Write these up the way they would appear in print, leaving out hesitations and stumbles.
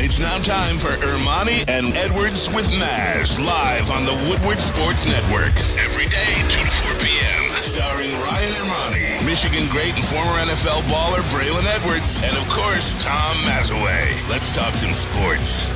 It's now time for Ermanni and Edwards with Maz, live on the Woodward Sports Network. Every day, 2 to 4 p.m. Starring Ryan Ermanni, Michigan great and former NFL baller Braylon Edwards, and of course, Tom Mazaway. Let's talk some sports.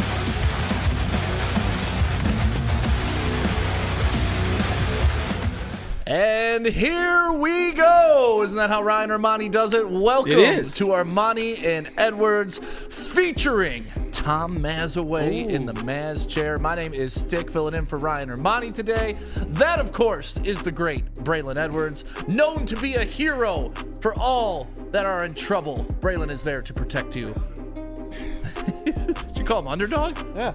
And here we go. Isn't that how Ryan Ermanni does it? Welcome to Ermanni and Edwards, featuring Tom Mazaway in the Maz chair. My name is Stick, filling in for Ryan Ermanni today. That, of course, is the great Braylon Edwards, known to be a hero for all that are in trouble. Braylon is there to protect you. Did you call him Underdog? Yeah.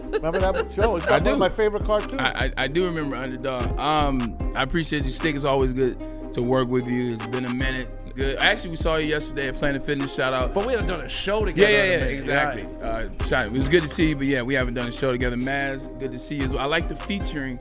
Remember that show? It's one of my favorite cartoons. I do remember Underdog. I appreciate you, Stick. It's always good to work with you. It's been a minute. Good. Actually, we saw you yesterday at Planet Fitness. Shout out. But we haven't done a show together. Yeah, exactly. It was good to see you, but yeah, we haven't done a show together. Maz, good to see you as well. I like the featuring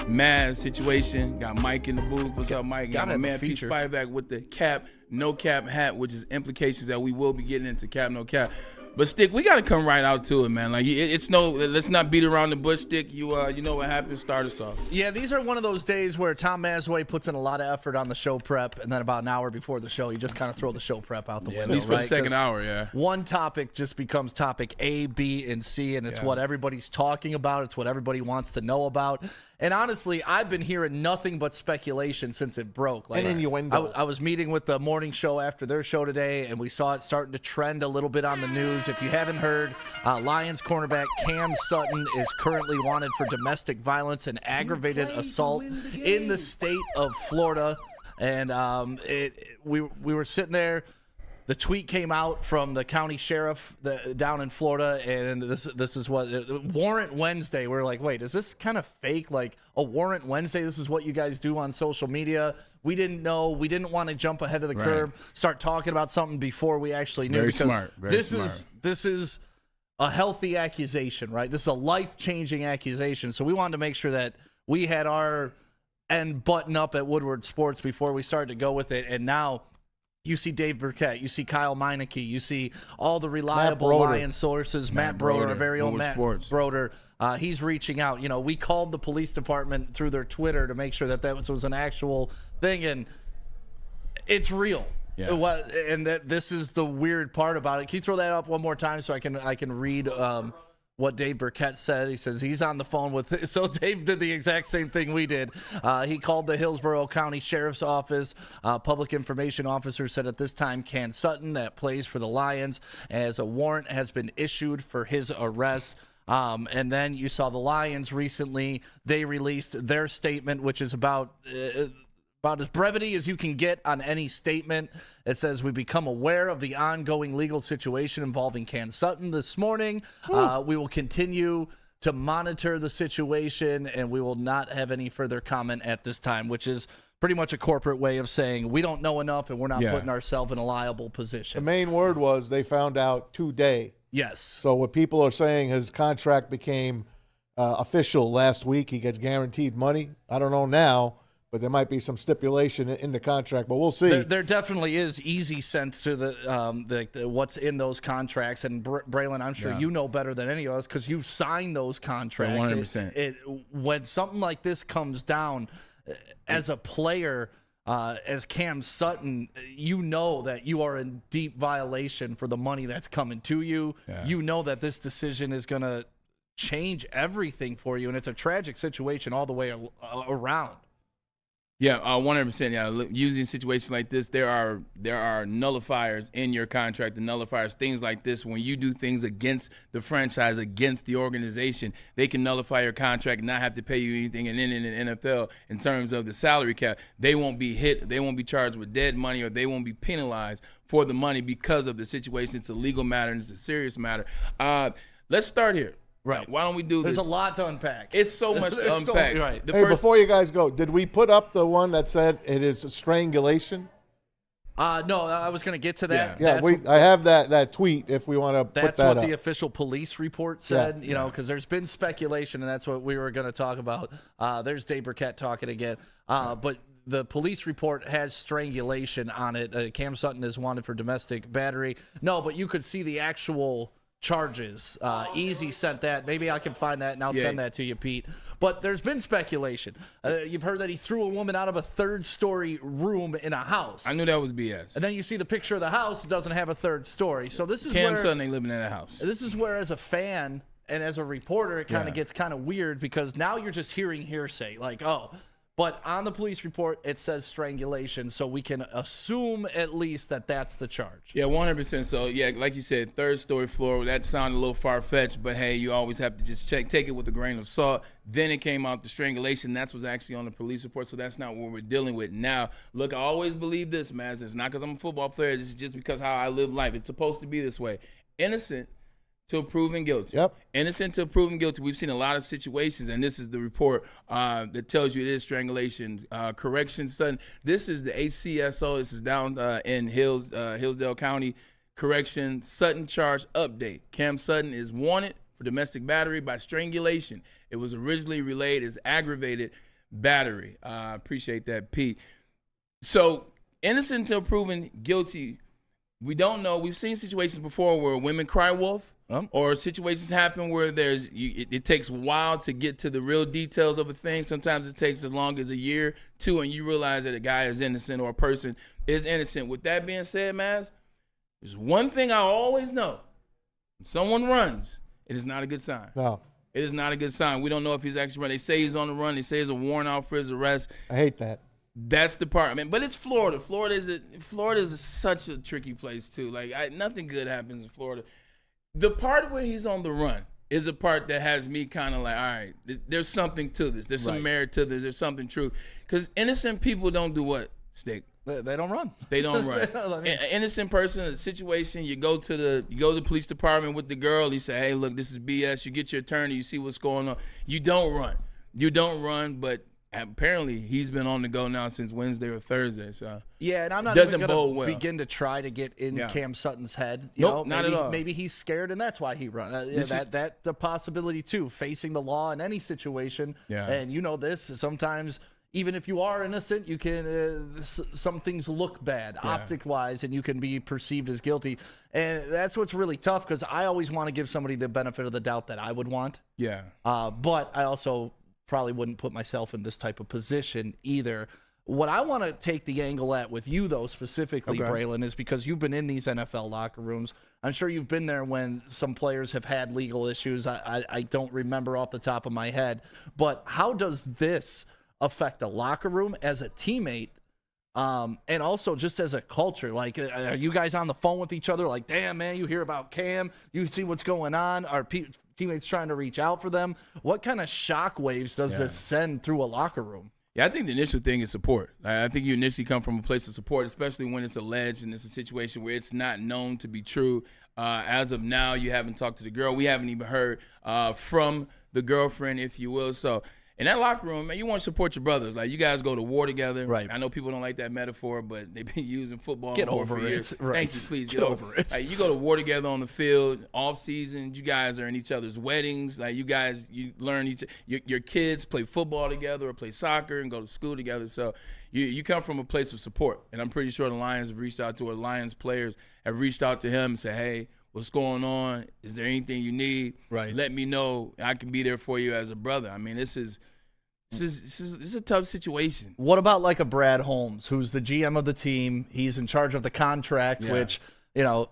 Maz situation. Got Mike in the booth. What's up, Mike? Got my man Peach Fireback with the cap, no cap hat, which is implications that we will be getting into cap, no cap. But Stick, we got to come right out to it, man. Like it's no, let's not beat around the bush, Stick. You know what happened. Start us off. Yeah, these are one of those days where Tom Mazaway puts in a lot of effort on the show prep, and then about an hour before the show, you just kind of throw the show prep out the window. At least for the second hour, yeah. One topic just becomes topic A, B, and C, and it's what everybody's talking about. It's what everybody wants to know about. And honestly, I've been hearing nothing but speculation since it broke. Like, and innuendo. I was meeting with the morning show after their show today, and we saw it starting to trend a little bit on the news. If you haven't heard, Lions cornerback Cam Sutton is currently wanted for domestic violence and aggravated assault in the state of Florida. And we were sitting there. The tweet came out from the county sheriff down in Florida, and this is what Warrant Wednesday. We're like, wait, is this kind of fake? Like a Warrant Wednesday? This is what you guys do on social media? We didn't know. We didn't want to jump ahead of the curve, start talking about something before we actually knew. Very because smart. This is a healthy accusation, right? This is a life-changing accusation. So we wanted to make sure that we had our end button up at Woodward Sports before we started to go with it, and now. You see Dave Burkett, you see Kyle Meineke, you see all the reliable Lion sources, Matt Broder, our very own Matt Broder. He's reaching out. You know, we called the police department through their Twitter to make sure that was an actual thing, and it's real. Yeah. And this is the weird part about it. Can you throw that up one more time so I can read what Dave Burkett said? He says he's on the phone with. So Dave did the exact same thing we did. He called the Hillsborough County Sheriff's Office. Public information officer said at this time Cam Sutton, that plays for the Lions, as a warrant has been issued for his arrest. And then you saw the Lions recently. They released their statement, which is about as brevity as you can get on any statement. It says, we become aware of the ongoing legal situation involving Cam Sutton this morning. We will continue to monitor the situation, and we will not have any further comment at this time, which is pretty much a corporate way of saying we don't know enough and we're not putting ourselves in a liable position. The main word was they found out today. Yes. So what people are saying, his contract became official last week. He gets guaranteed money. I don't know now, but there might be some stipulation in the contract, but we'll see. There definitely is easy sense to the what's in those contracts. And Braylon, I'm sure you know better than any of us because you've signed those contracts. 100%. When something like this comes down, as a player, as Cam Sutton, you know that you are in deep violation for the money that's coming to you. Yeah. You know that this decision is going to change everything for you, and it's a tragic situation all the way around. Yeah, 100%. Yeah, using situations like this, there are nullifiers in your contract, the nullifiers, things like this. When you do things against the franchise, against the organization, they can nullify your contract and not have to pay you anything. And then in the NFL, in terms of the salary cap, they won't be hit, they won't be charged with dead money, or they won't be penalized for the money because of the situation. It's a legal matter and it's a serious matter. Let's start here. Right. Why don't we do this? There's a lot to unpack. It's so much to unpack. Right. Before you guys go, did we put up the one that said it is strangulation? No, I was going to get to that. Yeah, I have that tweet if we want to put that up. That's what the official police report said, you know, because there's been speculation, and that's what we were going to talk about. There's Dave Burkett talking again. But the police report has strangulation on it. Cam Sutton is wanted for domestic battery. No, but you could see the actual charges. Easy sent that. Maybe I can find that and I'll send that to you, Pete. But there's been speculation. You've heard that he threw a woman out of a third-story room in a house. I knew that was BS. And then you see the picture of the house. It doesn't have a third story. So this is Cam where Sutton ain't living in that house. this is where, as a fan and as a reporter, it kind of gets kind of weird because now you're just hearing hearsay. Like, oh, but on the police report, it says strangulation, so we can assume at least that that's the charge. Yeah, 100%. So, yeah, like you said, third-story floor, that sounded a little far-fetched, but, hey, you always have to just take it with a grain of salt. Then it came out the strangulation. That's what's actually on the police report, so that's not what we're dealing with now. Look, I always believe this, man. It's not because I'm a football player. This is just because how I live life. It's supposed to be this way. Innocent till proven guilty. Yep. Innocent till proven guilty. We've seen a lot of situations, and this is the report that tells you it is strangulation. Correction, Sutton. This is the HCSO. This is down in Hillsdale County. Correction, Sutton charge update. Cam Sutton is wanted for domestic battery by strangulation. It was originally relayed as aggravated battery. Appreciate that, Pete. So, innocent until proven guilty. We don't know. We've seen situations before where women cry wolf. Or situations happen where it takes a while to get to the real details of a thing. Sometimes it takes as long as a year, 2, and you realize that a guy is innocent or a person is innocent. With that being said, Maz, there's one thing I always know. When someone runs, it is not a good sign. No. It is not a good sign. We don't know if he's actually running. They say he's on the run. They say there's a warrant out for his arrest. I hate that. That's the part. I mean, but it's Florida. Florida is such a tricky place, too. Like, nothing good happens in Florida. The part where he's on the run is a part that has me kind of like, all right, there's something to this. There's some merit to this. There's something true. Because innocent people don't do what, Stick? They don't run. They don't run. An innocent person, a situation, you go to the police department with the girl. You say, hey, look, this is BS. You get your attorney. You see what's going on. You don't run. You don't run, but apparently he's been on the go now since Wednesday or Thursday. So yeah, and I'm not even going to begin to try to get in Cam Sutton's head. You know, not at all. Maybe he's scared and that's why he runs. That the possibility too, facing the law in any situation. Yeah. And you know this, sometimes even if you are innocent, you can some things look bad optic-wise, and you can be perceived as guilty. And that's what's really tough because I always want to give somebody the benefit of the doubt that I would want. Yeah. But I also probably wouldn't put myself in this type of position either. What I want to take the angle at with you, though, specifically, Braylon, is because you've been in these NFL locker rooms. I'm sure you've been there when some players have had legal issues. I don't remember off the top of my head. But how does this affect the locker room as a teammate and also just as a culture? Like, are you guys on the phone with each other? Like, damn, man, you hear about Cam. You see what's going on. Are teammates trying to reach out for them? What kind of shockwaves does this send through a locker room? Yeah, I think the initial thing is support. I think you initially come from a place of support, especially when it's alleged and it's a situation where it's not known to be true. As of now, you haven't talked to the girl. We haven't even heard from the girlfriend, if you will. So in that locker room, man, you want to support your brothers. Like, you guys go to war together. Right. I know people don't like that metaphor, but they've been using football Get war over for it. years. Right. Thank you, please. Get over it. Like, you go to war together on the field, off season. You guys are in each other's weddings. Like, you learn your kids play football together or play soccer and go to school together. So you come from a place of support. And I'm pretty sure the Lions have reached out to our Lions players, have reached out to him and said, hey, what's going on? Is there anything you need? Right. Let me know. I can be there for you as a brother. I mean, this is a tough situation. What about like a Brad Holmes, who's the GM of the team? He's in charge of the contract, which, you know,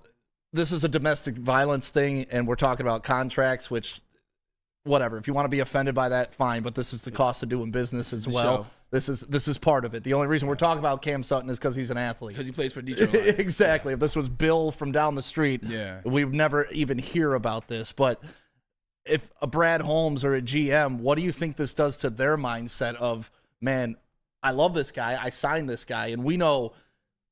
this is a domestic violence thing, and we're talking about contracts, which, whatever. If you want to be offended by that, fine, but this is the cost of doing business as well. This is part of it. The only reason we're talking about Cam Sutton is because he's an athlete. Because he plays for Detroit Lions. Exactly. If this was Bill from down the street, we'd never even hear about this. But if a Brad Holmes or a GM, what do you think this does to their mindset of, man, I love this guy, I signed this guy, and we know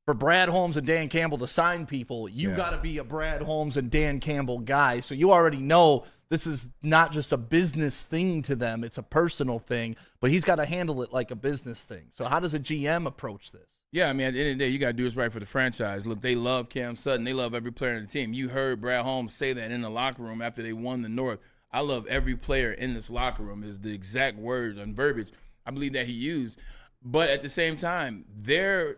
for Brad Holmes and Dan Campbell to sign people, you got to be a Brad Holmes and Dan Campbell guy. So you already know this is not just a business thing to them, it's a personal thing, but he's got to handle it like a business thing. So how does a GM approach this? Yeah, I mean, at the end of the day, you got to do what's right for the franchise. Look, they love Cam Sutton. They love every player on the team. You heard Brad Holmes say that in the locker room after they won the North. I love every player in this locker room is the exact word and verbiage I believe that he used. But at the same time, their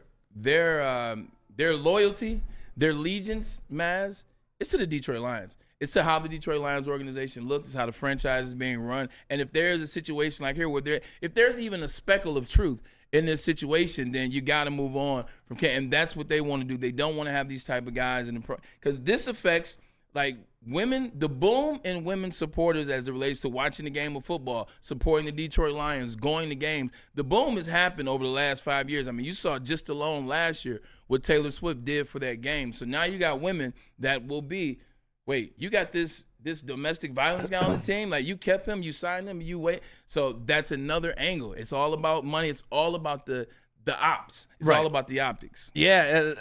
loyalty, their allegiance, Maz, it's to the Detroit Lions. It's to how the Detroit Lions organization looks. It's how the franchise is being run. And if there's a situation like here where if there's even a speckle of truth in this situation, then you got to move on from Cam. And that's what they want to do. They don't want to have these type of guys in the because this affects like women, the boom in women supporters as it relates to watching the game of football, supporting the Detroit Lions, going to games. The boom has happened over the last 5 years. I mean, you saw just alone last year what Taylor Swift did for that game. So now you got women that will be, wait, you got this domestic violence guy on the team? Like, you kept him, you signed him, you wait. So that's another angle. It's all about money. It's all about the ops. It's all about the optics. Yeah,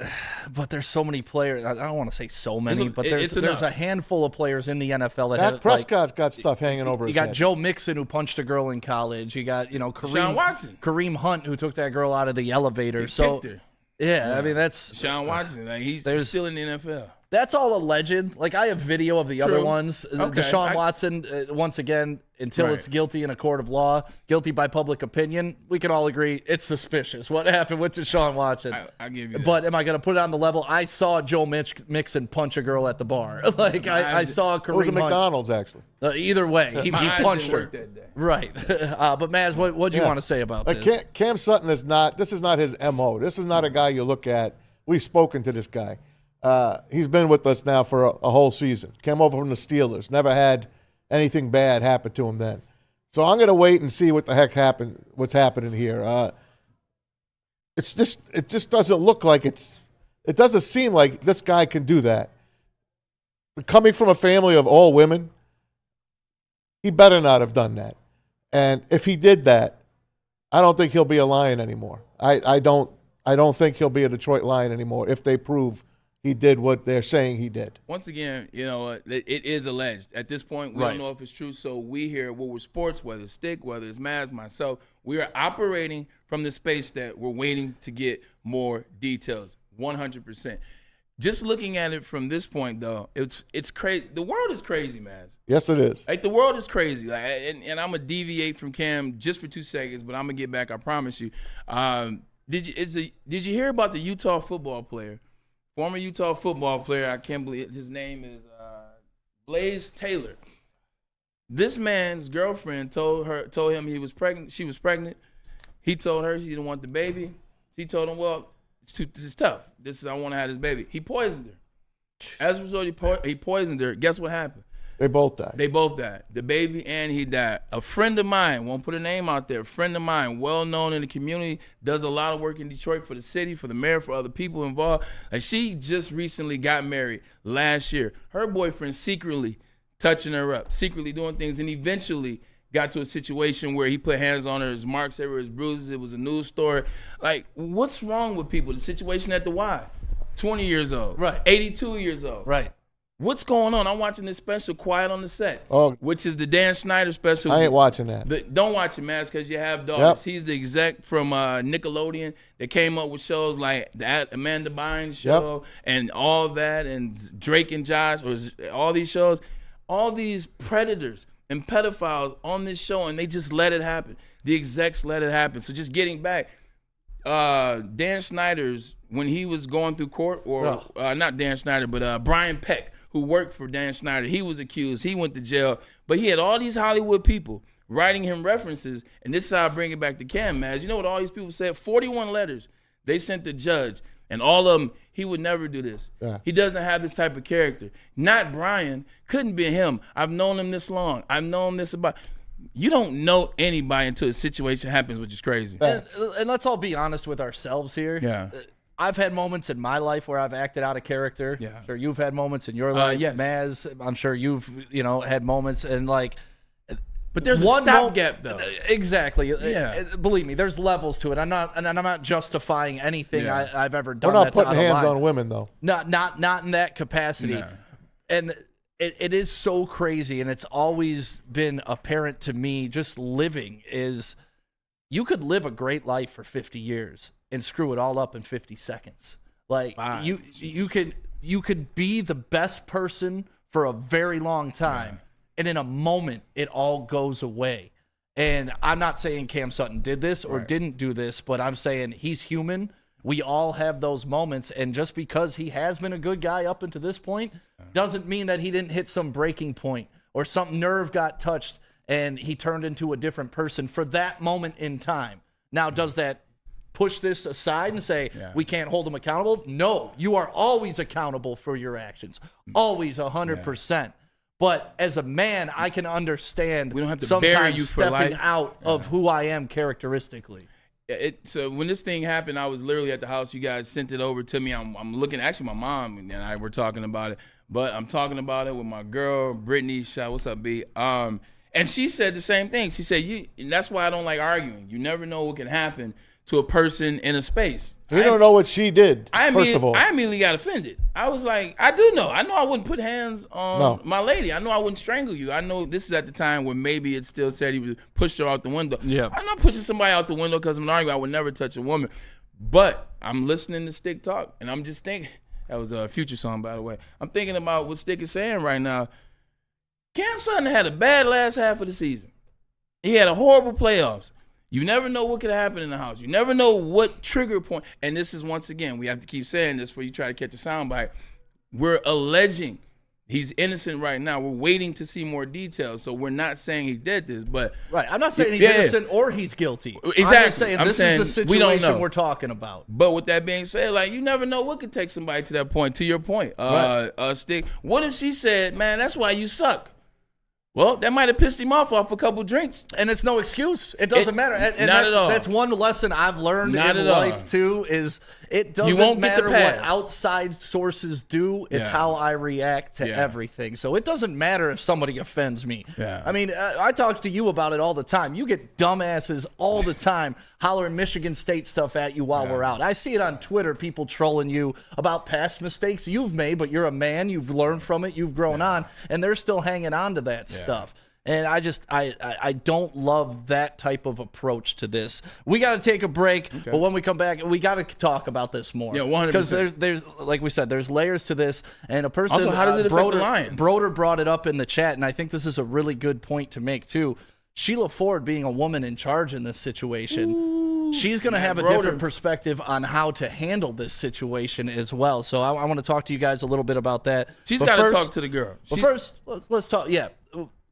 but there's so many players. I don't want to say so many, but there's a handful of players in the NFL that have, Prescott's got stuff hanging over his head. You got Joe Mixon, who punched a girl in college. You got, Kareem Hunt, who took that girl out of the elevator. Kicked her. Yeah, I mean, that's Deshaun Watson. Like, he's still in the NFL. That's all alleged. Like, I have video of the other ones. Okay. Deshaun Watson, once again, until it's guilty in a court of law, guilty by public opinion, we can all agree it's suspicious what happened with Deshaun Watson. I give you that. But am I going to put it on the level? I saw Joe Mixon punch a girl at the bar. Like, I saw Kareem Hunt. It was a McDonald's, actually. Either way, he punched her. That day. Right. But, Maz, what do you want to say about this? Cam Sutton this is not his MO. This is not a guy you look at. We've spoken to this guy. He's been with us now for a whole season. Came over from the Steelers. Never had anything bad happen to him then. So I'm going to wait and see what the heck what's happening here. It just doesn't look like it doesn't seem like this guy can do that. Coming from a family of all women, he better not have done that. And if he did that, I don't think he'll be a Lion anymore. I don't think he'll be a Detroit Lion anymore if they prove he did what they're saying he did. Once again, it is alleged. At this point, we don't know if it's true. So we here at Woodward Sports, whether it's Stick, whether it's Maz, myself, we are operating from the space that we're waiting to get more details, 100%. Just looking at it from this point, though, it's crazy. The world is crazy, Maz. Yes, it is. Like, the world is crazy. Like, and I'm going to deviate from Cam just for 2 seconds, but I'm going to get back, I promise you. Did you hear about the Utah football player? Former Utah football player, I can't believe his name is Blaze Taylor. This man's girlfriend told him he was pregnant. She was pregnant. He told her she didn't want the baby. She told him, "Well, it's tough. I want to have this baby." He poisoned her. As a result, he poisoned her. Guess what happened? They both died. The baby and he died. A friend of mine, won't put a name out there, a friend of mine, well known in the community, does a lot of work in Detroit for the city, for the mayor, for other people involved. Like, she just recently got married last year. Her boyfriend secretly touching her up, secretly doing things, and eventually got to a situation where he put hands on her, his marks everywhere, his bruises. It was a news story. Like, what's wrong with people? The situation at the Y, 20 years old, right? 82 years old, right? What's going on? I'm watching this special, Quiet on the Set, which is the Dan Snyder special. I ain't watching that. Don't watch it, man, because you have daughters. Yep. He's the exec from Nickelodeon that came up with shows like the Amanda Bynes show and all that, and Drake and Josh, or all these shows. All these predators and pedophiles on this show, and they just let it happen. The execs let it happen. So just getting back, Dan Snyder's, when he was going through court, or not Dan Snyder, but Brian Peck, who worked for Dan Snyder, he was accused. He went to jail. But he had all these Hollywood people writing him references, and this is how I bring it back to Cam, man. You know what all these people said? 41 letters they sent the judge, and all of them, he would never do this. Yeah. He doesn't have this type of character. Not Brian. Couldn't be him. I've known him this long. I've known this about. You don't know anybody until a situation happens, which is crazy. And let's all be honest with ourselves here. Yeah. I've had moments in my life where I've acted out of character. Yeah. I'm sure you've had moments in your life. Yes. Maz, I'm sure you've had moments, and like. But there's a stopgap, though. Exactly. Yeah. Believe me, there's levels to it. I'm not justifying anything I've ever done. We're not putting hands on women, though. Not in that capacity. No. And it is so crazy, and it's always been apparent to me. Just living is, you could live a great life for 50 years and screw it all up in 50 seconds. Like, you could be the best person for a very long time. Yeah. And in a moment, it all goes away. And I'm not saying Cam Sutton did this or didn't do this, but I'm saying he's human. We all have those moments. And just because he has been a good guy up until this point doesn't mean that he didn't hit some breaking point or some nerve got touched and he turned into a different person for that moment in time. Now, does that push this aside and say we can't hold him accountable? No, you are always accountable for your actions. Always 100%. But as a man, I can understand we don't have to bury sometimes you for stepping life. out of who I am characteristically. So when this thing happened, I was literally at the house. You guys sent it over to me. I'm looking. Actually, my mom and I were talking about it. But I'm talking about it with my girl, Brittany. What's up, B? And she said the same thing. She said, and that's why I don't like arguing. You never know what can happen to a person in a space. You don't know what she did, first of all. I immediately got offended. I was like, I do know. I know I wouldn't put hands on my lady. I know I wouldn't strangle you. I know this is at the time where maybe it still said he was pushed her out the window. Yeah. I'm not pushing somebody out the window because I'm arguing. I would never touch a woman. But I'm listening to Stick talk, and I'm just thinking. That was a Future song, by the way. I'm thinking about what Stick is saying right now. Cam Sutton had a bad last half of the season. He had a horrible playoffs. You never know what could happen in the house. You never know what trigger point. And this is, once again, we have to keep saying this before you try to catch a soundbite. We're alleging he's innocent right now. We're waiting to see more details. So we're not saying he did this, but I'm not saying he's innocent or he's guilty. Exactly. I'm just saying this is the situation we don't know. we're talking about. But with that being said, like, you never know what could take somebody to that point. To your point, Stick. What if she said, "Man, that's why you suck"? Well, that might have pissed him off a couple drinks. And it's no excuse. It doesn't matter. And not at all. That's one lesson I've learned in life, too, is it doesn't matter what outside sources do. It's how I react to everything. So it doesn't matter if somebody offends me. Yeah. I mean, I talk to you about it all the time. You get dumbasses all the time hollering Michigan State stuff at you while we're out. I see it on Twitter, people trolling you about past mistakes you've made, but you're a man. You've learned from it. You've grown on. And they're still hanging on to that stuff. And I don't love that type of approach to this. We got to take a break, but when we come back, we got to talk about this more. Yeah, 100%. Because there's like we said, there's layers to this. And a person, also, how does it affect the Lions? Broder brought it up in the chat, and I think this is a really good point to make too. Sheila Ford being a woman in charge in this situation, she's going to have a different perspective on how to handle this situation as well. So I want to talk to you guys a little bit about that. She's got to talk to the girl. But first, let's talk.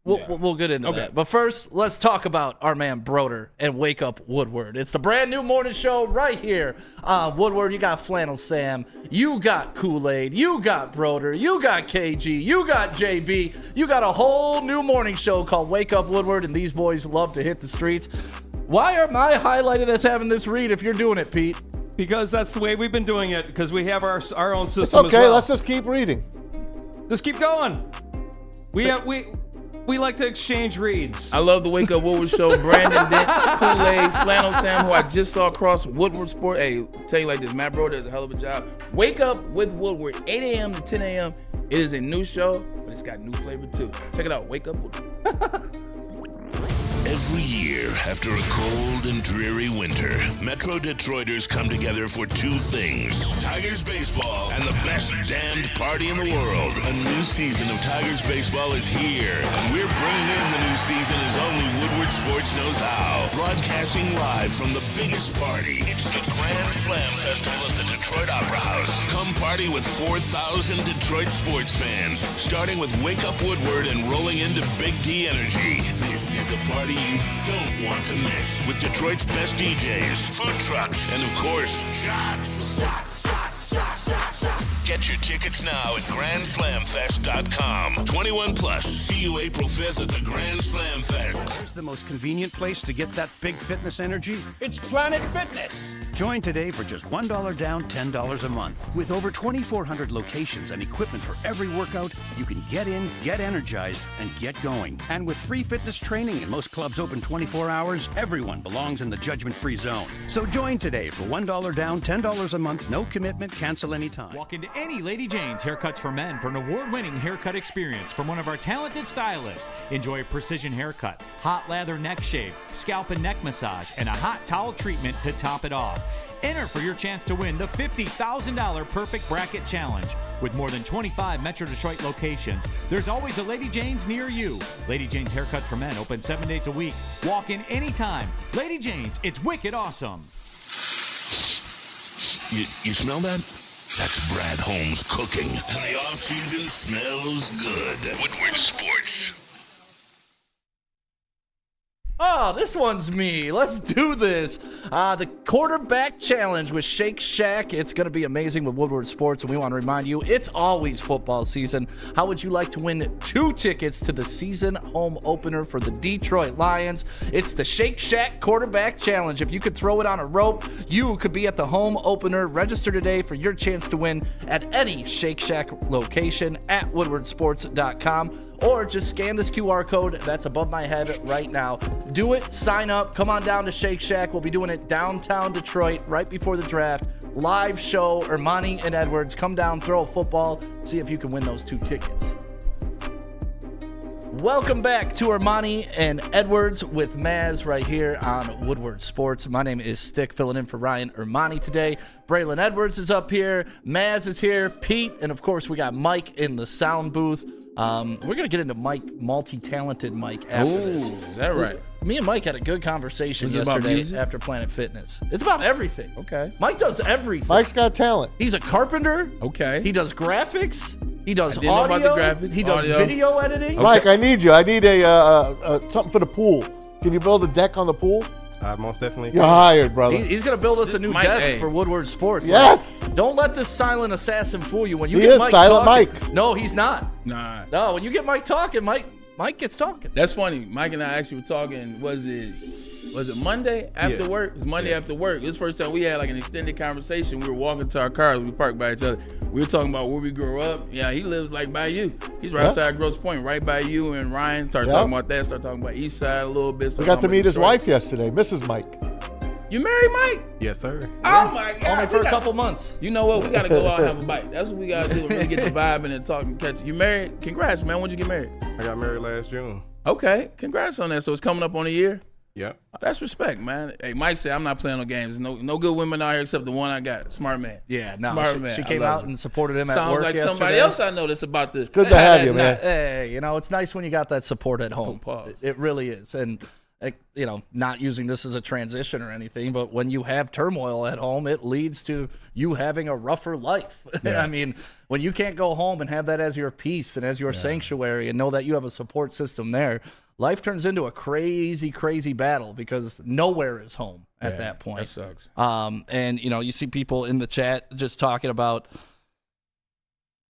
We'll get into that. But first, let's talk about our man Broder and Wake Up Woodward. It's the brand new morning show right here on Woodward. You got Flannel Sam, you got Kool-Aid, you got Broder, you got KG, you got JB. You got a whole new morning show called Wake Up Woodward, and these boys love to hit the streets. Why am I highlighted as having this read if you're doing it, Pete? Because that's the way we've been doing it, because we have our own system It's okay. as well. Let's just keep reading. Just keep going. We like to exchange reads. I love the Wake Up Woodward show. Brandon Dent, Kool-Aid, Flannel Sam, who I just saw across Woodward Sport. Hey, tell you like this, Matt Broder does a hell of a job. Wake Up with Woodward, 8 a.m. to 10 a.m. It is a new show, but it's got new flavor too. Check it out, Wake Up Woodward. Every year, after a cold and dreary winter, Metro Detroiters come together for two things: Tigers baseball and the best damned party in the world. A new season of Tigers baseball is here, and we're bringing in the new season as only Woodward Sports knows how. Broadcasting live from the biggest party. It's the Grand Slam Festival at the Detroit Opera House. Come party with 4,000 Detroit sports fans, starting with Wake Up Woodward and rolling into Big D Energy. This is a party you don't want to miss, with Detroit's best DJs, food trucks, and of course, shots. Get your tickets now at GrandSlamFest.com. 21 plus. See you April 5th at the Grand Slam Fest. Where's the most convenient place to get that big fitness energy? It's Planet Fitness. Join today for just $1 down, $10 a month. With over 2,400 locations and equipment for every workout, you can get in, get energized, and get going. And with free fitness training and most clubs open 24 hours, everyone belongs in the judgment-free zone. So join today for $1 down, $10 a month, no commitment, cancel anytime. Walk into any Lady Jane's Haircuts for Men for an award-winning haircut experience from one of our talented stylists. Enjoy a precision haircut, hot lather neck shave, scalp and neck massage, and a hot towel treatment to top it off. Enter for your chance to win the $50,000 Perfect Bracket Challenge. With more than 25 Metro Detroit locations, there's always a Lady Jane's near you. Lady Jane's Haircut for Men, open 7 days a week. Walk in anytime. Lady Jane's, it's wicked awesome. You smell that? That's Brad Holmes cooking. And the off-season smells good. Woodward Sports. Oh, this one's me. Let's do this. The quarterback challenge with Shake Shack. It's going to be amazing with Woodward Sports, and we want to remind you, it's always football season. How would you like to win 2 tickets to the season home opener for the Detroit Lions? It's the Shake Shack quarterback challenge. If you could throw it on a rope, you could be at the home opener. Register today for your chance to win at any Shake Shack location at woodwardsports.com. Or just scan this QR code that's above my head right now. Do it, sign up, come on down to Shake Shack. We'll be doing it downtown Detroit right before the draft. Live show, Ermanni and Edwards. Come down, throw a football, see if you can win those 2 tickets. Welcome back to Ermanni and Edwards with Maz right here on Woodward Sports. My name is Stick, filling in for Ryan Ermanni today. Braylon Edwards is up here. Maz is here. Pete, and of course we got Mike in the sound booth. We're going to get into Mike, multi-talented Mike after this. Is that right? Me and Mike had a good conversation yesterday after Planet Fitness. It's about everything. Okay. Mike does everything. Mike's got talent. He's a carpenter. Okay. He does graphics. He does know about audio. the graphics, He does audio. video editing. Mike, I need you. I need a something for the pool. Can you build a deck on the pool? Most definitely. You're hired, brother. He's going to build us a new Mike, desk hey. for Woodward Sports. Yes. Like, don't let this silent assassin fool you. When you He get is Mike Silent talking, Mike. No, he's not. Nah. No, when you get Mike talking, Mike gets talking. That's funny. Mike and I actually were talking, was it Monday after Yeah. work? It was Monday after work. This first time we had like an extended conversation. We were walking to our cars. We parked by each other. We were talking about where we grew up. Yeah, he lives like by you. He's right outside Grosse Pointe, right by you and Ryan. Started talking about that. Started talking about East Side a little bit. We got to meet his wife yesterday, Mrs. Mike. You married Mike? Yes, sir. Oh my God. Only for a couple months. You know what? We got to go out and have a bite. That's what we got to do. Really get the vibe and talk and catch it. You married? Congrats, man. When'd you get married? I got married last June. Okay. Congrats on that. So it's coming up on a year? Yep. Oh, that's respect, man. Hey, Mike said, I'm not playing no games. No good women out here except the one I got. Smart man. Yeah, no. Smart man. She I came love out it. and supported him at Sounds work like yesterday. somebody else I know that's about this. Good to have you, man. Hey, it's nice when you got that support at home. Pause. It really is. And, not using this as a transition or anything, but when you have turmoil at home, it leads to you having a rougher life. Yeah. I mean, when you can't go home and have that as your peace and as your sanctuary and know that you have a support system there, life turns into a crazy, crazy battle because nowhere is home at that point. That sucks. And, you see people in the chat just talking about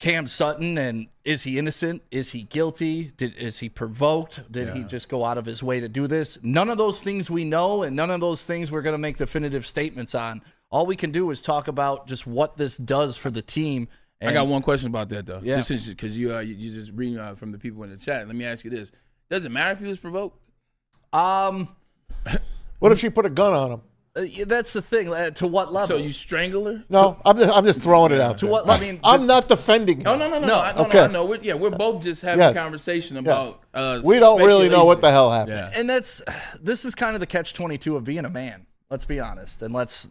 Cam Sutton and is he innocent? Is he guilty? Is he provoked? Did he just go out of his way to do this? None of those things we know, and none of those things we're going to make definitive statements on. All we can do is talk about just what this does for the team. And I got one question about that, though. Yeah. Just because you just reading from the people in the chat. Let me ask you this. Does it matter if he was provoked? What if she put a gun on him? That's the thing. To what level? So you strangle her? No, I'm just throwing it out. To there. what? I mean, I'm not defending him. No. Okay. I know. We're both just having a conversation about. We don't really know what the hell happened. Yeah. and this is kind of the catch-22 of being a man. Let's be honest, and let's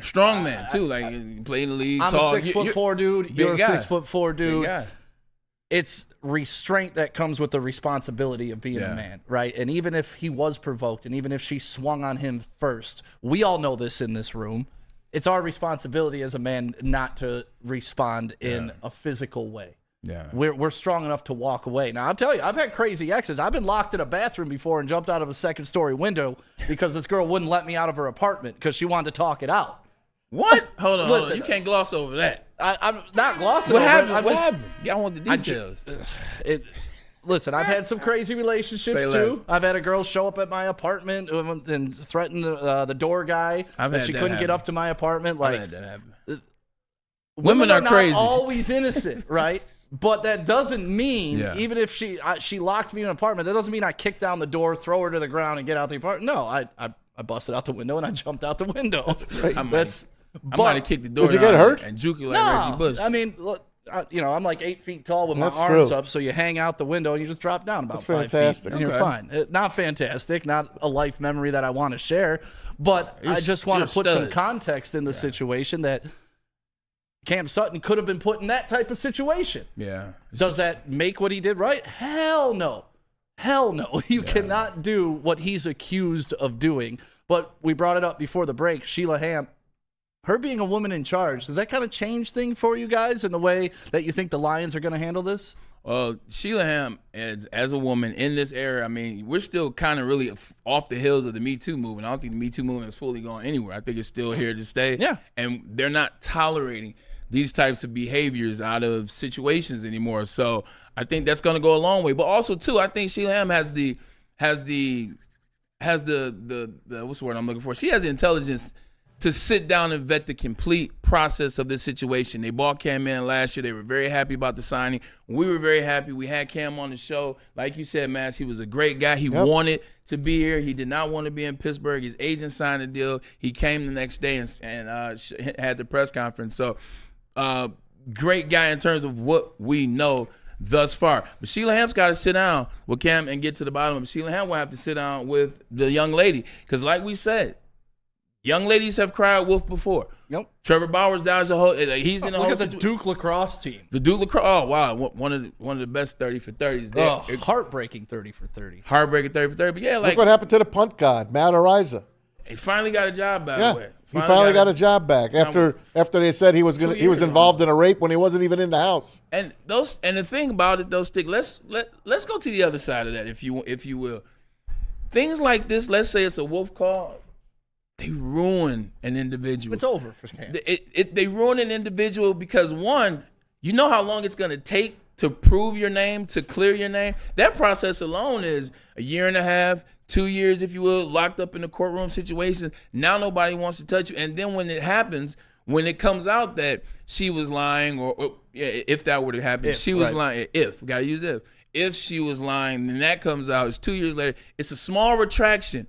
Strong man too, like you play in the league. I'm tall. a 6'4" dude. big You're a guy. 6'4" dude. Big guy. It's restraint that comes with the responsibility of being a man, right? And even if he was provoked, and even if she swung on him first, we all know this in this room. It's our responsibility as a man not to respond in a physical way. Yeah. We're strong enough to walk away. Now, I'll tell you, I've had crazy exes. I've been locked in a bathroom before and jumped out of a second-story window because this girl wouldn't let me out of her apartment because she wanted to talk it out. What? Hold on. Listen, You can't gloss over that. I'm not glossing What over happened? it. What happened? I want the details. Listen, I've had some crazy relationships Say too. less. I've had a girl show up at my apartment and threaten the door guy I've that had she that couldn't get happen. up to my apartment. I've Like, had that happen. women are not crazy. always innocent, right? But that doesn't mean even if she locked me in an apartment, that doesn't mean I kick down the door, throw her to the ground, and get out the apartment. No, I busted out the window and I jumped out the window. I might have kicked the door Did you get down hurt? and juke you like Reggie Bush. I mean, look, I'm like 8 feet tall with my That's arms true. up, so you hang out the window and you just drop down about That's 5 feet, fantastic. and you're Okay. fine. Not fantastic, not a life memory that I want to share, but I just want you're to put a some stud. context in the situation that Cam Sutton could have been put in that type of situation. Yeah. Does that make what he did right? Hell no. Hell no. You cannot do what he's accused of doing. But we brought it up before the break. Sheila Ham, her being a woman in charge, does that kind of change things for you guys in the way that you think the Lions are going to handle this? Well, Sheila Ham, as a woman in this era, I mean, we're still kind of really off the heels of the Me Too movement. I don't think the Me Too movement is fully going anywhere. I think it's still here to stay. Yeah. And they're not tolerating these types of behaviors out of situations anymore. So I think that's going to go a long way. But also, too, I think Sheila Ham has the what's the word I'm looking for? She has the intelligence to sit down and vet the complete process of this situation. They bought Cam in last year. They were very happy about the signing. We were very happy. We had Cam on the show. Like you said, Matt, he was a great guy. He wanted to be here. He did not want to be in Pittsburgh. His agent signed a deal. He came the next day and had the press conference. So great guy in terms of what we know thus far. But Sheila Ham's got to sit down with Cam and get to the bottom of it. Sheila Ham will have to sit down with the young lady. Because like we said, young ladies have cried wolf before. Yep. Trevor Bauer's down a whole. He's in the Look whole. at the Duke lacrosse team. The Duke lacrosse. Oh wow, one of the best 30 for 30s there. Oh, heartbreaking 30 for 30. Heartbreaking 30 for 30. But yeah, like Look what happened to the punt god, Matt Ariza. he finally got a job back. Yeah, he finally got a job back after they said he was involved in a rape when he wasn't even in the house. And the thing about it, though, Stick. Let's go to the other side of that, if you will. Things like this. Let's say it's a wolf call. They ruin an individual. It's over for Cam. They ruin an individual because, one, you know how long it's going to take to prove your name, to clear your name. That process alone is a year and a half, 2 years, if you will, locked up in a courtroom situation. Now nobody wants to touch you. And then when it happens, when it comes out that she was lying, or if that were to happen, she was lying. If, got to use if she was lying, then that comes out. It's 2 years later. It's a small retraction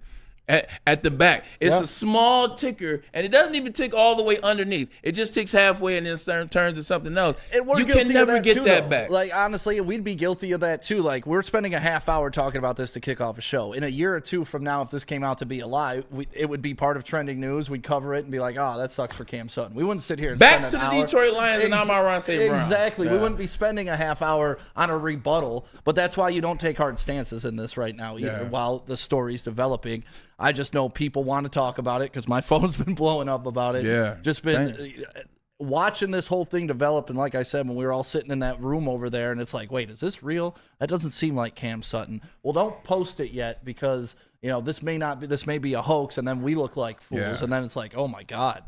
at the back. It's a small ticker, and it doesn't even tick all the way underneath. It just ticks halfway and then turns to something else. You can never get that back. Like, honestly, we'd be guilty of that too. Like, we're spending a half hour talking about this to kick off a show. In a year or two from now, if this came out to be a lie, it would be part of trending news. We'd cover it and be like, oh, that sucks for Cam Sutton. We wouldn't sit here and back spend to an the hour. Detroit Lions and Amon-Ra St. Brown. Exactly. Yeah. We wouldn't be spending a half hour on a rebuttal, but that's why you don't take hard stances in this right now either while the story's developing. I just know people want to talk about it because my phone's been blowing up about it. Yeah. Just been watching this whole thing develop. And like I said, when we were all sitting in that room over there and it's like, wait, is this real? That doesn't seem like Cam Sutton. Well, don't post it yet because, this may be a hoax. And then we look like fools. Yeah. And then it's like, oh my God.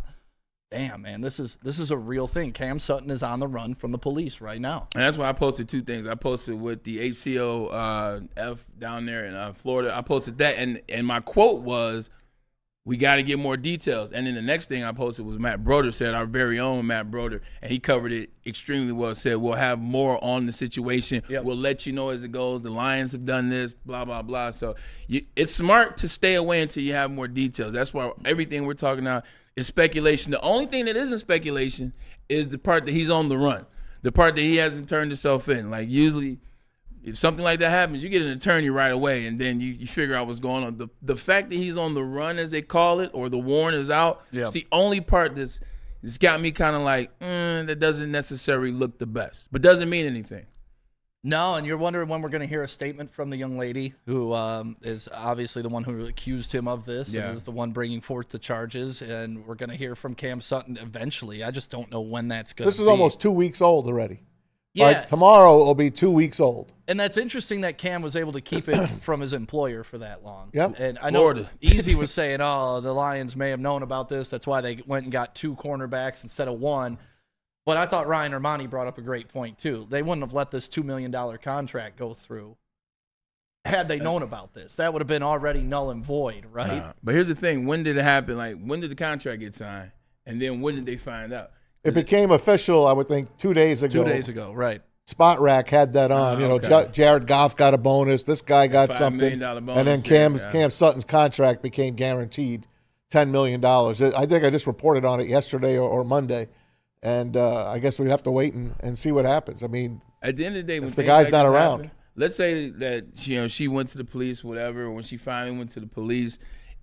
Damn, man, this is a real thing. Cam Sutton is on the run from the police right now. And that's why I posted two things. I posted with the HCO down there in Florida. I posted that, and my quote was, we got to get more details. And then the next thing I posted was Matt Broder said, our very own Matt Broder, and he covered it extremely well. Said, we'll have more on the situation. Yep. We'll let you know as it goes. The Lions have done this, blah, blah, blah. So it's smart to stay away until you have more details. That's why everything we're talking about is speculation. The only thing that isn't speculation is the part that he's on the run, the part that he hasn't turned himself in. Like, usually if something like that happens, you get an attorney right away, and then you figure out what's going on. The fact that he's on the run, as they call it, or the warrant is out, it's the only part that's got me kind of like, that doesn't necessarily look the best, but doesn't mean anything. No, and you're wondering when we're going to hear a statement from the young lady who is obviously the one who accused him of this and is the one bringing forth the charges, and we're going to hear from Cam Sutton eventually. I just don't know when that's going to be. This is almost 2 weeks old already. Yeah. Like, tomorrow it'll be 2 weeks old. And that's interesting that Cam was able to keep it from his employer for that long. Yep. And I know Florida. Easy was saying, oh, the Lions may have known about this. That's why they went and got 2 cornerbacks instead of 1. But I thought Ryan Ermanni brought up a great point, too. They wouldn't have let this $2 million contract go through had they known about this. That would have been already null and void, right? But here's the thing. When did it happen? Like, when did the contract get signed? And then when did they find out? It became official, I would think, 2 days ago. 2 days ago, right. Spot Rack had that on. Okay. Jared Goff got a bonus. This guy got $5 something. million bonus, And then Cam Sutton's contract became guaranteed $10 million. I think I just reported on it yesterday or Monday. And I guess we have to wait and see what happens. I mean, at the end of the day, when if the guy's not around. Let's say that she went to the police, whatever. Or when she finally went to the police,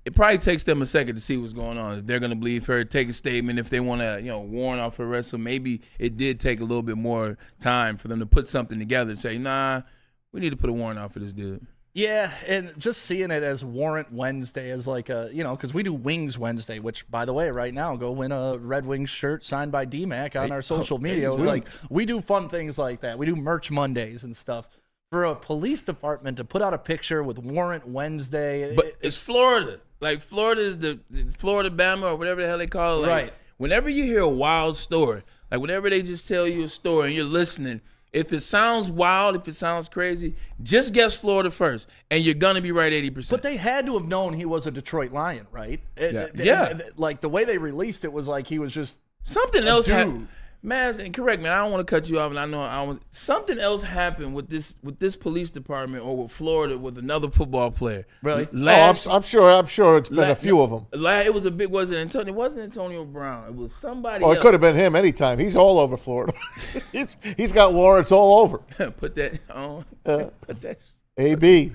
it probably takes them a second to see what's going on. If they're going to believe her, take a statement. If they want to, warrant off her arrest, so maybe it did take a little bit more time for them to put something together and say, nah, we need to put a warrant out for this dude. Yeah, and just seeing it as Warrant Wednesday as like a, because we do Wings Wednesday, which, by the way, right now, go win a Red Wings shirt signed by D-Mac on our social media. Like, we do fun things like that. We do Merch Mondays and stuff. For a police department to put out a picture with Warrant Wednesday. But it's Florida. Like, Florida is the Florida Bama or whatever the hell they call it. Like, right. Whenever you hear a wild story, like whenever they just tell you a story and you're listening, if it sounds wild, if it sounds crazy, just guess Florida first, and you're going to be right 80%. But they had to have known he was a Detroit Lion, right? Yeah. Like, the way they released it was like he was just something else happened. Maz, and correct me, I don't want to cut you off, and I know something else happened with this police department or with Florida with another football player. Really? I'm sure it's been a few of them. It was a big, it wasn't Antonio Brown. It was somebody else. It could have been him anytime. He's all over Florida. he's got warrants all over. Put that on. Put that. AB.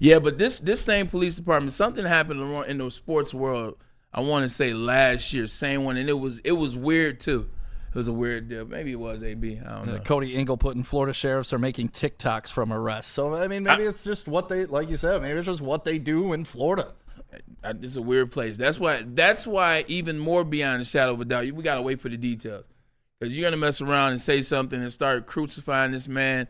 Yeah, but this same police department, something happened in the sports world, I want to say last year, same one, and it was weird too. It was a weird deal. Maybe it was AB. I don't know. Cody Ingle putting Florida sheriffs are making TikToks from arrests. So, I mean, maybe it's just what they, like you said, maybe it's just what they do in Florida. It's a weird place. That's why even more beyond a shadow of a doubt, we got to wait for the details. Because you're going to mess around and say something and start crucifying this man,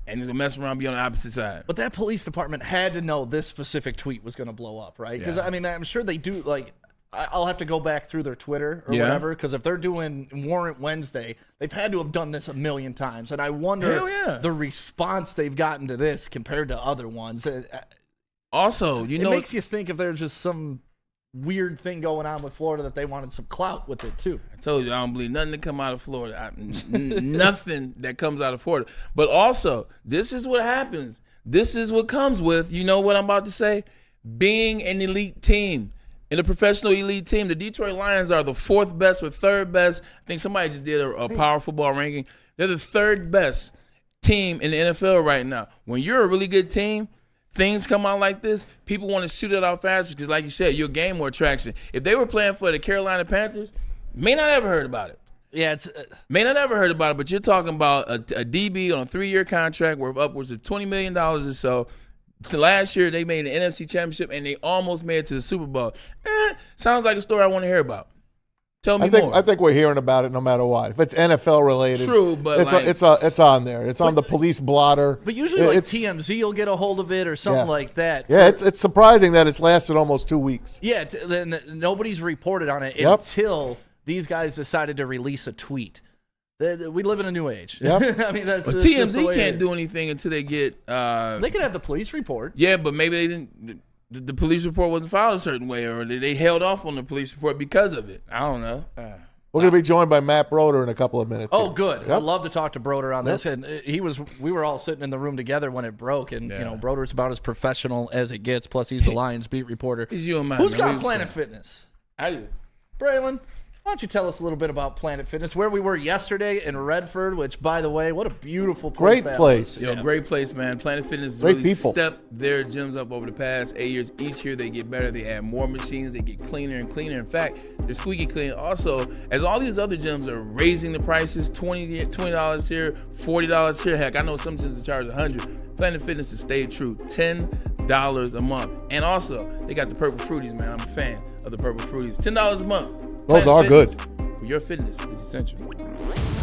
and he's going to mess around and be on the opposite side. But that police department had to know this specific tweet was going to blow up, right? Because, I mean, I'm sure they do, like, I'll have to go back through their Twitter or whatever, because if they're doing Warrant Wednesday, they've had to have done this a million times. And I wonder the response they've gotten to this compared to other ones. Also, it makes you think if there's just some weird thing going on with Florida that they wanted some clout with it, too. I told you, I don't believe nothing that come out of Florida. Nothing that comes out of Florida. But also, this is what happens. This is what comes with, you know what I'm about to say? Being an elite team. In a professional elite team, the Detroit Lions are the fourth best or third best. I think somebody just did a power football ranking. They're the third best team in the NFL right now. When you're a really good team, things come out like this, people want to shoot it out faster because, like you said, you'll gain more traction. If they were playing for the Carolina Panthers, may not ever heard about it. Yeah, it's may not ever heard about it, but you're talking about a DB on a 3-year contract worth upwards of $20 million or so. Last year, they made an NFC Championship, and they almost made it to the Super Bowl. Sounds like a story I want to hear about. Tell me more. I think we're hearing about it no matter what. If it's NFL related, true, but it's on there. It's on the police blotter. But usually, TMZ will get a hold of it or something like that. Yeah, it's surprising that it's lasted almost 2 weeks. Yeah, then nobody's reported on it until these guys decided to release a tweet. We live in a new age. Yep. I mean, that's TMZ can't do anything until they get. They could have the police report. Yeah, but maybe they didn't. The police report wasn't filed a certain way, or they held off on the police report because of it. I don't know. We're going to be joined by Matt Broder in a couple of minutes. Oh, good. Yep. I'd love to talk to Broder on this. And we were all sitting in the room together when it broke, and Broder's about as professional as it gets. Plus, he's the Lions beat reporter. He's you and mine. Who's got Planet Fitness? I do. Braylon, why don't you tell us a little bit about Planet Fitness, where we were yesterday in Redford, which, by the way, what a beautiful place. Great place. Great place, man. Planet Fitness has really stepped their gyms up over the past 8 years. Each year they get better. They add more machines. They get cleaner and cleaner. In fact, they're squeaky clean. Also, as all these other gyms are raising the prices, $20 here, $40 here. Heck, I know some gyms charge $100. Planet Fitness has stayed true, $10 a month. And also, they got the Purple Fruities, man. I'm a fan of the Purple Fruities. $10 a month. Those are good. Your fitness is essential.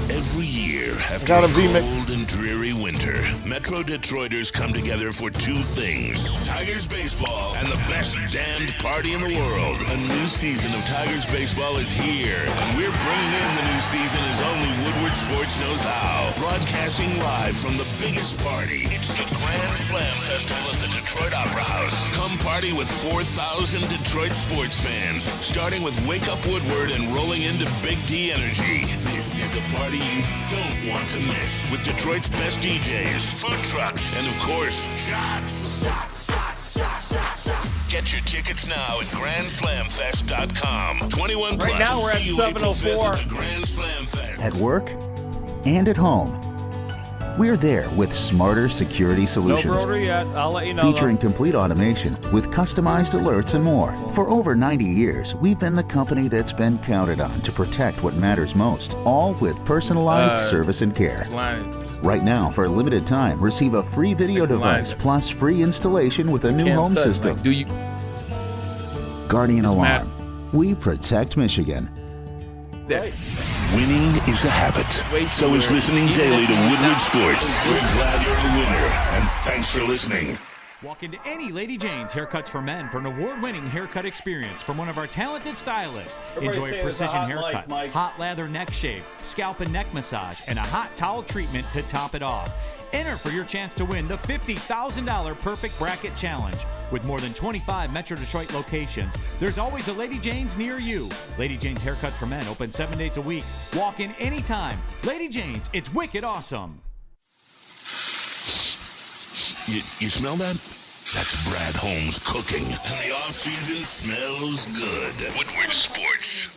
Every year, after a cold and dreary winter, Metro Detroiters come together for two things: Tigers baseball and the best damned party in the world. A new season of Tigers baseball is here, and we're bringing in the new season as only Woodward Sports knows how. Broadcasting live from the biggest party. It's the Grand Slam Festival at the Detroit Opera House. Come party with 4,000 Detroit sports fans, starting with Wake Up Woodward and rolling into Big D Energy. This is a party you don't want to miss, with Detroit's best DJs, food trucks, and of course, shots. Get your tickets now at GrandSlamFest.com. 21 plus. Right now we're at 704. The Grand Slam Fest. at work, and at home. We're there with smarter security No solutions. Broder yet. I'll let you know. Featuring complete automation with customized alerts and more. For over 90 years, we've been the company that's been counted on to protect what matters most, all with personalized service and care. Right now, for a limited time, receive a free video device plus free installation with a new home system. Guardian Alarm. We protect Michigan. Winning is a habit. So is listening daily to Woodward Sports. We're glad you're a winner, and thanks for listening. Walk into any Lady Jane's Haircuts for Men for an award-winning haircut experience from one of our talented stylists. Enjoy a precision haircut, hot lather neck shave, scalp and neck massage, and a hot towel treatment to top it off. Enter for your chance to win the $50,000 Perfect Bracket Challenge. With more than 25 Metro Detroit locations, there's always a Lady Jane's near you. Lady Jane's Haircut for Men, open 7 days a week. Walk in anytime. Lady Jane's, it's wicked awesome. You smell that? That's Brad Holmes cooking. And the off-season smells good. Woodward Sports.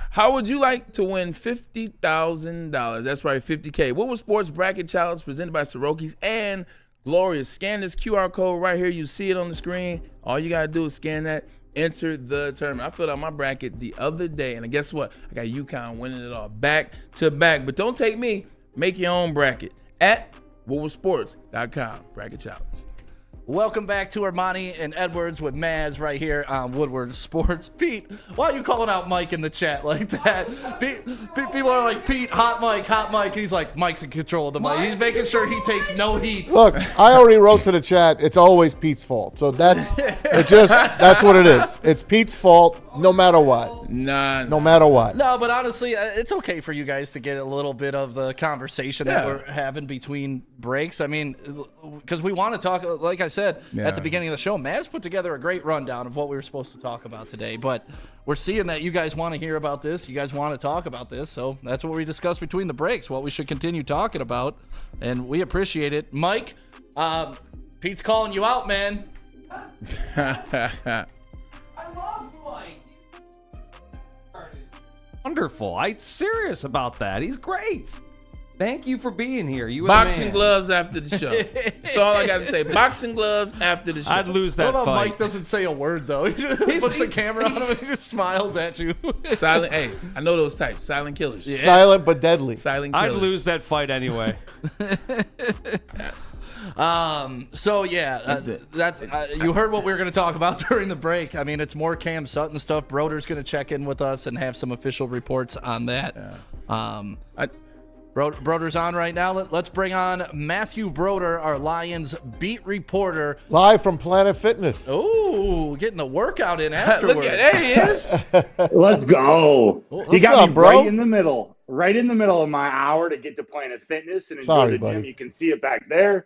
How would you like to win $50,000? That's right, $50K. Woodward Sports Bracket Challenge presented by Soroki's and Glorious. Scan this QR code right here. You see it on the screen. All you got to do is scan that, enter the tournament. I filled out my bracket the other day, and guess what? I got UConn winning it all back to back. But don't take me. Make your own bracket at WoodwardSports.com. Bracket Challenge. Welcome back to Ermanni and Edwards with Maz right here on Woodward Sports. Pete, why are you calling out Mike in the chat like that? People are like, Pete, hot Mike. And he's like, Mike's in control of the mic. He's making sure he takes no heat. Look, I already wrote to the chat. It's always Pete's fault. So that's what it is. It's Pete's fault no matter what. No matter what. No, but honestly, it's okay for you guys to get a little bit of the conversation that we're having between breaks. I mean, because we want to talk, like I said at the beginning of the show, Maz put together a great rundown of what we were supposed to talk about today. But we're seeing that you guys want to hear about this. You guys want to talk about this. So that's what we discussed between the breaks, what we should continue talking about. And we appreciate it. Mike, Pete's calling you out, man. I love Mike. Wonderful. I'm serious about that. He's great. Thank you for being here. You boxing gloves after the show. That's all I got to say. Boxing gloves after the show. I'd lose that fight. Mike doesn't say a word, though. He just puts the camera on him and he just smiles at you. Silent. Hey, I know those types. Silent killers. Yeah. Silent but deadly. Silent killers. I'd lose that fight anyway. So that's you heard what we were going to talk about during the break. I mean, it's more Cam Sutton stuff. Broder's going to check in with us and have some official reports on that. Broder's on right now. Let's bring on Matthew Broder, our Lions beat reporter. Live from Planet Fitness. Oh, getting the workout in afterwards. Look at there he is. Let's go. What's you got up, me bro? right in the middle of my hour to get to Planet Fitness and enjoy the gym. You can see it back there.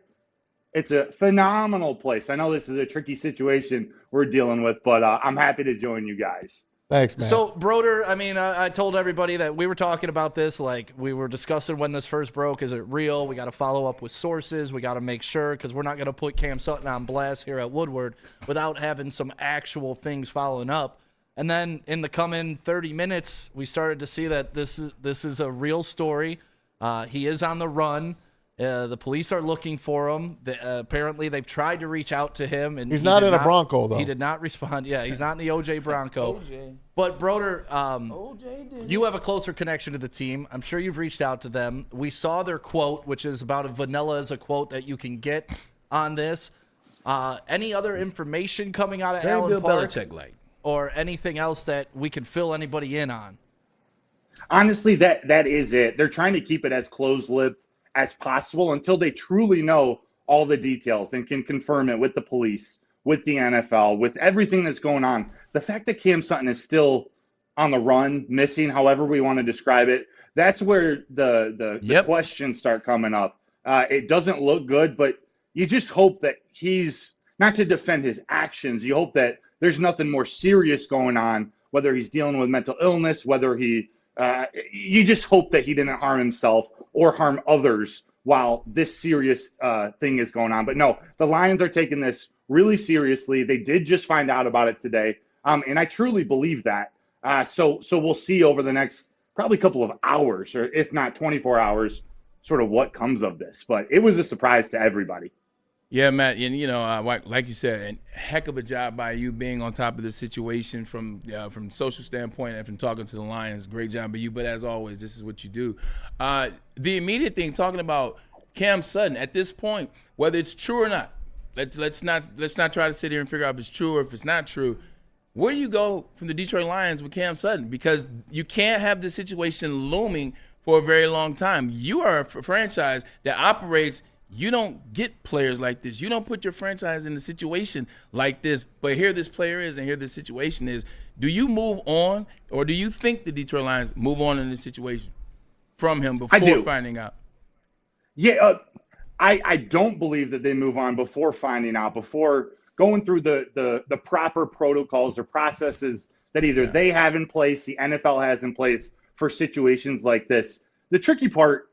It's a phenomenal place. I know this is a tricky situation we're dealing with, but I'm happy to join you guys. Thanks, man. So, Broder, I mean, I told everybody that we were talking about this, like we were discussing when this first broke. Is it real? We got to follow up with sources. We got to make sure, because we're not going to put Cam Sutton on blast here at Woodward without having some actual things following up. And then in the coming 30 minutes, we started to see that this is a real story. He is on the run. The police are looking for him. Apparently, they've tried to reach out to him, and he's not in a Bronco, though. He did not respond. Yeah, he's not in the OJ Bronco. But Broder, you have a closer connection to the team. I'm sure you've reached out to them. We saw their quote, which is about as vanilla as a quote that you can get on this. Any other information coming out of Allen Park, or anything else that we can fill anybody in on? Honestly, that is it. They're trying to keep it as closed-lipped as possible until they truly know all the details and can confirm it with the police, with the NFL, with everything that's going on. The fact that Cam Sutton is still on the run, missing, however we want to describe it, that's where the questions start coming up. It doesn't look good, but you just hope that he's, not to defend his actions, you hope that there's nothing more serious going on, whether he's dealing with mental illness, whether he you just hope that he didn't harm himself or harm others while this serious thing is going on. But no, the Lions are taking this really seriously. They did just find out about it today, and I truly believe that. So we'll see over the next probably a couple of hours, or if not 24 hours, sort of what comes of this. But it was a surprise to everybody. Yeah, Matt, and like you said, a heck of a job by you being on top of the situation from social standpoint and from talking to the Lions. Great job by you, but as always, this is what you do. The immediate thing, talking about Cam Sutton, at this point, whether it's true or not, let's not try to sit here and figure out if it's true or if it's not true. Where do you go from the Detroit Lions with Cam Sutton? Because you can't have this situation looming for a very long time. You are a franchise that operates. You don't get players like this. You don't put your franchise in a situation like this. But here this player is and here this situation is. Do you move on, or do you think the Detroit Lions move on in this situation from him before finding out? Yeah, I don't believe that they move on before finding out, before going through the proper protocols or processes that either they have in place, the NFL has in place for situations like this. The tricky part,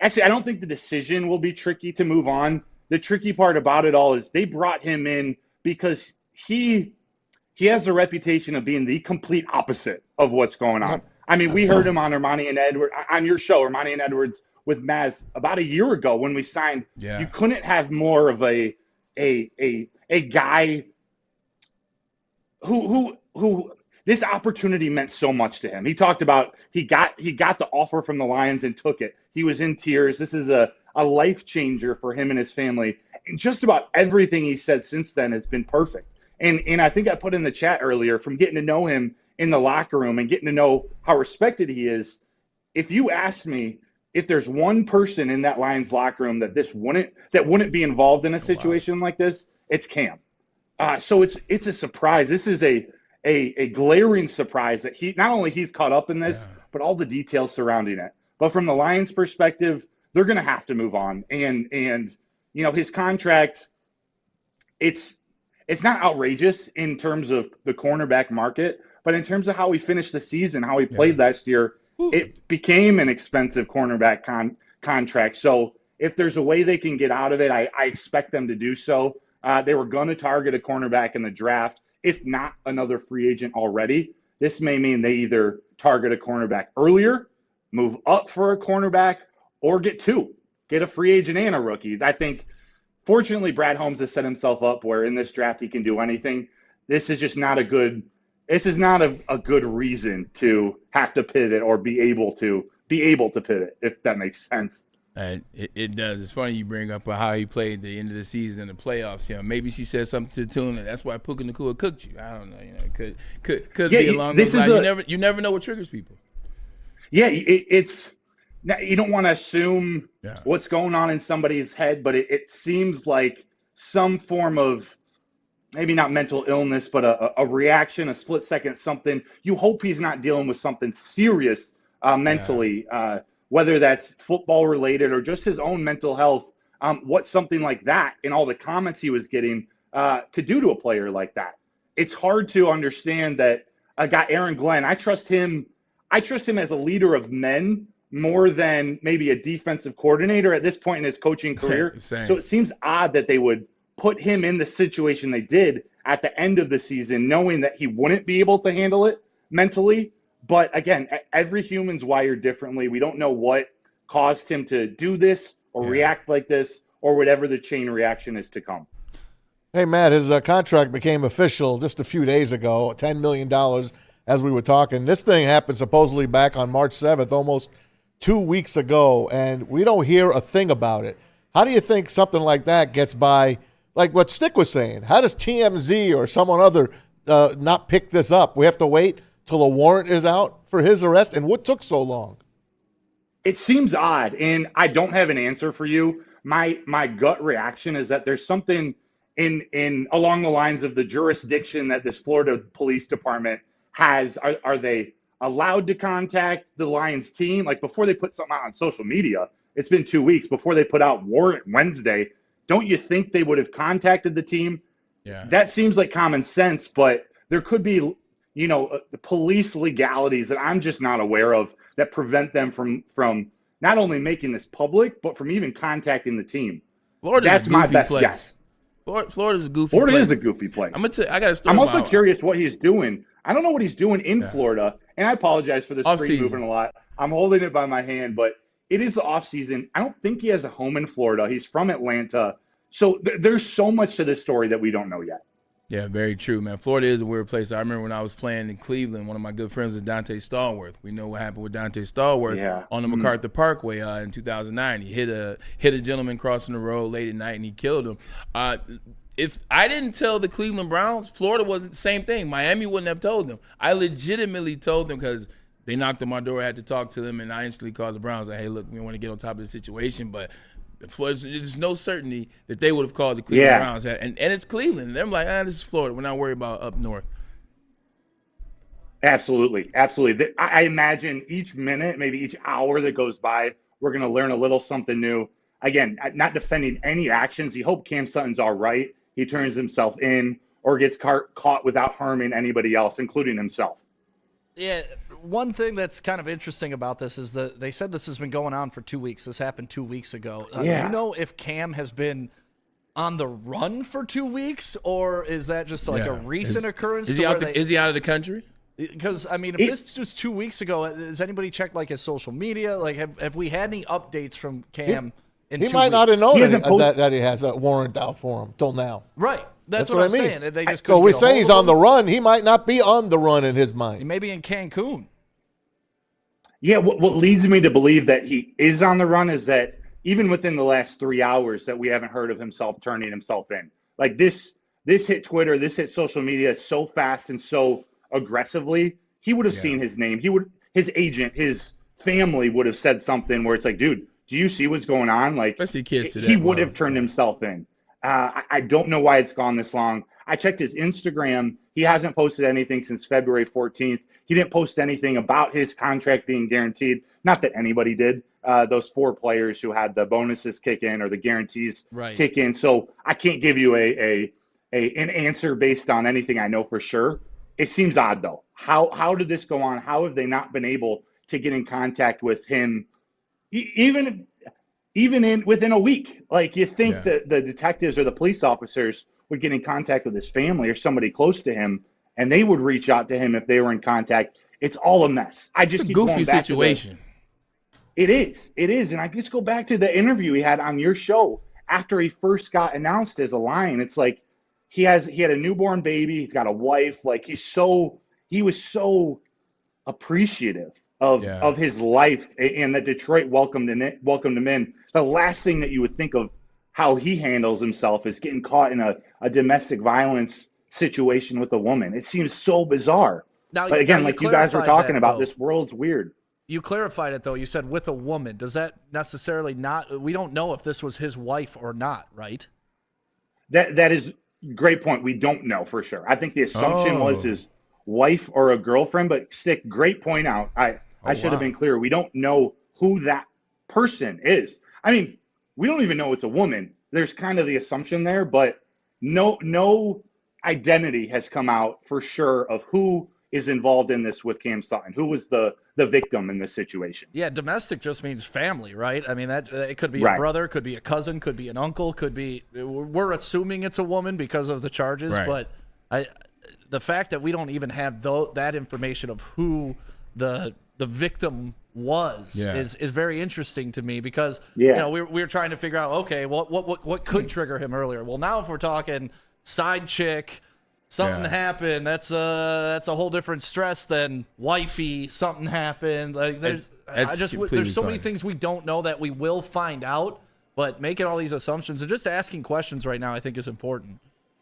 actually, I don't think the decision will be tricky to move on. The tricky part about it all is they brought him in because he has a reputation of being the complete opposite of what's going on. I mean, we heard him on Ermanni and Edwards, on your show, Ermanni and Edwards with Maz about a year ago when we signed. Yeah. You couldn't have more of a guy who this opportunity meant so much to him. He talked about he got the offer from the Lions and took it. He was in tears. This is a life changer for him and his family. And just about everything he said since then has been perfect. And I think I put in the chat earlier, from getting to know him in the locker room and getting to know how respected he is. If you asked me if there's one person in that Lions locker room that wouldn't be involved in a situation like this, it's Cam. So it's a surprise. This is a glaring surprise that not only he's caught up in this, but all the details surrounding it. But from the Lions' perspective, they're going to have to move on. And his contract, it's not outrageous in terms of the cornerback market, but in terms of how he finished the season, how he played last year, it became an expensive cornerback contract. So if there's a way they can get out of it, I expect them to do so. They were going to target a cornerback in the draft. If not another free agent already, this may mean they either target a cornerback earlier, move up for a cornerback, or get a free agent and a rookie. I think, fortunately, Brad Holmes has set himself up where in this draft he can do anything. This is just not a good reason to have to pivot or be able to pivot, if that makes sense. It does. It's funny you bring up how he played the end of the season in the playoffs. Maybe she said something to the tune that that's why Puka Nacua cooked you. I don't know. It could be along those lines. You never know what triggers people. Yeah, it's you don't want to assume what's going on in somebody's head, but it seems like some form of, maybe not mental illness, but a reaction, a split second, something. You hope he's not dealing with something serious mentally. Whether that's football related or just his own mental health, what something like that and all the comments he was getting could do to a player like that. It's hard to understand that a guy, Aaron Glenn, I trust him as a leader of men more than maybe a defensive coordinator at this point in his coaching career. So it seems odd that they would put him in the situation they did at the end of the season, knowing that he wouldn't be able to handle it mentally. But again, every human's wired differently. We don't know what caused him to do this or react like this or whatever the chain reaction is to come. Hey, Matt, his contract became official just a few days ago, $10 million as we were talking. This thing happened supposedly back on March 7th, almost 2 weeks ago, and we don't hear a thing about it. How do you think something like that gets by, like what Stick was saying? How does TMZ or someone other not pick this up? We have to wait till a warrant is out for his arrest? And what took so long? It seems odd, and I don't have an answer for you. My gut reaction is that there's something in along the lines of the jurisdiction that this Florida Police Department has. Are they allowed to contact the Lions team? Like, before they put something out on social media, it's been 2 weeks before they put out warrant Wednesday. Don't you think they would have contacted the team? Yeah. That seems like common sense, but there could be, police legalities that I'm just not aware of that prevent them from not only making this public, but from even contacting the team. That's my best guess. Florida's a goofy place. Florida is a goofy place. I got a story. I'm also curious what he's doing. I don't know what he's doing in Florida. and I apologize for the screen Off-season. moving a lot. I'm holding it by my hand, but it is the off-season. I don't think he has a home in Florida. He's from Atlanta. So there's so much to this story that we don't know yet. Yeah, very true, man. Florida is a weird place. I remember when I was playing in Cleveland, one of my good friends was Dante Stallworth. We know what happened with Dante Stallworth on the MacArthur Parkway in 2009. He hit a gentleman crossing the road late at night, and he killed him. If I didn't tell the Cleveland Browns, Florida was the same thing. Miami wouldn't have told them. I legitimately told them because they knocked on my door. I had to talk to them, and I instantly called the Browns. Like, hey, look, we want to get on top of the situation, but there's no certainty that they would have called the Cleveland Browns. And it's Cleveland. They're like, this is Florida. We're not worried about up north. Absolutely. I imagine each minute, maybe each hour that goes by, we're going to learn a little something new. Again, not defending any actions. You hope Cam Sutton's all right. He turns himself in or gets caught without harming anybody else, including himself. Yeah, one thing that's kind of interesting about this is that they said this has been going on for 2 weeks. This happened 2 weeks ago. Do you know if Cam has been on the run for 2 weeks, or is that just like a recent occurrence? Is he out of the country? Because, I mean, if this was 2 weeks ago, has anybody checked like his social media? Like, have we had any updates from Cam in 2 weeks? He might not have known that he has a warrant out for him till now. Right. That's what I'm saying. They just so we say he's on the run. He might not be on the run in his mind. He may be in Cancun. Yeah, what leads me to believe that he is on the run is that even within the last 3 hours that we haven't heard of himself turning himself in. Like this hit Twitter, this hit social media so fast and so aggressively. He would have seen his name. His agent, his family would have said something where it's like, dude, do you see what's going on? Like, especially kids today. He would have turned himself in. I don't know why it's gone this long. I checked his Instagram. He hasn't posted anything since February 14th. He didn't post anything about his contract being guaranteed. Not that anybody did. Those 4 players who had the bonuses kick in or the guarantees kick in. So I can't give you an answer based on anything I know for sure. It seems odd, though. How did this go on? How have they not been able to get in contact with him even within a week? Like, you think that the detectives or the police officers would get in contact with his family or somebody close to him, and they would reach out to him if they were in contact. It's all a mess. It's a goofy situation. It is. And I just go back to the interview he had on your show after he first got announced as a Lion. It's like he had a newborn baby. He's got a wife. Like, he was so appreciative of his life, and that Detroit welcomed him in. The last thing that you would think of how he handles himself is getting caught in a domestic violence situation with a woman. It seems so bizarre. But again, like you guys were talking about, this world's weird. You clarified it, though. You said with a woman. Does that necessarily we don't know if this was his wife or not, right? That is a great point. We don't know for sure. I think the assumption was his wife or a girlfriend, but Stick, great point out. I should have been clear. We don't know who that person is. I mean, we don't even know it's a woman. There's kind of the assumption there, but no identity has come out for sure of who is involved in this with Cam Sutton. Who was the victim in this situation? Yeah, domestic just means family, right? I mean, that it could be a brother, could be a cousin, could be an uncle, could be. We're assuming it's a woman because of the charges, but the fact that we don't even have that information of who the victim was is very interesting to me, because you know we were trying to figure out, okay, what could trigger him earlier. Well, now if we're talking side chick, something happened, that's a whole different stress than wifey, something happened. Like there's so many things we don't know that we will find out, but making all these assumptions and just asking questions right now I think is important.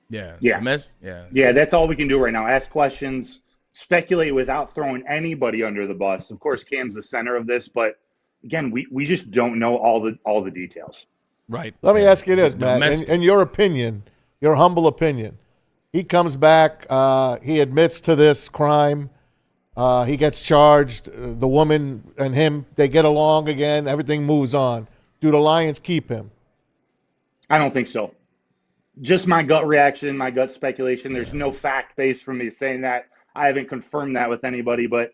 That's all we can do right now. Ask questions, speculate without throwing anybody under the bus. Of course, Cam's the center of this, but again, we just don't know all the details. Right. Let me ask you this, Matt. In your opinion, your humble opinion, he comes back, he admits to this crime, he gets charged, the woman and him, they get along again, everything moves on. Do the Lions keep him? I don't think so. Just my gut reaction, my gut speculation. There's no fact base from me saying that. I haven't confirmed that with anybody, but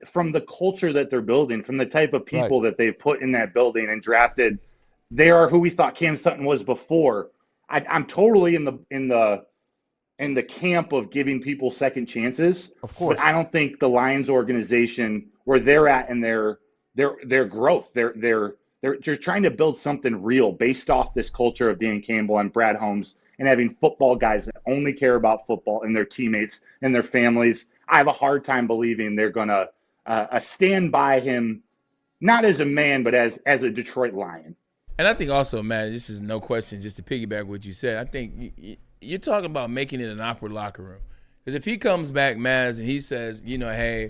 from the culture that they're building, from the type of people that they've put in that building and drafted, they are who we thought Cam Sutton was before. I'm totally in the in the camp of giving people second chances. Of course. But I don't think the Lions organization, where they're at in their growth, they're trying to build something real based off this culture of Dan Campbell and Brad Holmes and having football guys that only care about football and their teammates and their families. I have a hard time believing they're going to stand by him, not as a man, but as a Detroit Lion. And I think also, Matt, this is no question, just to piggyback what you said, I think you're talking about making it an awkward locker room. Because if he comes back, Maz, and he says, hey,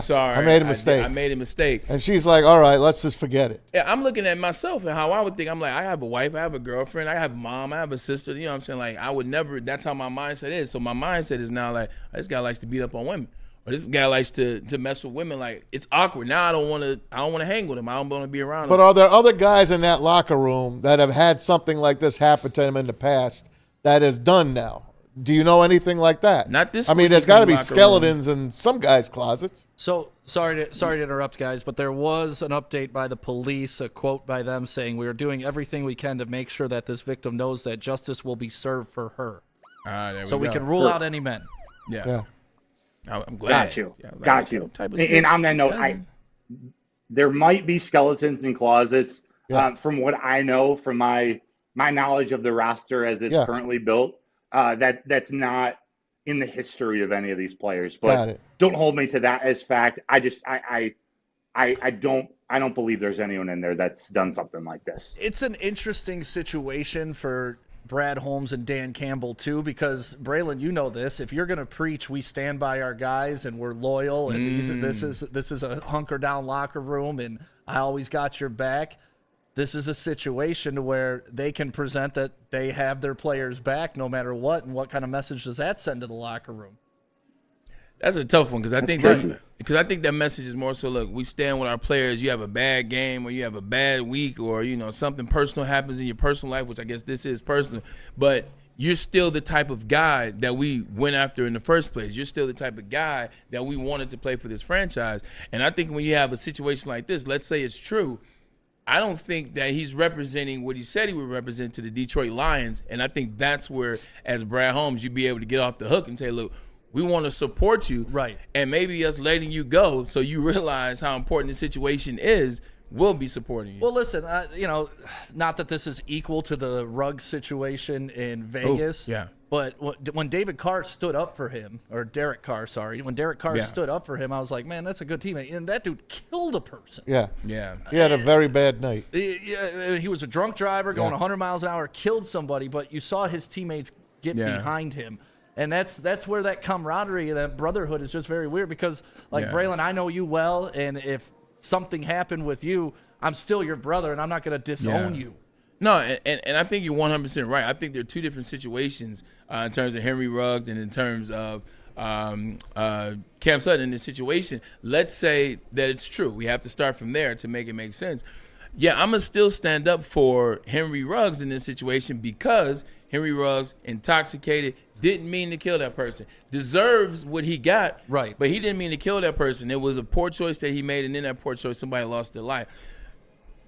sorry, I made a mistake. I made a mistake. And she's like, all right, let's just forget it. Yeah, I'm looking at myself and how I would think. I'm like, I have a wife, I have a girlfriend, I have a mom, I have a sister. You know what I'm saying? Like, I would never – that's how my mindset is. So my mindset is now like, this guy likes to beat up on women. Or this guy likes to mess with women. Like, it's awkward. Now I don't want to hang with him. I don't want to be around him. But are there other guys in that locker room that have had something like this happen to them in the past that is done now? Do you know anything like that? Not this. I mean, there's got to be skeletons in some guys' closets. So sorry to interrupt, guys, but there was an update by the police, a quote by them saying, "We are doing everything we can to make sure that this victim knows that justice will be served for her." So we can rule out any men. Yeah. I'm glad. Got you. Got you. And on that note, there might be skeletons in closets. From what I know, from my knowledge of the roster as it's currently built, that's not in the history of any of these players. But don't hold me to that as fact. I don't believe there's anyone in there that's done something like this. It's an interesting situation for Brad Holmes and Dan Campbell too, because Braylon, you know this. If you're going to preach, we stand by our guys and we're loyal, and this is a hunker down locker room, and I always got your back. This is a situation where they can present that they have their players back no matter what, and what kind of message does that send to the locker room? That's a tough one because I think that message is more so, look, we stand with our players. You have a bad game or you have a bad week or, something personal happens in your personal life, which I guess this is personal, but you're still the type of guy that we went after in the first place. You're still the type of guy that we wanted to play for this franchise. And I think when you have a situation like this, let's say it's true, I don't think that he's representing what he said he would represent to the Detroit Lions. And I think that's where, as Brad Holmes, you'd be able to get off the hook and say, look, we want to support you. Right. And maybe us letting you go so you realize how important the situation is, we'll be supporting you. Well, listen, not that this is equal to the Ruggs situation in Vegas. But when David Carr stood up for him, or Derek Carr, sorry, when Derek Carr stood up for him, I was like, man, that's a good teammate. And that dude killed a person. Yeah. He had a very bad night. He was a drunk driver going 100 miles an hour, killed somebody, but you saw his teammates get behind him. And that's where that camaraderie and that brotherhood is just very weird because, Braylon, I know you well, and if something happened with you, I'm still your brother, and I'm not going to disown you. No, and I think you're 100% right. I think there are two different situations in terms of Henry Ruggs and in terms of Cam Sutton in this situation. Let's say that it's true. We have to start from there to make it make sense. Yeah, I'm going to still stand up for Henry Ruggs in this situation because Henry Ruggs, intoxicated, didn't mean to kill that person. Deserves what he got, right? But he didn't mean to kill that person. It was a poor choice that he made, and in that poor choice, somebody lost their life.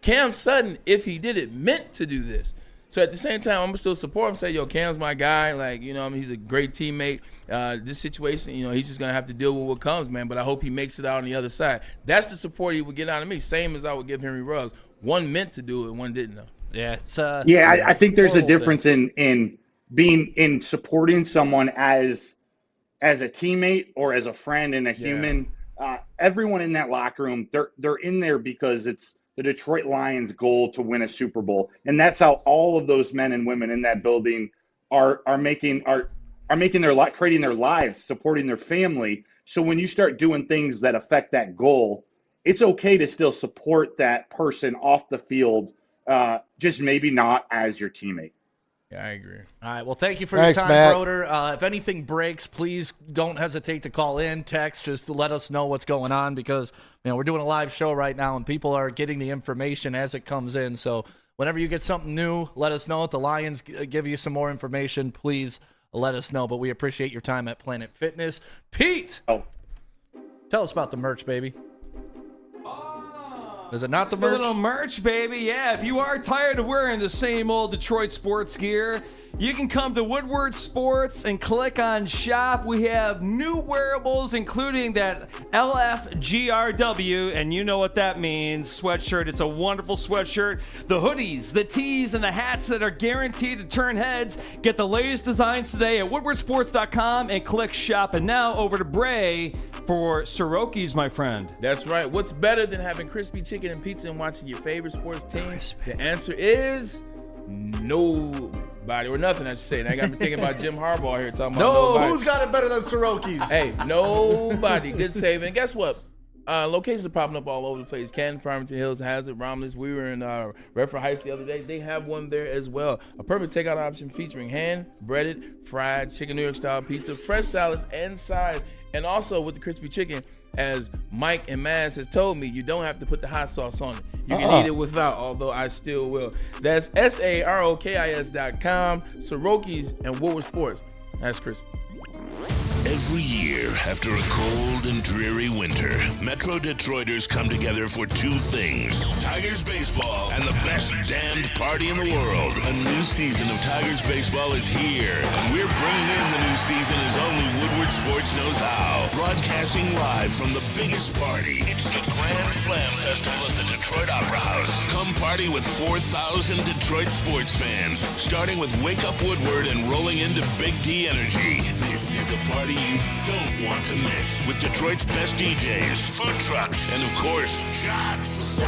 Cam Sutton, if he did it, meant to do this. So at the same time, I'm going to still support him, say, yo, Cam's my guy. He's a great teammate. This situation, he's just going to have to deal with what comes, man. But I hope he makes it out on the other side. That's the support he would get out of me, same as I would give Henry Ruggs. One meant to do it, one didn't, though. Yeah, it's I think there's a difference in supporting someone as a teammate or as a friend and a human. Everyone in that locker room, they're in there because it's the Detroit Lions' goal to win a Super Bowl, and that's how all of those men and women in that building are creating their lives, supporting their family. So when you start doing things that affect that goal, it's okay to still support that person off the field, just maybe not as your teammate. Yeah, I agree. All right. Well, thank you for your time, Broder. If anything breaks, please don't hesitate to call in, text, just to let us know what's going on because we're doing a live show right now and people are getting the information as it comes in. So whenever you get something new, let us know. If the Lions give you some more information, please let us know. But we appreciate your time at Planet Fitness. Pete, tell us about the merch, baby. Is it not the merch? A little merch, baby. Yeah, if you are tired of wearing the same old Detroit sports gear, You can come to Woodward Sports and click on shop. We have new wearables, including that LFGRW, and you know what that means, sweatshirt. It's a wonderful sweatshirt. The hoodies, the tees, and the hats that are guaranteed to turn heads. Get the latest designs today at woodwardsports.com and click shop. And now over to Bray for Soroki's, my friend. That's right. What's better than having crispy chicken and pizza and watching your favorite sports team? The answer is nobody, or nothing, I should say. And I got me thinking about Jim Harbaugh here talking about nobody. Who's got it better than Soroki's? Hey, nobody. Good save. And guess what? Locations are popping up all over the place. Canton, Farmington Hills has it. Romulus. We were in Redford Heights the other day. They have one there as well. A perfect takeout option featuring hand-breaded, fried chicken New York style pizza, fresh salads, and sides. And also with the crispy chicken, as Mike and Maz has told me, you don't have to put the hot sauce on it. You can eat it without, although I still will. That's SAROKIS.com, Soroki's, and Woodward Sports. That's crispy. Every year, after a cold and dreary winter, Metro Detroiters come together for two things: Tigers baseball and the best damned party in the world. A new season of Tigers baseball is here, and we're bringing in the new season as only Woodward Sports knows how. Broadcasting live from the biggest party. It's the Grand Slam Festival at the Detroit Opera House. Come party with 4,000 Detroit sports fans, starting with Wake Up Woodward and rolling into Big D Energy. This is a party you don't want to miss, with Detroit's best DJs, food trucks, and of course, shots.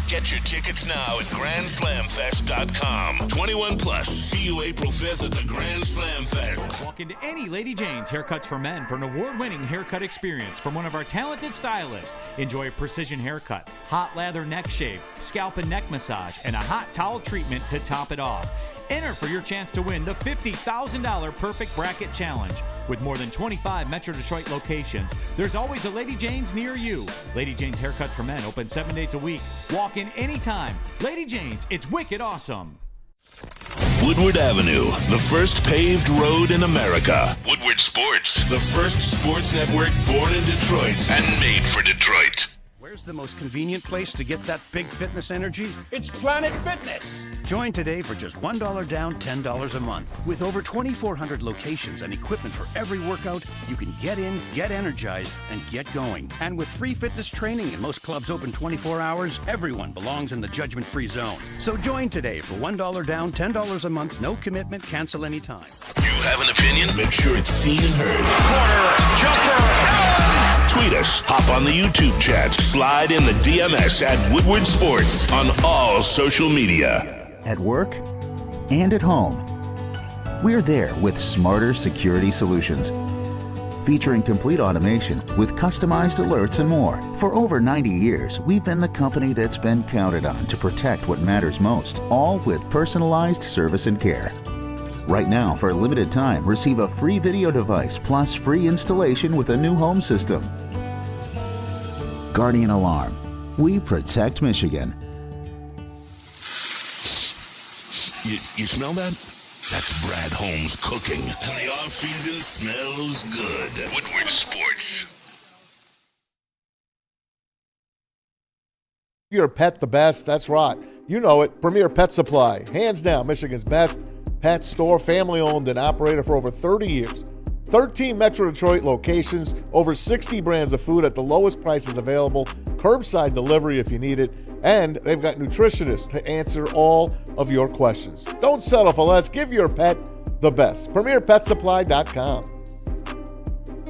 Get your tickets now at GrandSlamFest.com. 21 plus. See you April 5th at the Grand Slam Fest. Walk into any Lady Jane's Haircuts for Men for an award-winning haircut experience from one of our talented stylists. Enjoy a precision haircut, hot lather neck shave, scalp and neck massage, and a hot towel treatment to top it off. Enter for your chance to win the $50,000 Perfect Bracket Challenge. With more than 25 Metro Detroit locations, there's always a Lady Jane's near you. Lady Jane's Haircut for Men, open 7 days a week. Walk in anytime. Lady Jane's, it's wicked awesome. Woodward Avenue, the first paved road in America. Woodward Sports, the first sports network born in Detroit and made for Detroit. Where's the most convenient place to get that big fitness energy? It's Planet Fitness. Join today for just $1 down, $10 a month. With over 2,400 locations and equipment for every workout, you can get in, get energized, and get going. And with free fitness training and most clubs open 24 hours, everyone belongs in the judgment-free zone. So join today for $1 down, $10 a month, no commitment, cancel anytime. You have an opinion? Make sure it's seen and heard. Corner, jumper, Tweet us, hop on the YouTube chat, slide in the DMS at Woodward Sports on all social media. At work and at home, we're there with smarter security solutions. Featuring complete automation with customized alerts and more. For over 90 years, we've been the company that's been counted on to protect what matters most, all with personalized service and care. Right now, for a limited time, receive a free video device plus free installation with a new home system. Guardian Alarm. We protect Michigan. You smell that? That's Brad Holmes cooking. And the off-season smells good. Woodward Sports. Your pet the best, that's right. You know it. Premier Pet Supply. Hands down, Michigan's best pet store, family-owned and operated for over 30 years. 13 Metro Detroit locations, over 60 brands of food at the lowest prices available, curbside delivery if you need it, and they've got nutritionists to answer all of your questions. Don't settle for less. Give your pet the best. PremierPetSupply.com.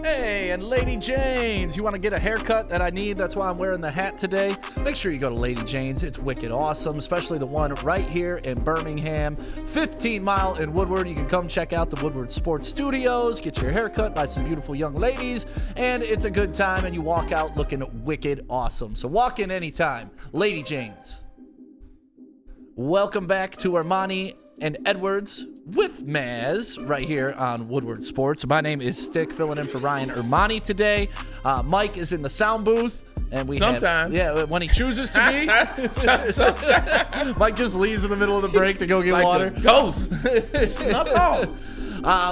Hey, and Lady Jane's, you want to get a haircut that I need? That's why I'm wearing the hat today. Make sure you go to Lady Jane's. It's wicked awesome, especially the one right here in Birmingham, 15 Mile in Woodward. You can come check out the Woodward Sports Studios, get your haircut by some beautiful young ladies, and it's a good time, and you walk out looking wicked awesome. So walk in anytime. Lady Jane's. Welcome back to Ermanni and Edwards with Maz right here on Woodward Sports. My name is Stick, filling in for Ryan Ermanni today. Mike is in the sound booth. And we sometimes. When he chooses to be. Sometimes. Mike just leaves in the middle of the break to go get like water. A ghost. Not all.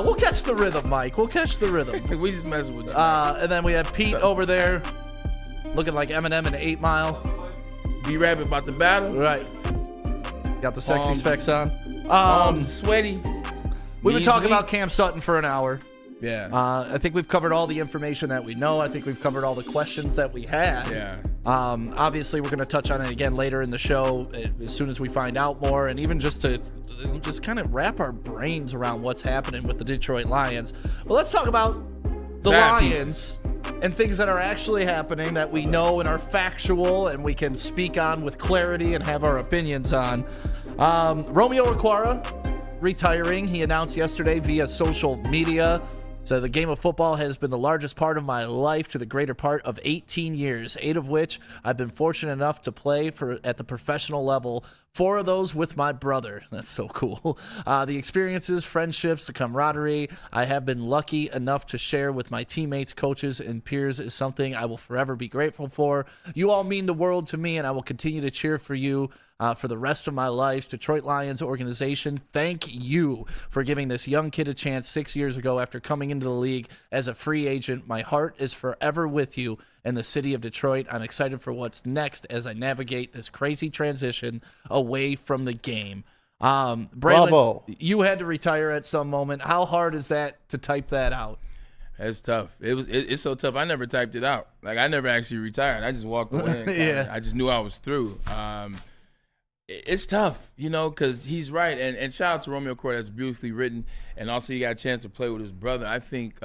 We'll catch the rhythm, Mike. We'll catch the rhythm. We just messing with you. And then we have Pete over there looking like Eminem in 8 Mile. B-Rabbit about the battle. Right. Got the sexy specs on. Sweaty. We've been talking about Cam Sutton for an hour. Yeah. I think we've covered all the information that we know. I think we've covered all the questions that we had. Yeah. Obviously, we're going to touch on it again later in the show as soon as we find out more, and even just to kind of wrap our brains around what's happening with the Detroit Lions. Well, let's talk about the Lions and things that are actually happening that we know and are factual and we can speak on with clarity and have our opinions on. Romeo Okwara retiring. He announced yesterday via social media. So the game of football has been the largest part of my life to the greater part of 18 years, 8 of which I've been fortunate enough to play at the professional level, 4 of those with my brother. That's so cool. The experiences, friendships, the camaraderie I have been lucky enough to share with my teammates, coaches, and peers is something I will forever be grateful for. You all mean the world to me, and I will continue to cheer for you for the rest of my life. Detroit Lions organization, thank you for giving this young kid a chance 6 years ago after coming into the league as a free agent. My heart is forever with you in the city of Detroit. I'm excited for what's next as I navigate this crazy transition away from the game. Braylon, Bravo. You had to retire at some moment. How hard is that to type that out? It's tough. It's so tough. I never typed it out. Like, I never actually retired. I just walked away. And I just knew I was through. It's tough, because he's right. And shout out to Romeo Okwara. That's beautifully written. And also, you got a chance to play with his brother. I think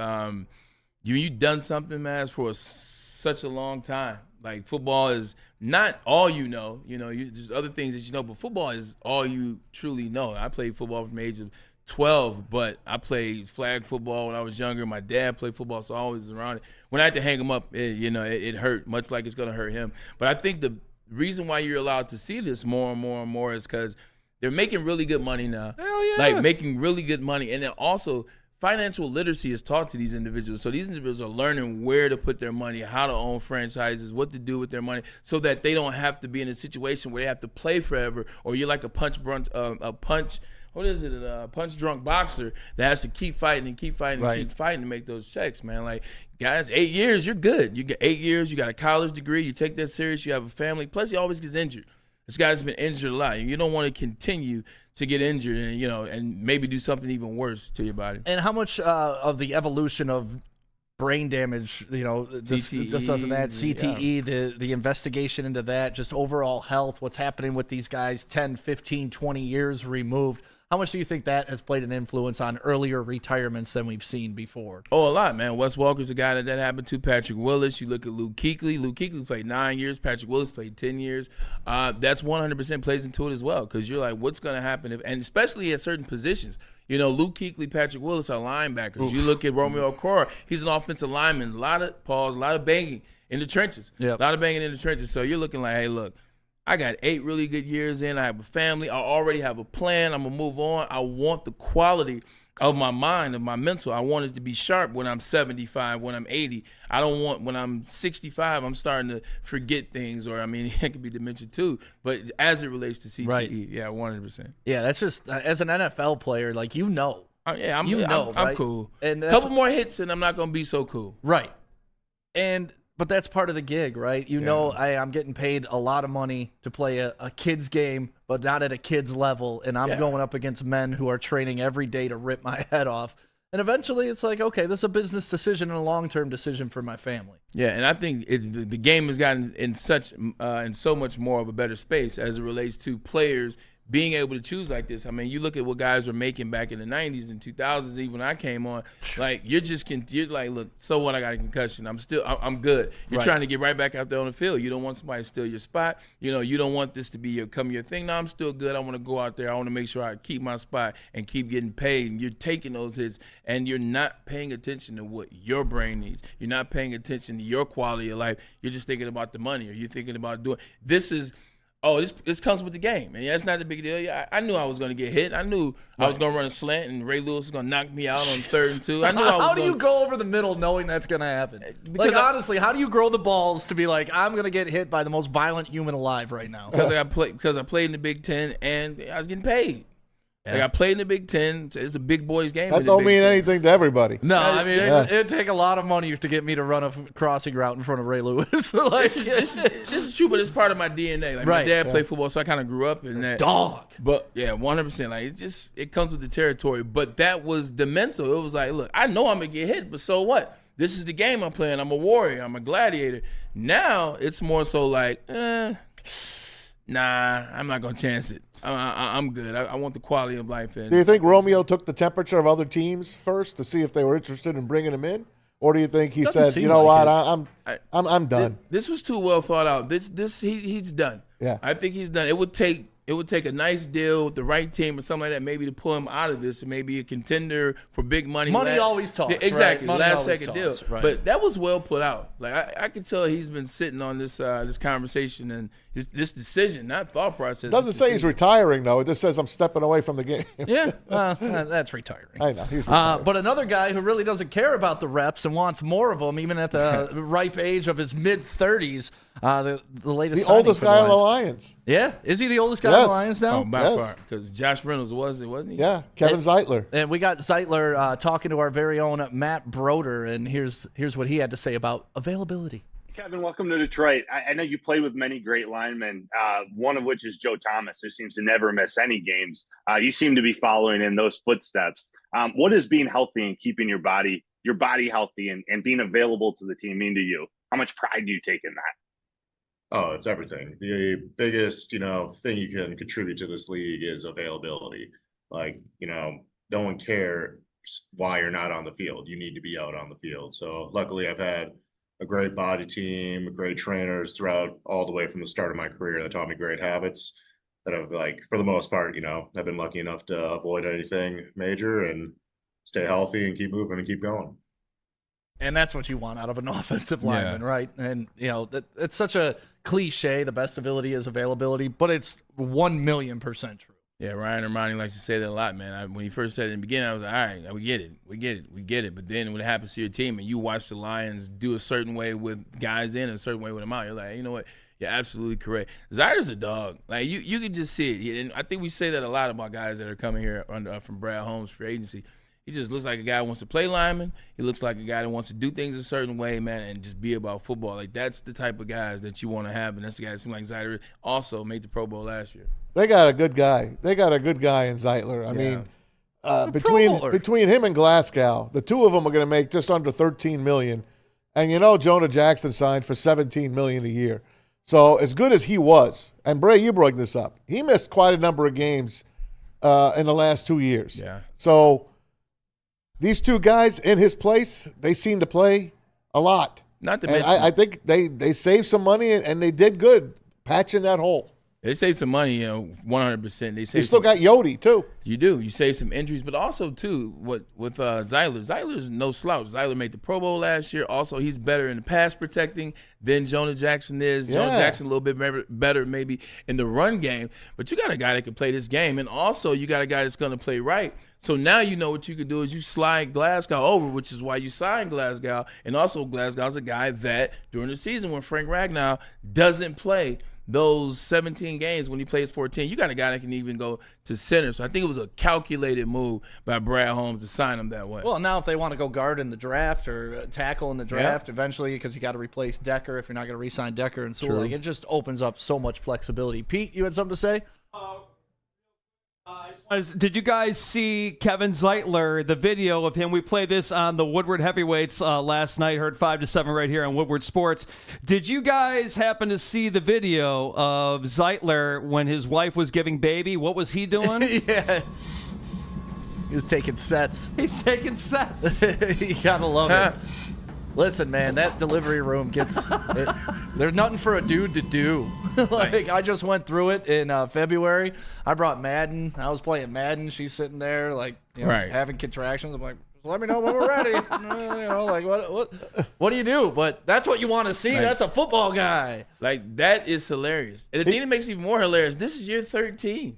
you've done something, man, for such a long time. Like, football is not all you know. There's other things that you know, but football is all you truly know. I played football from the age of 12, but I played flag football when I was younger. My dad played football, so I always was around it. When I had to hang him up, it hurt, much like it's going to hurt him. But I think the reason why you're allowed to see this more and more and more is because they're making really good money now. Hell yeah. Like, making really good money. And then also, financial literacy is taught to these individuals. So these individuals are learning where to put their money, how to own franchises, what to do with their money, so that they don't have to be in a situation where they have to play forever, or you're like a punch drunk boxer that has to keep fighting and keep fighting and keep fighting to make those checks, man. Like, guys, 8 years, you're good. You get 8 years, you got a college degree, you take that serious, you have a family. Plus, he always gets injured. This guy's been injured a lot. You don't want to continue to get injured and maybe do something even worse to your body. And how much of the evolution of brain damage, just doesn't that CTE, the investigation into that, just overall health, what's happening with these guys 10, 15, 20 years removed, how much do you think that has played an influence on earlier retirements than we've seen before? Oh, a lot, man. Wes Walker's the guy that happened to. Patrick Willis. You look at Luke Kuechly. Luke Kuechly played 9 years. Patrick Willis played 10 years. That's 100% plays into it as well, because you're like, what's going to happen? And especially at certain positions. Luke Kuechly, Patrick Willis are linebackers. Oof. You look at Romeo Okwara. He's an offensive lineman. A lot of pause, a lot of banging in the trenches. Yep. A lot of banging in the trenches. So you're looking like, hey, look, I got 8 really good years in. I have a family. I already have a plan. I'm going to move on. I want the quality of my mind, of my mental. I want it to be sharp when I'm 75, when I'm 80. I don't want when I'm 65, I'm starting to forget things, or, it could be dementia too. But as it relates to CTE, right. Yeah, 100%. Yeah, that's just, as an NFL player, like, I'm cool. And a couple more hits and I'm not going to be so cool. Right. But that's part of the gig, right? I'm getting paid a lot of money to play a kid's game, but not at a kid's level. And I'm going up against men who are training every day to rip my head off. And eventually it's like, okay, this is a business decision and a long-term decision for my family. Yeah, and I think the game has gotten in so much more of a better space as it relates to players being able to choose like this. You look at what guys were making back in the 90s and 2000s, even when I came on, like, you're like, look, so what, I got a concussion. I'm good. You're trying to get right back out there on the field. You don't want somebody to steal your spot. You don't want this to be your thing. No, I'm still good. I want to go out there. I want to make sure I keep my spot and keep getting paid. And you're taking those hits, and you're not paying attention to what your brain needs. You're not paying attention to your quality of life. You're just thinking about the money, or you're thinking about doing this comes with the game, and that's not the big deal. I knew I was going to get hit. I knew I was going to run a slant, and Ray Lewis was going to knock me out on 3rd and 2. I knew How do you go over the middle knowing that's going to happen? Because honestly, how do you grow the balls to be like, I'm going to get hit by the most violent human alive right now? Because I played in the Big Ten, and I was getting paid. Like I played in the Big Ten. It's a big boys game. That don't mean anything to everybody. No, I mean, it'd take a lot of money to get me to run a crossing route in front of Ray Lewis. Like, this is true, but it's part of my DNA. Like my dad played football, so I kind of grew up in that. Dog. But yeah, 100%. Like it comes with the territory. But that was the mental. It was like, look, I know I'm gonna get hit, but so what? This is the game I'm playing. I'm a warrior. I'm a gladiator. Now it's more so like, nah, I'm not gonna chance it. I'm good. I want the quality of life. Do you think Romeo took the temperature of other teams first to see if they were interested in bringing him in, or do you think he said, you know what, I'm done? This was too well thought out. He's done. Yeah, I think he's done. It would take a nice deal with the right team or something like that, maybe to pull him out of this and maybe a contender for big money. Money always talks. Yeah, exactly, right? last second deal. Right. But that was well put out. Like I could tell he's been sitting on this conversation and this decision, not thought process. It doesn't say he's retiring though. It just says I'm stepping away from the game. Yeah, that's retiring. I know he's retiring. But another guy who really doesn't care about the reps and wants more of them, even at the ripe age of his mid-30s. The latest, the oldest guy on the Lions. Yeah, is he the oldest guy on the Lions now? Oh, by far, because Josh Reynolds wasn't he? Yeah, Kevin Zeitler. And we got Zeitler talking to our very own Matt Broder, and here's what he had to say about availability. Kevin, welcome to Detroit. I know you played with many great linemen, one of which is Joe Thomas, who seems to never miss any games. You seem to be following in those footsteps. What does being healthy and keeping your body healthy and being available to the team mean to you? How much pride do you take in that? Oh, it's everything. The biggest, thing you can contribute to this league is availability. Like, no one cares why you're not on the field. You need to be out on the field. So luckily I've had a great body team, great trainers throughout all the way from the start of my career that taught me great habits that I've, like, for the most part, I've been lucky enough to avoid anything major and stay healthy and keep moving and keep going. And that's what you want out of an offensive lineman, right? And, it's such a cliche, the best ability is availability, but it's 1,000,000% true. Yeah, Ryan Ermanni likes to say that a lot, man. When he first said it in the beginning, I was like, all right, we get it. But then when it happens to your team and you watch the Lions do a certain way with guys in and a certain way with them out, you're like, you know what? You're absolutely correct. Zeitler's a dog. Like, you can just see it. And I think we say that a lot about guys that are coming here from Brad Holmes' free agency. He just looks like a guy who wants to play lineman. He looks like a guy that wants to do things a certain way, man, and just be about football. Like, that's the type of guys that you want to have, and that's the guy that seems like Zeitler also made the Pro Bowl last year. They got a good guy. They got a good guy in Zeitler. I mean, between him and Glasgow, the two of them are going to make just under $13 million. And Jonah Jackson signed for $17 million a year. So as good as he was, and Bray, you brought this up, he missed quite a number of games in the last 2 years. Yeah. So these two guys in his place, they seem to play a lot. Not to and mention, I think they saved some money and they did good patching that hole. They saved some money, 100%. They saved. You still got Yodi too. You do. You save some injuries, but also too with Zeitler. Zeitler's no slouch. Zeitler made the Pro Bowl last year. Also, he's better in the pass protecting than Jonah Jackson is. Yeah. Jonah Jackson a little bit better maybe in the run game, but you got a guy that can play this game, and also you got a guy that's going to play right. So now you know what you can do is you slide Glasgow over, which is why you signed Glasgow, and also Glasgow's a guy that during the season when Frank Ragnow doesn't play those 17 games when he plays 14, you got a guy that can even go to center. So I think it was a calculated move by Brad Holmes to sign him that way. Well, now if they want to go guard in the draft or tackle in the draft eventually, because you got to replace Decker if you're not going to re-sign Decker and Sewell, like, it just opens up so much flexibility. Pete, you had something to say? Did you guys see Kevin Zeitler, the video of him? We played this on the Woodward Heavyweights last night, heard 5 to 7 right here on Woodward Sports. Did you guys happen to see the video of Zeitler when his wife was giving baby? What was he doing? Yeah. He was taking sets. He's taking sets. You got to love it. Listen, man, that delivery room gets there's nothing for a dude to do. Like, I just went through it in February. I brought Madden. I was playing Madden. She's sitting there, like, having contractions. I'm like, let me know when we're ready. What do you do? But that's what you want to see. Like, that's a football guy. Like, that is hilarious. And the thing that makes it even more hilarious, this is year 13.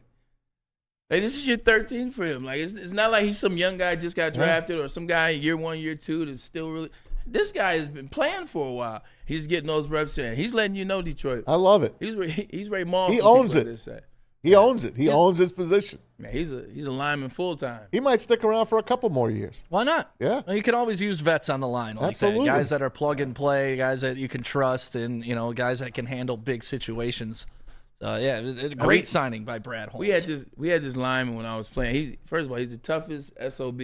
Like, this is year 13 for him. Like, it's not like he's some young guy just got drafted or some guy in year 1, year 2 that's still really – this guy has been playing for a while. He's getting those reps in. He's letting you know, Detroit. I love it. He's Ray Moss. He owns it. He owns it. He owns his position. Man, he's a lineman full time. He might stick around for a couple more years. Why not? Yeah. You can always use vets on the line like Absolutely. that. Guys that are plug and play, guys that you can trust, and guys that can handle big situations. Great signing by Brad Holmes. We had this lineman when I was playing. First of all, he's the toughest SOB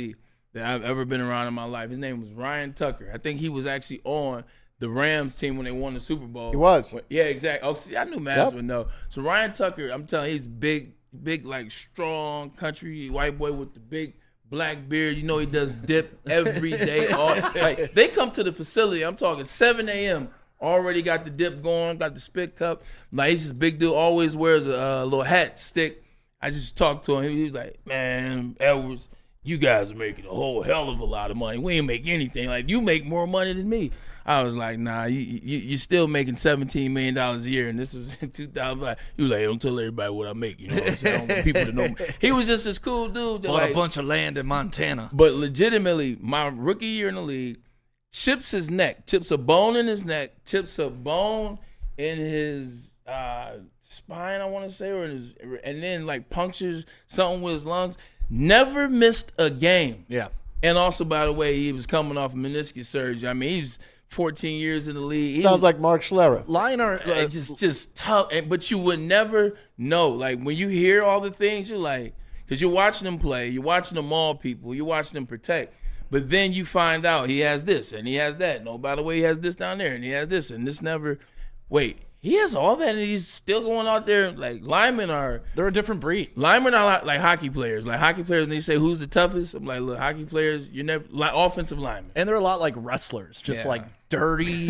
that I've ever been around in my life. His name was Ryan Tucker. I think he was actually on the Rams team when they won the Super Bowl. He was. Yeah, exactly. Oh, see, I knew Maz would know. So Ryan Tucker, I'm telling you, he's big, like strong country white boy with the big black beard. He does dip every day. Like they come to the facility. I'm talking 7 a.m. Already got the dip going, got the spit cup. Like he's just big dude. Always wears a little hat stick. I just talked to him. He was like, "Man, Edwards, you guys are making a whole hell of a lot of money. We ain't make anything. Like you make more money than me." I was like, "Nah, you're still making $17 million a year," and this was in 2005. He was like, "Don't tell everybody what I make." You know what I'm saying? I don't want people to know me. He was just this cool dude. Bought a bunch of land in Montana. But legitimately, my rookie year in the league, chips his neck, tips a bone in his neck, tips a bone in his spine, I want to say, and then like punctures something with his lungs. Never missed a game. Yeah. And also, by the way, he was coming off meniscus surgery. I mean, he's 14 years in the league. Sounds like Mark Schlereth. Liner, just tough. But you would never know. Like when you hear all the things, you're like, because you're watching them play, you're watching them maul people, you're watching them protect. But then you find out he has this and he has that. No, by the way, he has this down there and he has this and this never. Wait, he has all that and he's still going out there. Like linemen they're a different breed. Linemen are like hockey players. Like hockey players, and they say who's the toughest. I'm like, look, hockey players, you're never like offensive linemen. And they're a lot like wrestlers, just like dirty,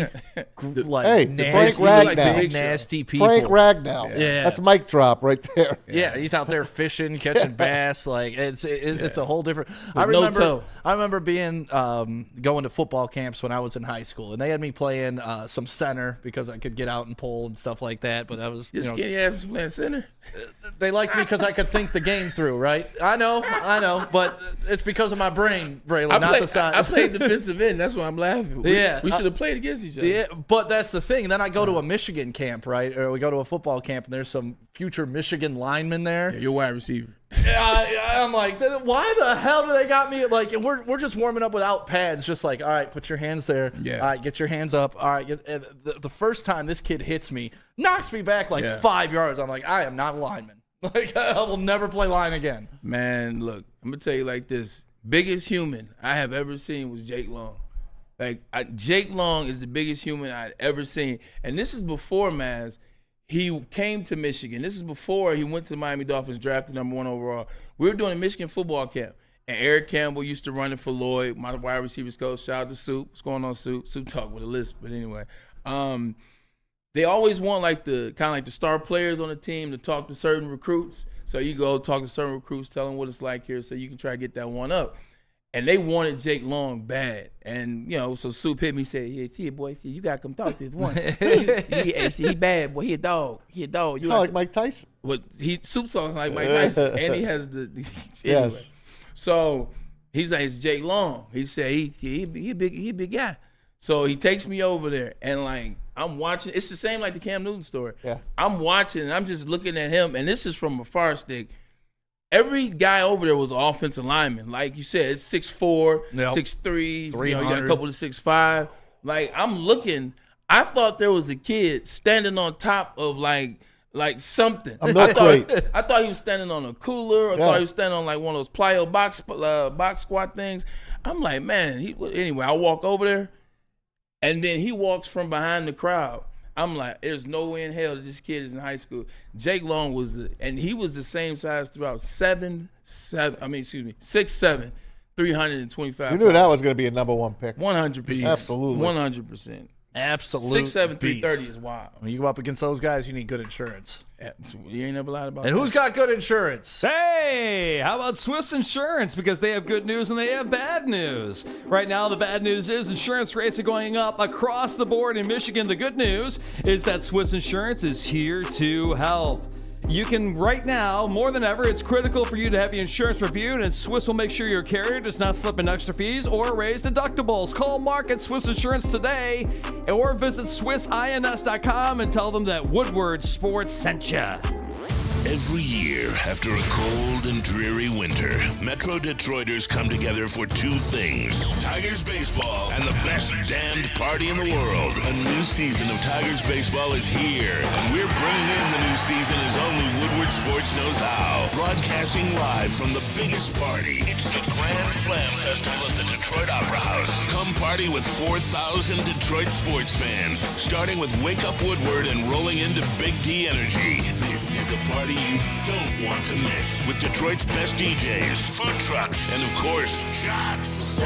like nasty, Frank Ragnow. big nasty people. Frank Ragnow. Yeah. That's mic drop right there. Yeah, he's out there fishing, catching bass. Like it's a whole different. I remember being going to football camps when I was in high school, and they had me playing some center because I could get out and pull and stuff like that. But that was skinny ass playing center. They liked me because I could think the game through. Right? I know, but it's because of my brain, Braylon, not the size. I played defensive end. That's why I'm laughing. We should have played against each other. Yeah, but that's the thing. Then I go to a Michigan camp, right? Or we go to a football camp, and there's some future Michigan linemen there. Yeah, you're wide receiver. I'm like, why the hell do they got me? Like, we're just warming up without pads. Just like, all right, put your hands there. Yeah. All right, get your hands up. All right. The first time this kid hits me, knocks me back like 5 yards. I'm like, I am not a lineman. Like, I will never play line again. Man, look, I'm gonna tell you like this: biggest human I have ever seen was Jake Long. Like Jake Long is the biggest human I'd ever seen, and this is before Maz. He came to Michigan. This is before he went to the Miami Dolphins, drafted #1 overall. We were doing a Michigan football camp, and Eric Campbell used to run it for Lloyd, my wide receivers coach. Shout out to Soup. What's going on, Soup? Soup talk with a list, but anyway. They always want like the star players on the team to talk to certain recruits. So you go talk to certain recruits, tell them what it's like here, so you can try to get that one up. And they wanted Jake Long bad. And, so Soup hit me and said, "Yeah, boy, you got to come talk to this one. he bad, boy. He a dog. You sound like Mike Tyson. Soup sounds like Mike Tyson. And he has the anyway. Yes. So he's like, it's Jake Long. He said, he a big guy. So he takes me over there, and like I'm watching. It's the same like the Cam Newton story. Yeah. I'm watching, and I'm just looking at him, and this is from a far stick. Every guy over there was an offensive lineman. Like you said, it's 6'4", 6'3", 300. You got a couple of 6'5". Like I'm looking, I thought there was a kid standing on top of like something. I thought he was standing on a cooler. I thought he was standing on like one of those plyo box squat things. I'm like, man. Anyway, I walk over there, and then he walks from behind the crowd. I'm like, there's no way in hell that this kid is in high school. Jake Long and he was the same size throughout 6'7", 325. You knew that was going to be a #1 pick. 100%. Absolutely. 100%. Absolute 6'7", 330 is wild. When you go up against those guys, you need good insurance. You ain't never lied about that. And who's got good insurance? Hey, how about Swiss Insurance? Because they have good news and they have bad news. Right now, the bad news is insurance rates are going up across the board in Michigan. The good news is that Swiss Insurance is here to help. You can, right now, more than ever, it's critical for you to have your insurance reviewed, and Swiss will make sure your carrier does not slip in extra fees or raise deductibles. Call Mark at Swiss Insurance today, or visit SwissINS.com and tell them that Woodward Sports sent you. Every year, after a cold and dreary winter, Metro Detroiters come together for two things: Tigers baseball and the best damned party in the world. A new season of Tigers baseball is here, and we're bringing in the new season as only Woodward Sports knows how. Broadcasting live from the biggest party. It's the Grand Slam Festival at the Detroit Opera House. Come party with 4,000 Detroit sports fans, starting with Wake Up Woodward and rolling into Big D Energy. This is a party you don't want to miss, with Detroit's best DJs, food trucks, and of course, shots.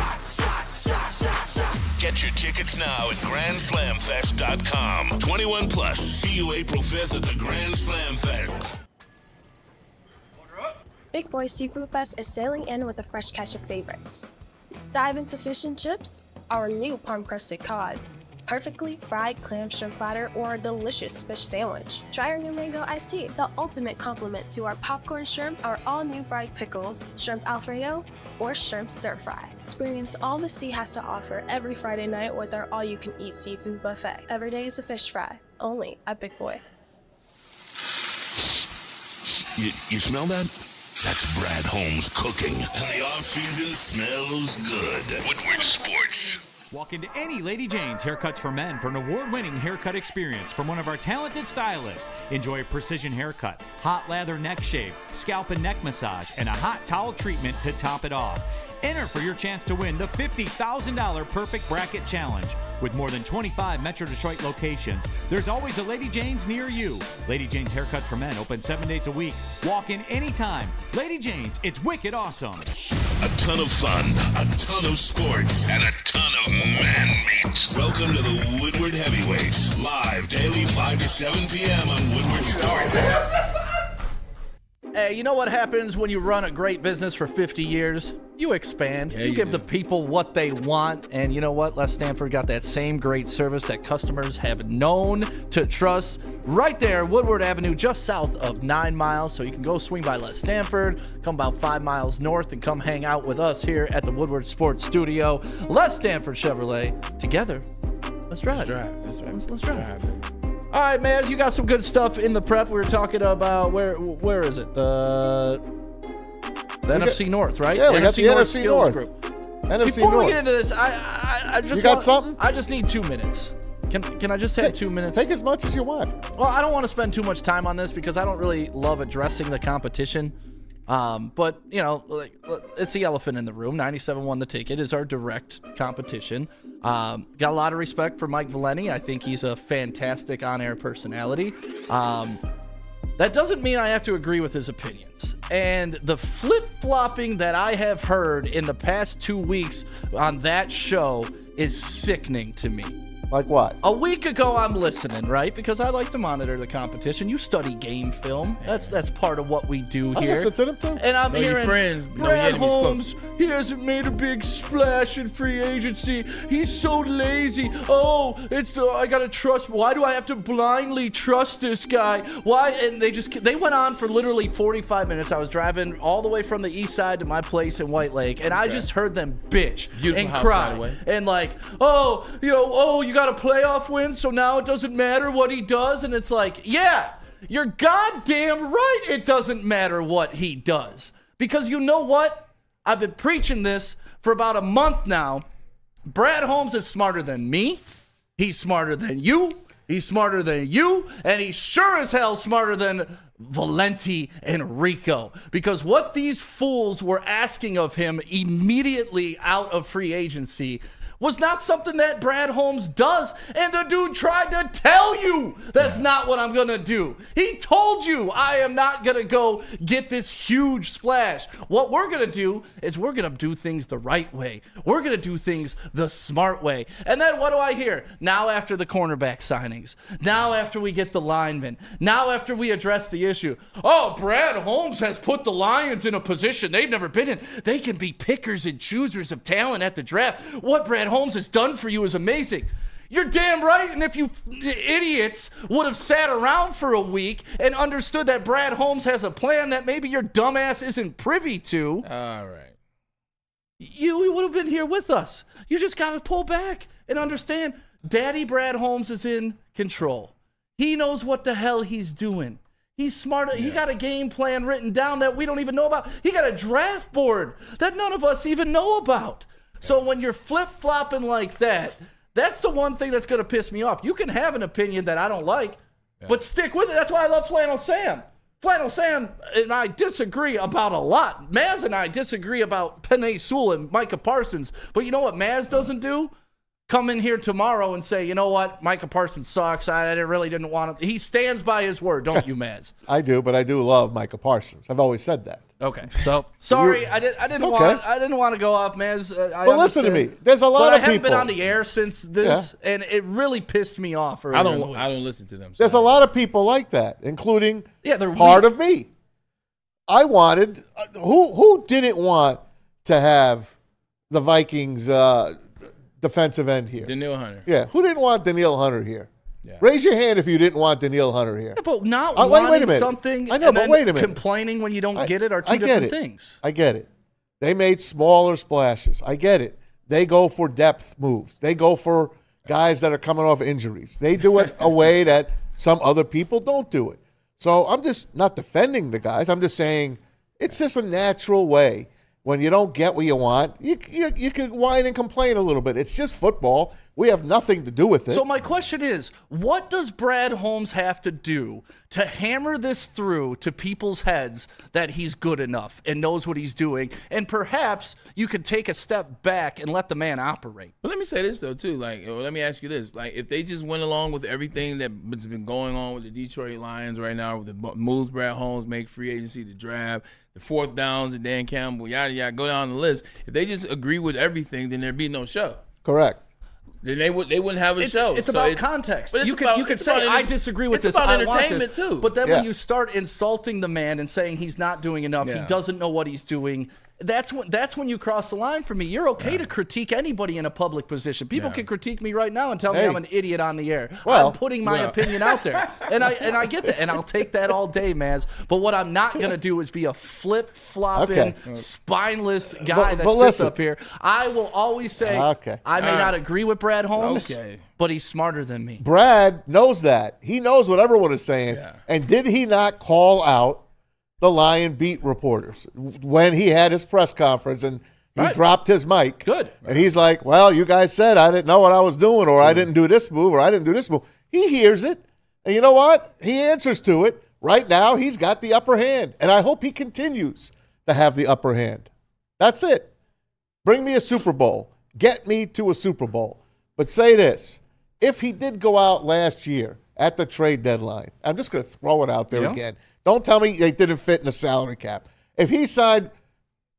Get your tickets now at GrandSlamFest.com. 21 plus. See you April 5th at the Grand Slam Fest. Big Boy Seafood Fest is sailing in with a fresh catch of favorites. Dive into fish and chips, our new palm-crusted cod, perfectly fried clam shrimp platter, or a delicious fish sandwich. Try our new mango iced tea, the ultimate complement to our popcorn shrimp, our all-new fried pickles, shrimp alfredo, or shrimp stir-fry. Experience all the sea has to offer every Friday night with our all-you-can-eat seafood buffet. Every day is a fish fry, only at Big Boy. You smell that? That's Brad Holmes cooking, and the off-season smells good. Woodward Sports. Walk into any Lady Jane's Haircuts for Men for an award-winning haircut experience from one of our talented stylists. Enjoy a precision haircut, hot lather neck shave, scalp and neck massage, and a hot towel treatment to top it off. Enter for your chance to win the $50,000 Perfect Bracket Challenge. With more than 25 Metro Detroit locations, there's always a Lady Jane's near you. Lady Jane's Haircut for Men, open 7 days a week. Walk in anytime. Lady Jane's, it's wicked awesome. A ton of fun, a ton of sports, and a ton of man meat. Welcome to the Woodward Heavyweights, live daily 5 to 7 p.m. on Woodward Sports. Hey, you know what happens when you run a great business for 50 years? You expand. Yeah, you give do. the people what they want. And you know what? Les Stanford got that same great service that customers have known to trust right there, Woodward Avenue, just south of 9 miles. So you can go swing by Les Stanford, come about 5 miles north, and come hang out with us here at the Woodward Sports Studio. Les Stanford Chevrolet. Together, let's drive. Let's drive. All right, man, you got some good stuff in the prep. We were talking about, where is it? The NFC North, right? Yeah, we got the NFC North Group. NFC Before North. we get into this, I just you got something? I just need 2 minutes. Can I just take 2 minutes? Take as much as you want. Well, I don't want to spend too much time on this because I don't really love addressing the competition. But, you know, like, it's the elephant in the room. 97 won the ticket. Is our direct competition. Got a lot of respect for Mike Valenti. I think he's a fantastic on-air personality. That doesn't mean I have to agree with his opinions. And the flip-flopping that I have heard in the past 2 weeks on that show is sickening to me. Like what? A week ago, I'm listening, right? Because I like to monitor the competition. You study game film. That's part of what we do here. I listen to them too. And I'm Know your hearing friends, know your Brad enemies Holmes, he hasn't made a big splash in free agency. He's so lazy. Oh, I gotta trust. Why do I have to blindly trust this guy? Why? And they went on for literally 45 minutes. I was driving all the way from the east side to my place in White Lake, and I just heard them bitch Beautiful and house, cry by the way. and like, you got a playoff win, so now it doesn't matter what he does. And it's like, yeah, you're goddamn right it doesn't matter what he does. Because you know what? I've been preaching this for about a month now. Brad Holmes is smarter than me. He's smarter than you. He's smarter than you. And he's sure as hell smarter than Valenti and Rico. Because what these fools were asking of him immediately out of free agency was not something that Brad Holmes does. And the dude tried to tell you that's not what I'm going to do. He told you I am not going to go get this huge splash. What we're going to do is we're going to do things the right way. We're going to do things the smart way. And then what do I hear? Now after the cornerback signings, now after we get the linemen, now after we address the issue, oh, Brad Holmes has put the Lions in a position they've never been in. They can be pickers and choosers of talent at the draft. What Brad Holmes has done for you is amazing. You're damn right. And if you idiots would have sat around for a week and understood that Brad Holmes has a plan that maybe your dumbass isn't privy to, all right, you would have been here with us. You just got to pull back and understand Daddy Brad Holmes is in control. He knows what the hell he's doing. He's smart. He got a game plan written down that we don't even know about. He got a draft board that none of us even know about. So when you're flip-flopping like that, that's the one thing that's going to piss me off. You can have an opinion that I don't like, but stick with it. That's why I love Flannel Sam. Flannel Sam and I disagree about a lot. Maz and I disagree about Penei Sewell and Micah Parsons. But you know what Maz doesn't do? Come in here tomorrow and say, you know what, Micah Parsons sucks. I really didn't want to. He stands by his word, don't you, Maz? I do, but I do love Micah Parsons. I've always said that. Okay, so sorry, I didn't want to go off, Maz. But listen to me. There's a lot of people. I haven't been on the air since this, and it really pissed me off. I don't listen to them. There's a lot of people like that, including they're part of me. I wanted who didn't want to have the Vikings defensive end here? Danielle Hunter. Yeah, who didn't want Danielle Hunter here? Yeah. Raise your hand if you didn't want Danielle Hunter here. Yeah, but not wanting something I know, but wait a minute. Complaining when you don't get it are two different things. I get it. They made smaller splashes. I get it. They go for depth moves. They go for guys that are coming off injuries. They do it a way that some other people don't do it. So I'm just not defending the guys. I'm just saying it's just a natural way. When you don't get what you want, you can whine and complain a little bit. It's just football. We have nothing to do with it. So my question is, what does Brad Holmes have to do to hammer this through to people's heads that he's good enough and knows what he's doing? And perhaps you could take a step back and let the man operate. But let me say this, though, too. Let me ask you this. If they just went along with everything that's been going on with the Detroit Lions right now, with the moves Brad Holmes make, free agency, the draft, the fourth downs, and Dan Campbell, yada, yada, go down the list. If they just agree with everything, then there'd be no show. Correct. Then they wouldn't have a show. It's about context. You could say, I disagree with this. It's about I entertainment, want this. too. But then when you start insulting the man and saying he's not doing enough, he doesn't know what he's doing, that's when you cross the line for me. You're okay to critique anybody in a public position. People can critique me right now and tell me I'm an idiot on the air. Well, I'm putting my opinion out there. And I get that. And I'll take that all day, Maz. But what I'm not going to do is be a flip-flopping, spineless guy that sits up here. I will always say I may not agree with Brad Holmes, but he's smarter than me. Brad knows that. He knows what everyone is saying. Yeah. And did he not call out the Lion beat reporters when he had his press conference and he dropped his mic? Good. And he's like, well, you guys said I didn't know what I was doing, or I didn't do this move, or I didn't do this move. He hears it. And you know what? He answers to it. Right now, he's got the upper hand. And I hope he continues to have the upper hand. That's it. Bring me a Super Bowl. Get me to a Super Bowl. But say this. If he did go out last year at the trade deadline, I'm just going to throw it out there again. Don't tell me they didn't fit in the salary cap. If he signed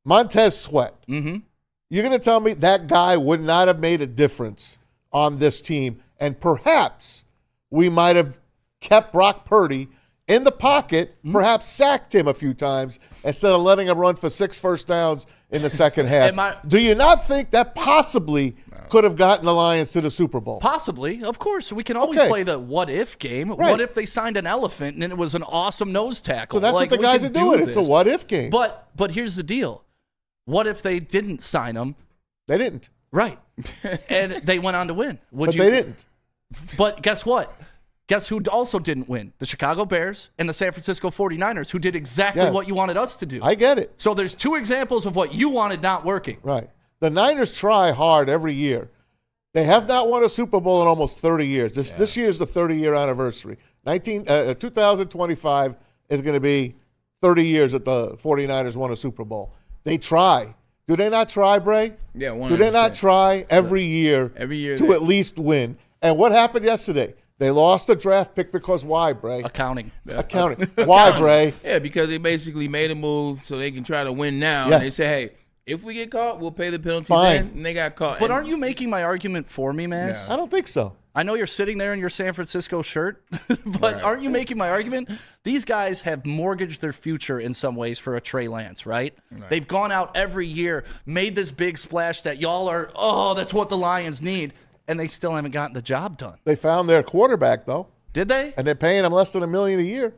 Montez Sweat, you're going to tell me that guy would not have made a difference on this team, and perhaps we might have kept Brock Purdy in the pocket, perhaps sacked him a few times instead of letting him run for 6 first downs in the second half. Do you not think that possibly could have gotten the Lions to the Super Bowl? Possibly, of course. We can always play the what-if game. Right. What if they signed an elephant and it was an awesome nose tackle? So that's what the guys are doing. It's a what-if game. But here's the deal. What if they didn't sign him? They didn't. Right. And they went on to win. They didn't. But guess what? Guess who also didn't win? The Chicago Bears and the San Francisco 49ers, who did exactly what you wanted us to do. I get it. So there's 2 examples of what you wanted not working. Right. The Niners try hard every year. They have not won a Super Bowl in almost 30 years. This year is the 30-year anniversary. 2025 is going to be 30 years that the 49ers won a Super Bowl. They try. Do they not try, Bray? Yeah, 100%. Do they not try every year to at least win? And what happened yesterday? They lost a draft pick because why, Bray? Accounting. Why, Bray? Yeah, because they basically made a move so they can try to win now. Yeah. And they say, hey, if we get caught, we'll pay the penalty then. And they got caught. But aren't you making my argument for me, Maz? I don't think so. I know you're sitting there in your San Francisco shirt, but aren't you making my argument? These guys have mortgaged their future in some ways for a Trey Lance, right? They've gone out every year, made this big splash that y'all are, that's what the Lions need, and they still haven't gotten the job done. They found their quarterback, though. Did they? And they're paying him less than $1 million a year.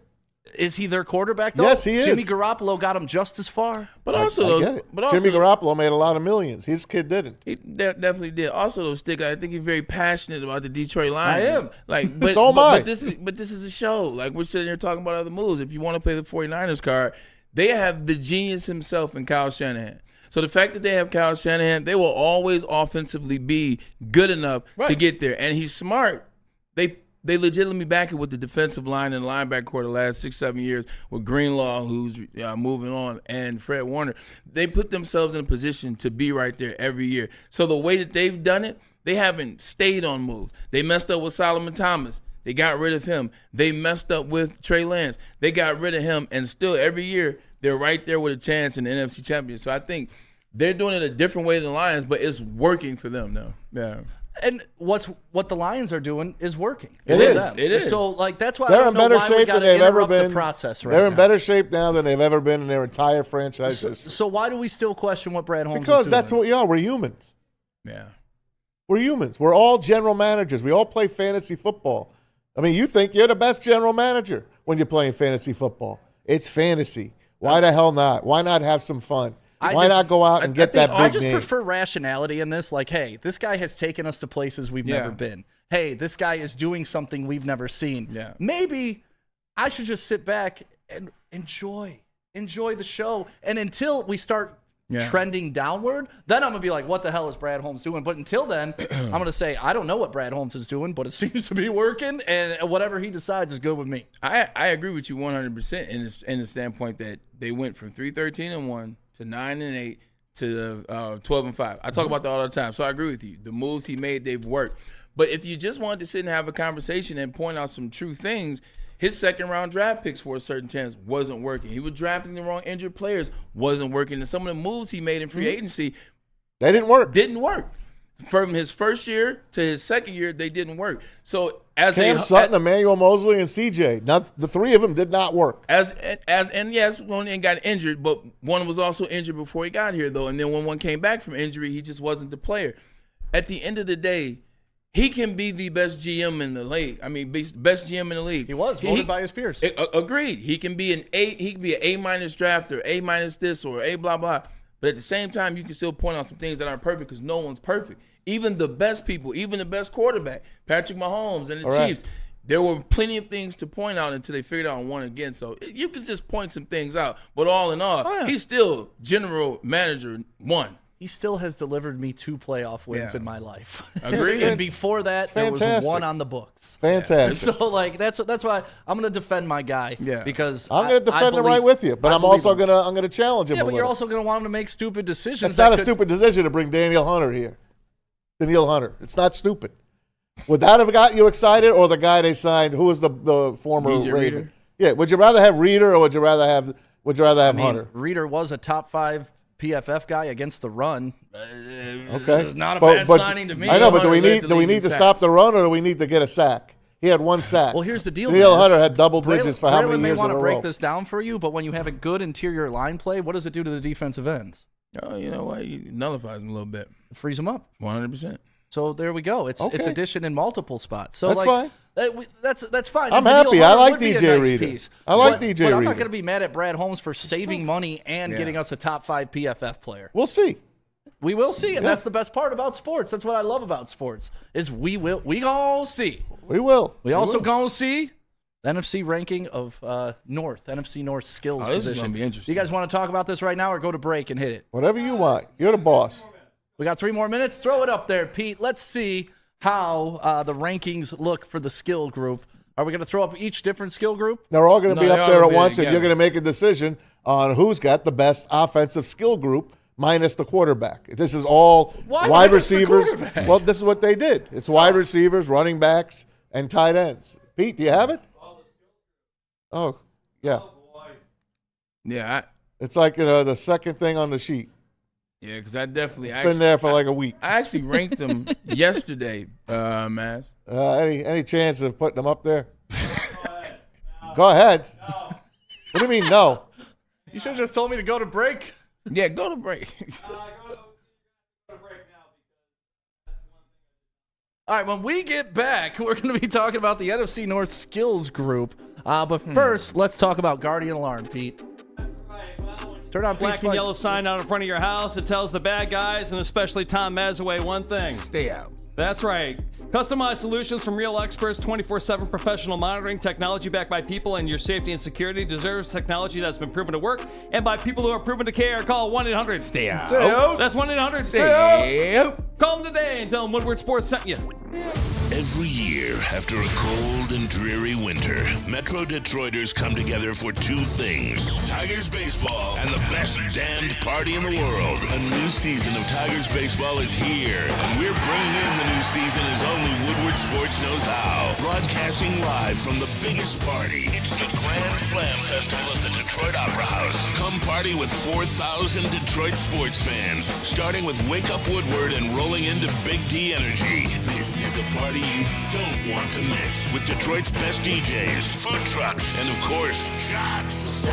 Is he their quarterback, though? Yes, he is. Jimmy Garoppolo got him just as far. But also, I get it. Jimmy Garoppolo made a lot of millions. His kid didn't. He definitely did. Also, though, Stick, I think he's very passionate about the Detroit Lions. I am. Like, but, So am I. but this is a show. Like, we're sitting here talking about other moves. If you want to play the 49ers card, they have the genius himself in Kyle Shanahan. So the fact that they have Kyle Shanahan, they will always offensively be good enough to get there. And he's smart. They legitimately back it with the defensive line and linebacker core the last 6-7 years with Greenlaw, who's moving on, and Fred Warner. They put themselves in a position to be right there every year. So the way that they've done it, they haven't stayed on moves. They messed up with Solomon Thomas. They got rid of him. They messed up with Trey Lance. They got rid of him, and still every year they're right there with a chance in the NFC Championship. So I think they're doing it a different way than the Lions, but it's working for them now. Yeah. And what the Lions are doing is working. It is. So like that's why they're I don't in know better why we shape got than to they've ever interrupt been. the process right They're in now. better shape now than they've ever been in their entire franchise history. So why do we still question what Brad Holmes is Because doing? that's what we are. We're humans. Yeah. We're humans. We're all general managers. We all play fantasy football. I mean, you think you're the best general manager when you're playing fantasy football. It's fantasy. Why the hell not? Why not have some fun? Why not go out and get that big I just name? prefer rationality in this. Like, hey, this guy has taken us to places we've never been. Hey, this guy is doing something we've never seen. Yeah. Maybe I should just sit back and enjoy the show. And until we start trending downward, then I'm going to be like, what the hell is Brad Holmes doing? But until then, I'm going to say, I don't know what Brad Holmes is doing, but it seems to be working, and whatever he decides is good with me. I agree with you 100% in the standpoint that they went from 3-13-1 to 9-8 to 12-5. I talk about that all the time, so I agree with you. The moves he made, they've worked. But if you just wanted to sit and have a conversation and point out some true things, his second-round draft picks for a certain chance wasn't working. He was drafting the wrong injured players, wasn't working. And some of the moves he made in free agency, they didn't work. Didn't work. From his first year to his second year, they didn't work. So as Cam Sutton, Emmanuel Mosley, and CJ, the three of them did not work. And yes, one got injured, but one was also injured before he got here, though. And then when one came back from injury, he just wasn't the player. At the end of the day, he can be the best GM in the league. I mean, best GM in the league. He was voted by his peers. Agreed. He can be an A. He can be an A- drafter, A- this, or A blah blah. But at the same time, you can still point out some things that aren't perfect because no one's perfect. Even the best people, even the best quarterback, Patrick Mahomes and the Chiefs, there were plenty of things to point out until they figured out one again. So you can just point some things out. But all in all, he's still general manager one. He still has delivered me 2 playoff wins in my life. Agreed. And before that, there was 1 on the books. Fantastic. So like that's why I'm going to defend my guy. Because I'm going to defend him right with you, but I'm also going to challenge him. Yeah, but you're also going to want him to make stupid decisions. It's not a stupid decision to bring Daniel Hunter here. Daniel Hunter. It's not stupid. Would that have got you excited, or the guy they signed? Who was the former Raven? Reader. Yeah. Would you rather have Reader or would you rather have Hunter? Reader was a top 5 PFF guy against the run. Okay, not a bad signing to me. I know, but do we need to stop the run, or do we need to get a sack? He had 1 sack. Well, here's the deal. Daniel Hunter had double digits for how Braylon many may years want in to a break row? this down for you, but when you have a good interior line play, what does it do to the defensive ends? Oh, you know what? He nullifies them a little bit. It frees them up. 100%. So there we go. It's addition in multiple spots. So that's fine. That's fine. I'm happy. I like DJ Reader. I like DJ Reader. But I'm not going to be mad at Brad Holmes for saving money and getting us a top 5 PFF player. We'll see. We will see, and that's the best part about sports. That's what I love about sports is we gonna see. We will. We also gonna see the NFC ranking of NFC North skills this position. is gonna be interesting. You guys want to talk about this right now or go to break and hit it? Whatever you want. You're the boss. We got 3 more minutes. Throw it up there, Pete. Let's see how the rankings look for the skill group. Are we going to throw up each different skill group? They're all going to be up there at once, and you're going to make a decision on who's got the best offensive skill group minus the quarterback. This is all wide receivers. Well, this is what they did. It's wide receivers, running backs, and tight ends. Pete, do you have it? Oh, yeah. Yeah. It's like the second thing on the sheet. Yeah, because I definitely it's been there for like a week. I actually ranked them yesterday, Mass. Any chance of putting them up there? Go ahead. No. What do you mean no? You should have just told me to go to break. Yeah, go to break. All right, when we get back, we're going to be talking about the NFC North skills group. But first, let's talk about Guardian Alarm, Pete. Turn on Black Pete's and mic. yellow sign out in front of your house. It tells the bad guys, and especially Tom Mazaway, one thing. Stay out. That's right. Customized solutions from real experts, 24/7 professional monitoring, technology backed by people, and your safety and security deserves technology that's been proven to work and by people who are proven to care. Call 1-800. Stay out. That's 1-800. Stay out. Call them today and tell them Woodward Sports sent you. Every year, after a cold and dreary winter, Metro Detroiters come together for two things: Tigers baseball and the best damned party in the world. A new season of Tigers baseball is here, and we're bringing in the new season as only Woodward Sports knows how. Broadcasting live from the biggest party. It's the Grand Slam Festival at the Detroit Opera House. Come party with 4,000 Detroit sports fans, starting with Wake Up Woodward and rolling into Big D Energy. This is a party you don't want to miss, with Detroit's best DJs, food trucks, and of course, shots.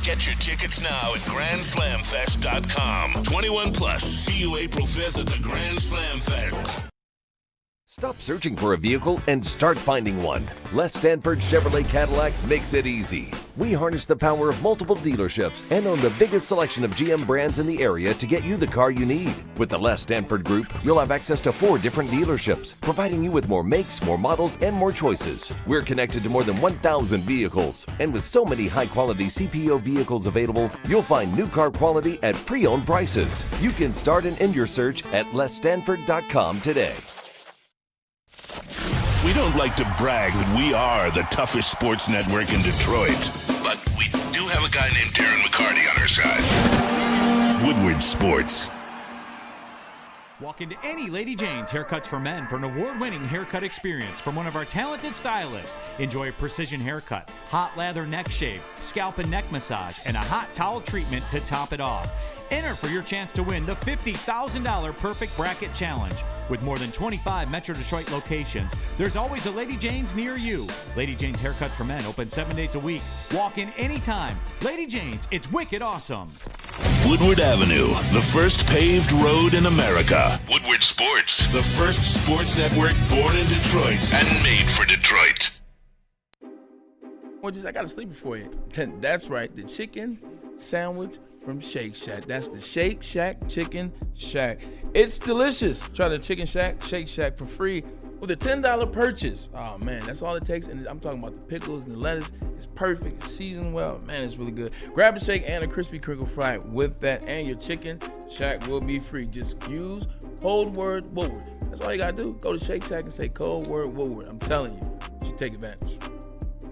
Get your tickets now at GrandSlamFest.com. 21 plus. See you April 5th at the Grand Slam Fest. Stop searching for a vehicle and start finding one. Les Stanford Chevrolet Cadillac makes it easy. We harness the power of multiple dealerships and own the biggest selection of GM brands in the area to get you the car you need. With the Les Stanford Group, you'll have access to 4 different dealerships, providing you with more makes, more models, and more choices. We're connected to more than 1,000 vehicles. And with so many high-quality CPO vehicles available, you'll find new car quality at pre-owned prices. You can start and end your search at lesstanford.com today. We don't like to brag that we are the toughest sports network in Detroit, but we do have a guy named Darren McCarty on our side. Woodward Sports. Walk into any Lady Jane's Haircuts for Men for an award-winning haircut experience from one of our talented stylists. Enjoy a precision haircut, hot lather neck shave, scalp and neck massage, and a hot towel treatment to top it off. Enter for your chance to win the $50,000 Perfect Bracket Challenge. With more than 25 Metro Detroit locations, there's always a Lady Jane's near you. Lady Jane's Haircut for Men, open 7 days a week. Walk in anytime. Lady Jane's, it's wicked awesome. Woodward Avenue, the first paved road in America. Woodward Sports, the first sports network born in Detroit and made for Detroit. Well, I got to sleep before you. That's right, the chicken sandwich from Shake Shack. That's the Shake Shack Chicken Shack. It's delicious. Try the Chicken Shack, Shake Shack for free with a $10 purchase. Oh, man, that's all it takes. And I'm talking about the pickles and the lettuce. It's perfect. It's seasoned well. Man, it's really good. Grab a shake and a crispy crinkle fry with that, and your Chicken Shack will be free. Just use code word Woodward. That's all you got to do. Go to Shake Shack and say code word Woodward. I'm telling you, you should take advantage.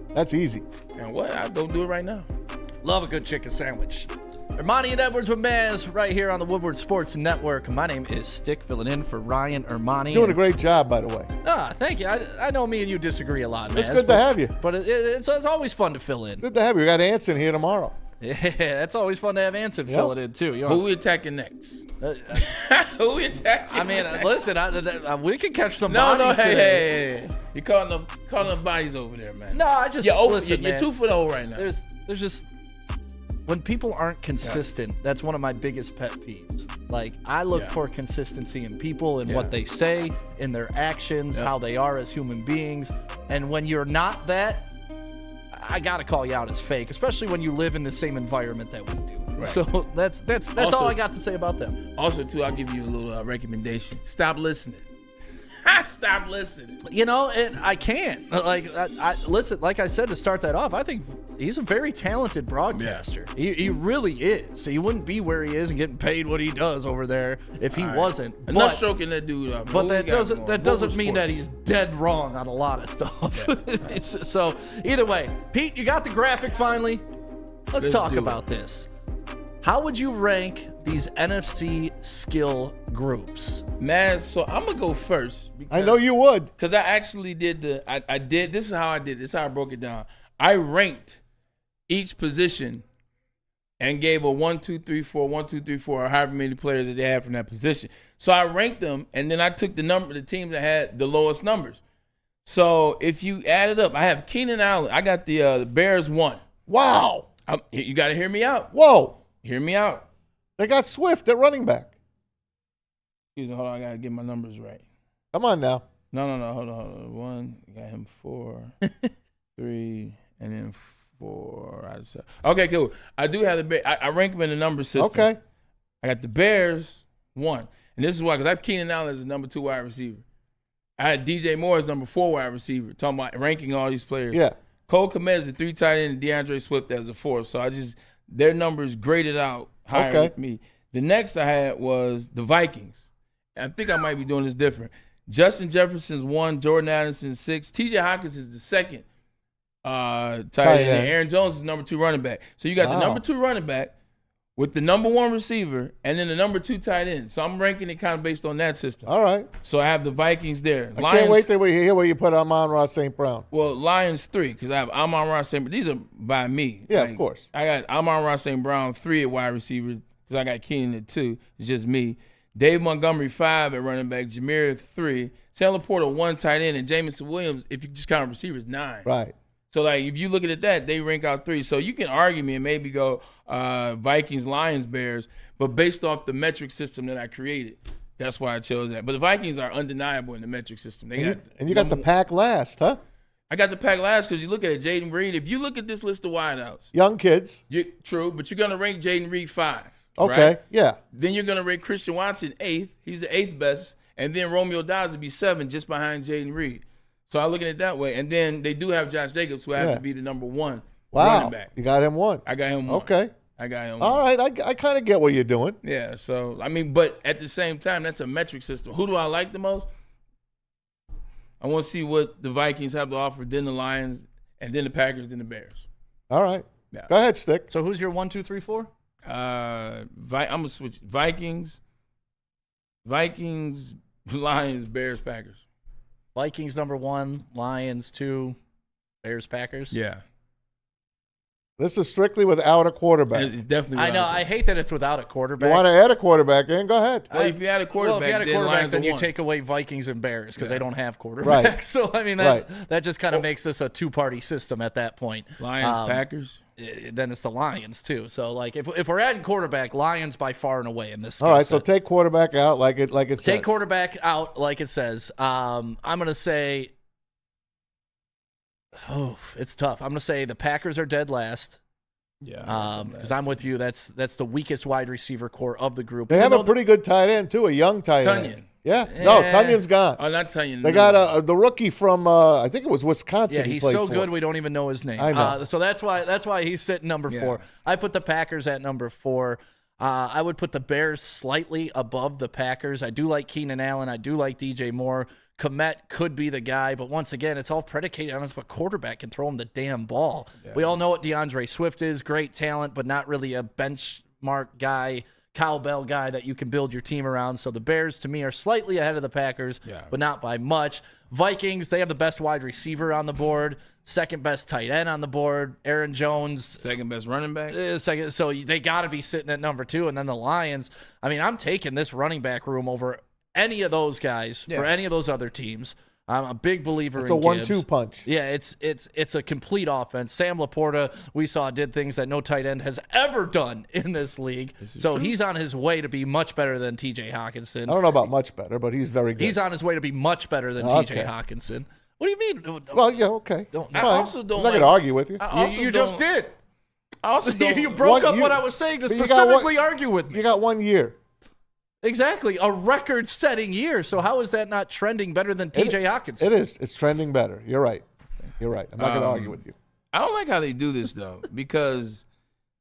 That's easy. And what? I'll go do it right now. Love a good chicken sandwich. Ermanni and Edwards with Maz right here on the Woodward Sports Network. My name is Stick, filling in for Ryan Ermanni. Doing a great job, by the way. Thank you. I know me and you disagree a lot, Maz. It's good to have you. But it's always fun to fill in. Good to have you. We got Anson here tomorrow. Yeah, it's always fun to have Anson fill it in, too. Who we attacking next? Who we attacking? I mean, listen, we can catch some bodies today. Hey. You calling the bodies over there, man. No, I just listen, you're 2 foot old right now. There's just when people aren't consistent, that's one of my biggest pet peeves. Like, I look for consistency in people and what they say, in their actions, how they are as human beings. And when you're not that, I got to call you out as fake, especially when you live in the same environment that we do. Right. So that's also, all I got to say about them. Also, too, I'll give you a little recommendation. Stop listening. Stop listening. You know, and I can't. Like, I listen. Like I said to start that off, I think he's a very talented broadcaster. Yeah. He really is. So he wouldn't be where he is and getting paid what he does over there if he wasn't. Enough stroking that dude up. But that doesn't mean that he's dead wrong on a lot of stuff. Yeah. So either way, Pete, you got the graphic finally. Let's talk about this. How would you rank these NFC skill groups? Man, so I'm going to go first. I know you would. Because I actually did I did, this is how I did it. This is how I broke it down. I ranked each position and gave a 1, 2, 3, 4, 1, 2, 3, 4, or however many players that they had from that position. So I ranked them, and then I took the teams that had the lowest numbers. So if you add it up, I have Keenan Allen. I got the Bears 1. Wow. You got to hear me out. Whoa. Hear me out. They got Swift at running back. Excuse me, hold on. I got to get my numbers right. Come on now. No. Hold on. 1, got him 4, 3, and then 4 out of 7. Okay, cool. I do have the Bears. I rank them in the number system. Okay. I got the Bears 1, and this is why, because I have Keenan Allen as the number 2 wide receiver. I had DJ Moore as number 4 wide receiver. Talking about ranking all these players. Yeah. Cole Kmet is the 3 tight end, and DeAndre Swift as a 4. So their numbers graded out higher with me. The next I had was the Vikings. I think I might be doing this different. Justin Jefferson's 1, Jordan Addison's 6. TJ Hawkins is the 2nd tight end. And Aaron Jones is number 2 running back. So you got the number 2 running back with the number 1 receiver and then the number 2 tight end. So I'm ranking it kind of based on that system. All right. So I have the Vikings there. I can't wait till we hear where you put Amon-Ra St. Brown. Well, Lions 3, because I have Amon-Ra St. Brown. These are by me. Yeah, of course. I got Amon-Ra St. Brown 3 at wide receiver because I got Keenan at 2. It's just me. Dave Montgomery 5 at running back. Jameer 3. Sam Laporta 1 tight end. And Jamison Williams, if you just count receivers, 9. Right. So, like, if you look at that, they rank out 3. So you can argue me and maybe go Vikings, Lions, Bears, but based off the metric system that I created, that's why I chose that. But the Vikings are undeniable in the metric system. And you got the pack last, huh? I got the pack last because you look at it, Jaden Reed. If you look at this list of wideouts. Young kids. True, but you're going to rank Jaden Reed 5. Okay, right? yeah. Then you're going to rank Christian Watson 8th. He's the 8th best. And then Romeo Dobbs would be 7 just behind Jaden Reed. So I look at it that way. And then they do have Josh Jacobs, who has to be the number 1 running back. You got him 1. I got him 1. Okay. I got him 1. All right. I kind of get what you're doing. Yeah. So, I mean, but at the same time, that's a metric system. Who do I like the most? I want to see what the Vikings have to offer, then the Lions, and then the Packers, then the Bears. All right. Yeah. Go ahead, Stick. So who's your 1, 2, 3, 4? I'm going to switch. Vikings, Lions, Bears, Packers. Vikings number 1, Lions 2, Bears, Packers. Yeah. This is strictly without a quarterback. It's definitely. I know. I hate that it's without a quarterback. You want to add a quarterback in? Go ahead. Well, if you had a quarterback, then you take away Vikings and Bears because they don't have quarterbacks. Right. So I mean, that just kind of makes this a 2-party system at that point. Lions, Packers. Then it's the Lions too. So like, if we're adding quarterback, Lions by far and away in this. All right. So take quarterback out, like it says. Take quarterback out, like it says. I'm gonna say. Oh, it's tough. I'm gonna say the Packers are dead last. Yeah, because I'm with you. That's the weakest wide receiver core of the group. They have a pretty good tight end too, a young tight end. Yeah, no, Tunyon's gone. Oh, not Tunyon. They got the rookie from I think it was Wisconsin. Yeah, he's so good we don't even know his name. I know. So that's why he's sitting number 4. I put the Packers at number 4. I would put the Bears slightly above the Packers. I do like Keenan Allen. I do like DJ Moore. Komet could be the guy, but once again, it's all predicated on us. But quarterback can throw him the damn ball. Yeah. We all know what DeAndre Swift is. Great talent, but not really a benchmark guy, cowbell guy that you can build your team around. So the Bears, to me, are slightly ahead of the Packers, but not by much. Vikings, they have the best wide receiver on the board, second best tight end on the board. Aaron Jones, second best running back. Second, so they got to be sitting at number 2. And then the Lions. I mean, I'm taking this running back room over any of those guys for any of those other teams. I'm a big believer in Gibbs. It's a 1-2 punch. Yeah, it's a complete offense. Sam Laporta, we saw, did things that no tight end has ever done in this league. So he's on his way to be much better than TJ Hawkinson. I don't know about much better, but he's very good. He's on his way to be much better than TJ Hawkinson. What do you mean? Well, yeah, okay. I also don't. I'm not going to argue with you. You just did. I also don't. You broke up what I was saying to specifically argue with me. You got 1 year. Exactly, a record-setting year. So how is that not trending better than TJ Hawkinson? It is. It's trending better. You're right. I'm not going to argue with you. I don't like how they do this, though, because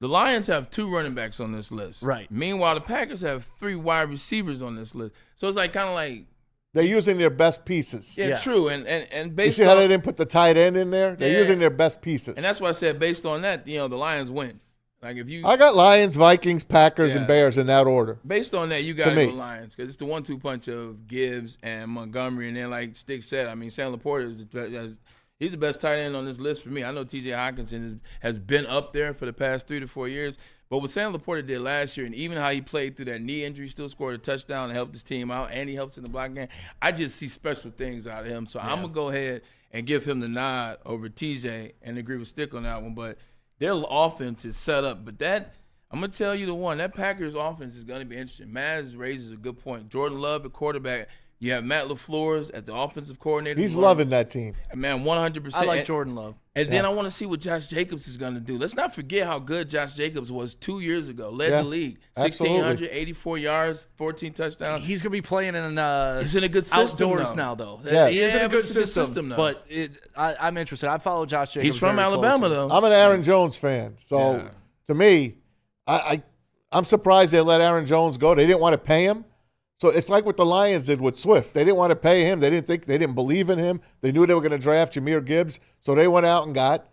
the Lions have 2 running backs on this list. Right. Meanwhile, the Packers have 3 wide receivers on this list. So it's like kind of like they're using their best pieces. Yeah, true. And based you see how they didn't put the tight end in there? They're using their best pieces. And that's why I said based on that, the Lions win. Like I got Lions, Vikings, Packers, and Bears in that order. Based on that, you got the Lions because it's the 1-2 punch of Gibbs and Montgomery, and then like Stick said, I mean Sam Laporta he's the best tight end on this list for me. I know T.J. Hawkinson has been up there for the past 3 to 4 years, but what Sam Laporta did last year, and even how he played through that knee injury, still scored a touchdown and helped his team out, and he helps in the block game. I just see special things out of him, so I'm gonna go ahead and give him the nod over T.J. and agree with Stick on that one, but. Their offense is set up, but I'm going to tell you that Packers offense is going to be interesting. Maz raises a good point. Jordan Love at quarterback, You have Matt LaFleur's at the offensive coordinator. He's loving that team. Man, 100%. I like Jordan Love. And then I want to see what Josh Jacobs is going to do. Let's not forget how good Josh Jacobs was 2 years ago. Led the league. 1,684 yards, 14 touchdowns. He's going to be playing in he's in a good system outdoors now, though. Yeah. He is in a good it's system now. But I'm interested. I follow Josh Jacobs. He's from very Alabama, closely. though. I'm an Aaron Jones fan. So, to me, I'm surprised they let Aaron Jones go. They didn't want to pay him. So it's like what the Lions did with Swift. They didn't want to pay him. They didn't believe in him. They knew they were going to draft Jahmyr Gibbs. So they went out and got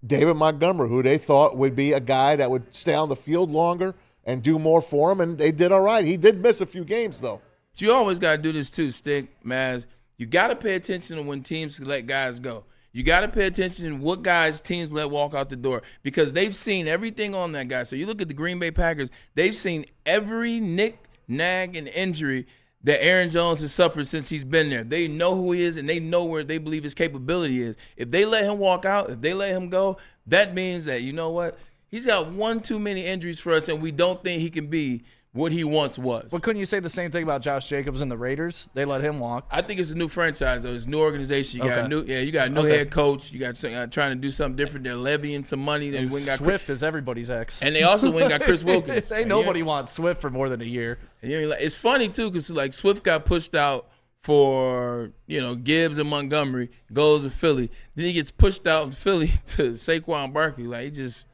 David Montgomery, who they thought would be a guy that would stay on the field longer and do more for him, and they did all right. He did miss a few games, though. But you always got to do this too, Stick, Maz. You got to pay attention to when teams let guys go. You got to pay attention to what guys teams let walk out the door because they've seen everything on that guy. So you look at the Green Bay Packers, they've seen every nick, nag, and injury that Aaron Jones has suffered since he's been there. They know who he is, and they know where they believe his capability is. If they let him walk out, if they let him go, that means that, you know what, he's got one too many injuries for us, and we don't think he can be what he once was. But couldn't you say the same thing about Josh Jacobs and the Raiders? They let him walk. I think it's a new franchise, though. It's a new organization. You got a new head coach. You got trying to do something different. They're levying some money. And Swift is everybody's ex. And they also went and got Chris Wilkins. Ain't nobody wants Swift for more than a year. And it's funny, too, because like Swift got pushed out for, Gibbs and Montgomery, goes to Philly. Then he gets pushed out in Philly to Saquon Barkley. Like, he just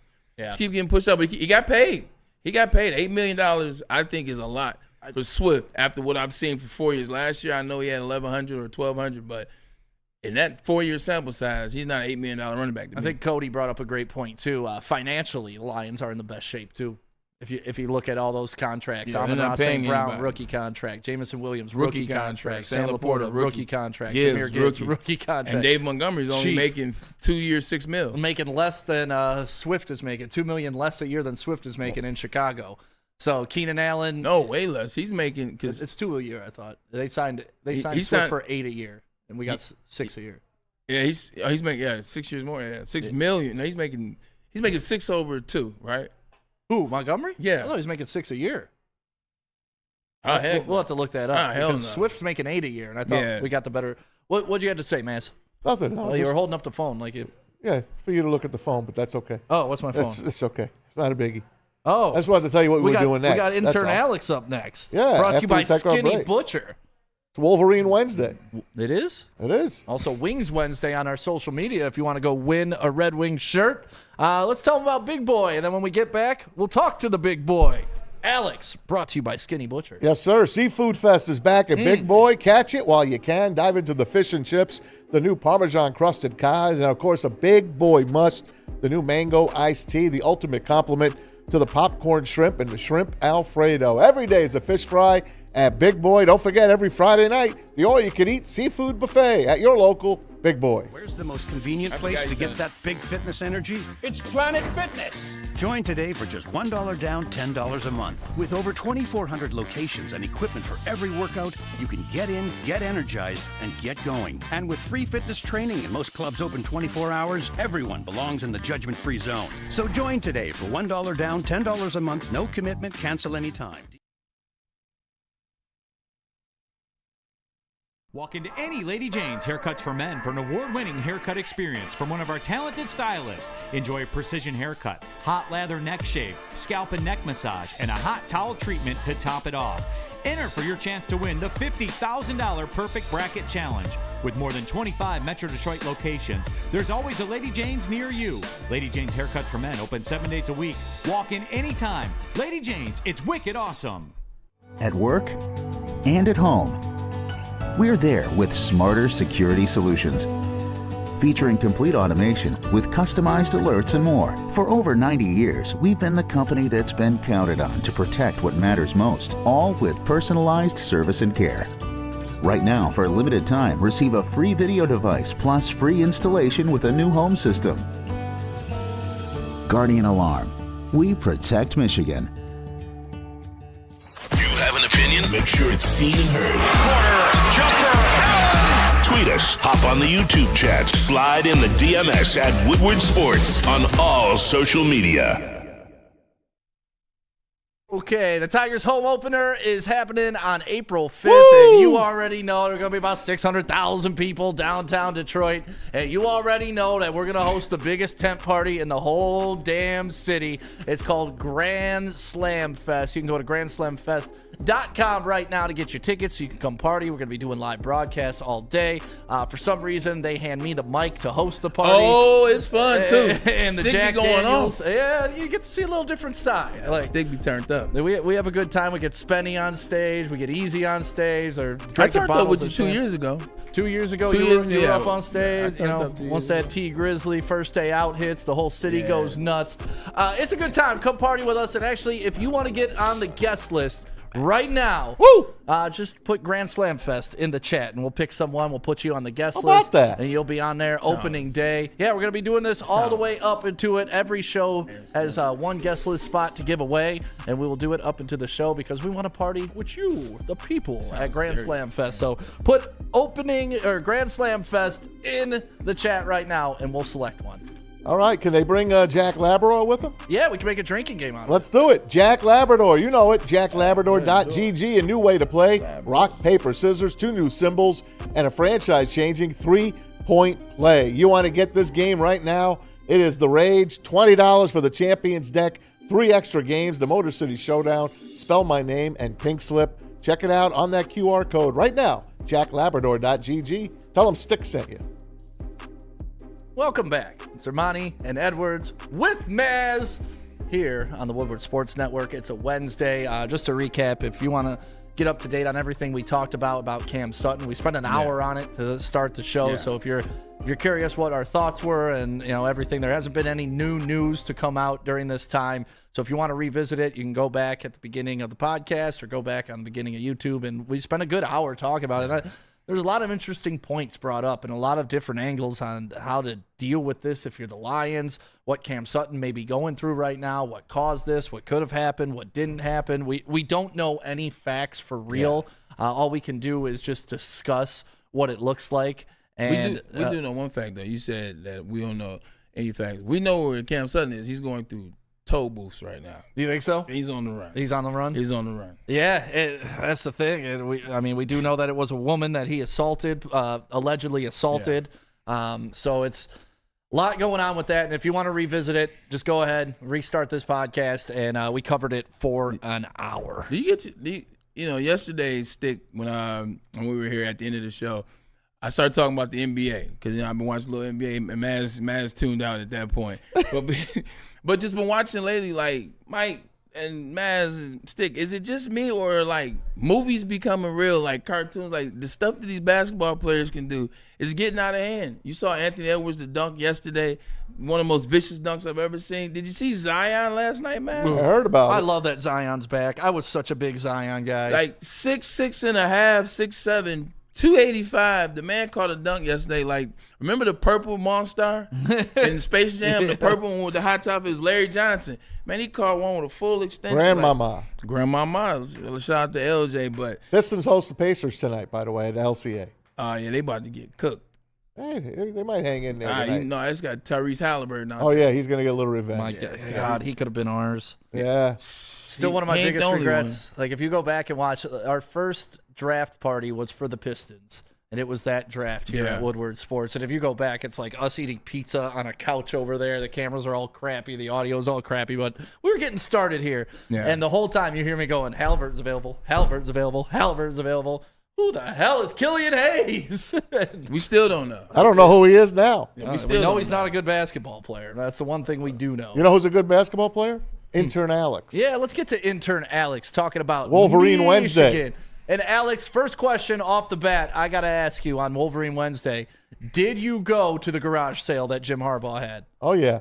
keep getting pushed out. But he got paid. He got paid $8 million, I think, is a lot for Swift after what I've seen for 4 years. Last year, I know he had 1,100 or 1,200, but in that 4-year sample size, he's not an $8 million running back to me. I think Cody brought up a great point, too. Financially, the Lions are in the best shape, too. If you look at all those contracts, Amon-Ra St. Brown, rookie contract, Jamison Williams, rookie contract, Sam Laporta, rookie contract, Jahmyr Gibbs, rookie contract. And Dave Montgomery's only making 2 years, $6 million. Making less than Swift is making, $2 million less a year than Swift is making in Chicago. So Keenan Allen, no, way less. He's making because it's $2 a year. I thought they signed Swift for $8 a year, and we got $6 a year. Yeah, he's making 6 years more. Yeah, $6 million. No, he's making 6 over 2, right? Who, Montgomery? Yeah. I thought he's making $6 a year. Oh, heck. We'll have to look that up. Hell no. Swift's making $8 a year, and I thought we got the better. What'd you have to say, Maz? Nothing. No, you were holding up the phone like you. Yeah, for you to look at the phone, but that's okay. Oh, what's my phone? It's okay. It's not a biggie. Oh. I just wanted to tell you what we're doing next. We got intern Alex up next. Yeah. Brought to you by Skinny Butcher. It's Wolverine Wednesday. It is? It is. Also, Wings Wednesday on our social media if you want to go win a Red Wings shirt. Let's tell them about Big Boy, and then when we get back, we'll talk to the Big Boy. Alex, brought to you by Skinny Butcher. Yes, sir. Seafood Fest is back at Big Boy. Catch it while you can. Dive into the fish and chips, the new Parmesan-crusted cod, and, of course, a Big Boy must, the new mango iced tea, the ultimate complement to the popcorn shrimp and the shrimp Alfredo. Every day is a fish fry at Big Boy. Don't forget, every Friday night, the all-you-can-eat seafood buffet at your local Big Boy. Where's the most convenient place to get that big fitness energy? It's Planet Fitness. Join today for just $1 down, $10 a month. With over 2,400 locations and equipment for every workout, you can get in, get energized, and get going. And with free fitness training and most clubs open 24 hours, everyone belongs in the judgment-free zone. So join today for $1 down, $10 a month, no commitment, cancel anytime. Walk into any Lady Jane's Haircuts for Men for an award-winning haircut experience from one of our talented stylists. Enjoy a precision haircut, hot lather neck shave, scalp and neck massage, and a hot towel treatment to top it off. Enter for your chance to win the $50,000 Perfect Bracket Challenge. With more than 25 Metro Detroit locations, there's always a Lady Jane's near you. Lady Jane's Haircut for Men open 7 days a week. Walk in anytime. Lady Jane's, it's wicked awesome. At work and at home, we're there with smarter security solutions. Featuring complete automation with customized alerts and more. For over 90 years, we've been the company that's been counted on to protect what matters most, all with personalized service and care. Right now, for a limited time, receive a free video device plus free installation with a new home system. Guardian Alarm. We protect Michigan. You have an opinion? Make sure it's seen and heard. Corner, jumper, Tweet us, hop on the YouTube chat, slide in the DMS at Woodward Sports on all social media. Okay, the Tigers home opener is happening on April 5th, and you already know there are going to be about 600,000 people downtown Detroit, and you already know that we're going to host the biggest tent party in the whole damn city. It's called Grand Slam Fest. You can go to grandslamfest.com right now to get your tickets so you can come party. We're going to be doing live broadcasts all day. For some reason, they hand me the mic to host the party. Oh, it's fun, too. And the Stick Jack be going Daniels. on. Yeah, you get to see a little different side. Like, Stick be turned up. We have a good time. We get Spenny on stage. We get Easy on stage. Or I turned up with you 2 years ago. 2 years ago, you were up on stage. You know, once that T Grizzly first day out hits, the whole city goes nuts. It's a good time. Come party with us. And actually, if you want to get on the guest list right now, just put Grand Slam Fest in the chat, and we'll pick someone. We'll put you on the guest list, and you'll be on there opening day. Yeah, we're going to be doing this all the way up into it. Every show has one guest list spot to give away, and we will do it up into the show because we want to party with you, the people, at Grand Slam Fest. So put opening or Grand Slam Fest in the chat right now, and we'll select one. All right, can they bring Jack Labrador with them? Yeah, we can make a drinking game out of it. Let's do it. Jack Labrador, you know it. JackLabrador.gg, a new way to play. Rock, paper, scissors, 2 new symbols, and a franchise-changing 3-point play. You want to get this game right now? It is the rage. $20 for the Champions deck, 3 extra games, the Motor City Showdown, Spell My Name, and Pink Slip. Check it out on that QR code right now, JackLabrador.gg. Tell them Stick sent you. Welcome back. It's Ermanni and Edwards with Maz here on the Woodward Sports Network. It's a Wednesday. Just to recap, if you want to get up to date on everything we talked about Cam Sutton, we spent an hour on it to start the show. So if you're curious what our thoughts were and everything, there hasn't been any new news to come out during this time. So if you want to revisit it, you can go back at the beginning of the podcast or go back on the beginning of YouTube. And we spent a good hour talking about it. There's a lot of interesting points brought up and a lot of different angles on how to deal with this if you're the Lions, what Cam Sutton may be going through right now, what caused this, what could have happened, what didn't happen. We don't know any facts for real. All we can do is just discuss what it looks like. And we do know one fact, though. You said that we don't know any facts. We know where Cam Sutton is. He's going through toll booths right now. You think so? He's on the run. He's on the run? He's on the run. Yeah, that's the thing. We do know that it was a woman that he assaulted, allegedly assaulted. Yeah. So it's a lot going on with that. And if you want to revisit it, just go ahead, restart this podcast, and we covered it for an hour. Yesterday, Stick, when we were here at the end of the show, I started talking about the NBA because I've been watching a little NBA, and Maz tuned out at that point. But just been watching lately, like Mike and Maz and Stick. Is it just me or like movies becoming real, like cartoons, like the stuff that these basketball players can do is getting out of hand? You saw Anthony Edwards the dunk yesterday, one of the most vicious dunks I've ever seen. Did you see Zion last night, man? I heard about it. I love that Zion's back. I was such a big Zion guy. Like 6'6.5", 6'7", 285. The man caught a dunk yesterday. Like, remember the purple Monster in Space Jam? The purple one with the high top? It was Larry Johnson. Man, he caught one with a full extension. Grandmama. Shout out to LJ. But Pistons host the Pacers tonight, by the way, at the LCA. Yeah, they about to get cooked. Hey, they might hang in there. No, it's got Tyrese Halliburton out there. Yeah, he's going to get a little revenge. My God, he could have been ours. Yeah. Still one of my biggest regrets. Like, if you go back and watch, our first draft party was for the Pistons, and it was that draft here at Woodward Sports. And if you go back, it's like us eating pizza on a couch over there. The cameras are all crappy. The audio's all crappy. But we were getting started here. Yeah. And the whole time you hear me going, Halliburton's available, Halliburton's available, Halliburton's available. Who the hell is Killian Hayes? We still don't know. I don't know who he is now. We know he's not a good basketball player. That's the one thing we do know. You know who's a good basketball player? Intern Alex. Yeah, let's get to Intern Alex talking about Wolverine Michigan. Wednesday. And Alex, first question off the bat, I got to ask you on Wolverine Wednesday, did you go to the garage sale that Jim Harbaugh had? Oh, yeah.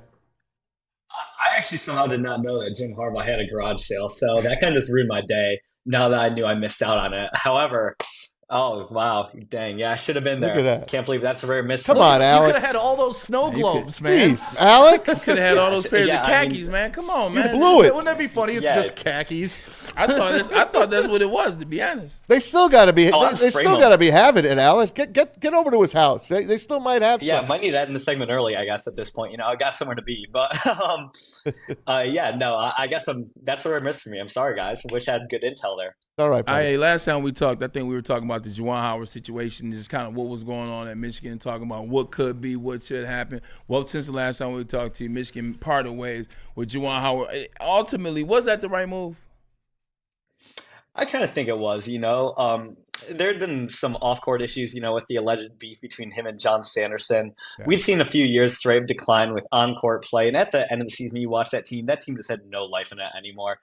I actually somehow did not know that Jim Harbaugh had a garage sale, so that kind of just ruined my day now that I knew I missed out on it. However, Oh, wow. Dang. Yeah, I should have been Look there. at that. Can't believe that's a rare miss. Come on, You Alex. could have had all those snow globes, man. Jeez, Alex. Could have had all those pairs Yeah, of I mean- khakis, man. Come on, You man. blew it. Wouldn't that be funny? It's Yeah. just khakis. I thought that's what it was, to be honest. They still got to be. Oh, they still got to be having it, Alex. Get over to his house. They still might have Yeah, some. might need that in the segment early, I guess, at this point. I got somewhere to be. But, yeah, no, I guess that's a rare miss for me. I'm sorry, guys. Wish I had good intel there. All right, buddy. Hey, last time we talked, I think we were talking about the Juwan Howard situation, just kind of what was going on at Michigan, talking about what could be, what should happen. Well, since the last time we talked to you, Michigan parted ways with Juwan Howard. Ultimately, was that the right move? I kind of think it was, there had been some off-court issues, with the alleged beef between him and John Sanderson. Yeah. We'd seen a few years straight of decline with on-court play, and at the end of the season, you watch that team just had no life in it anymore.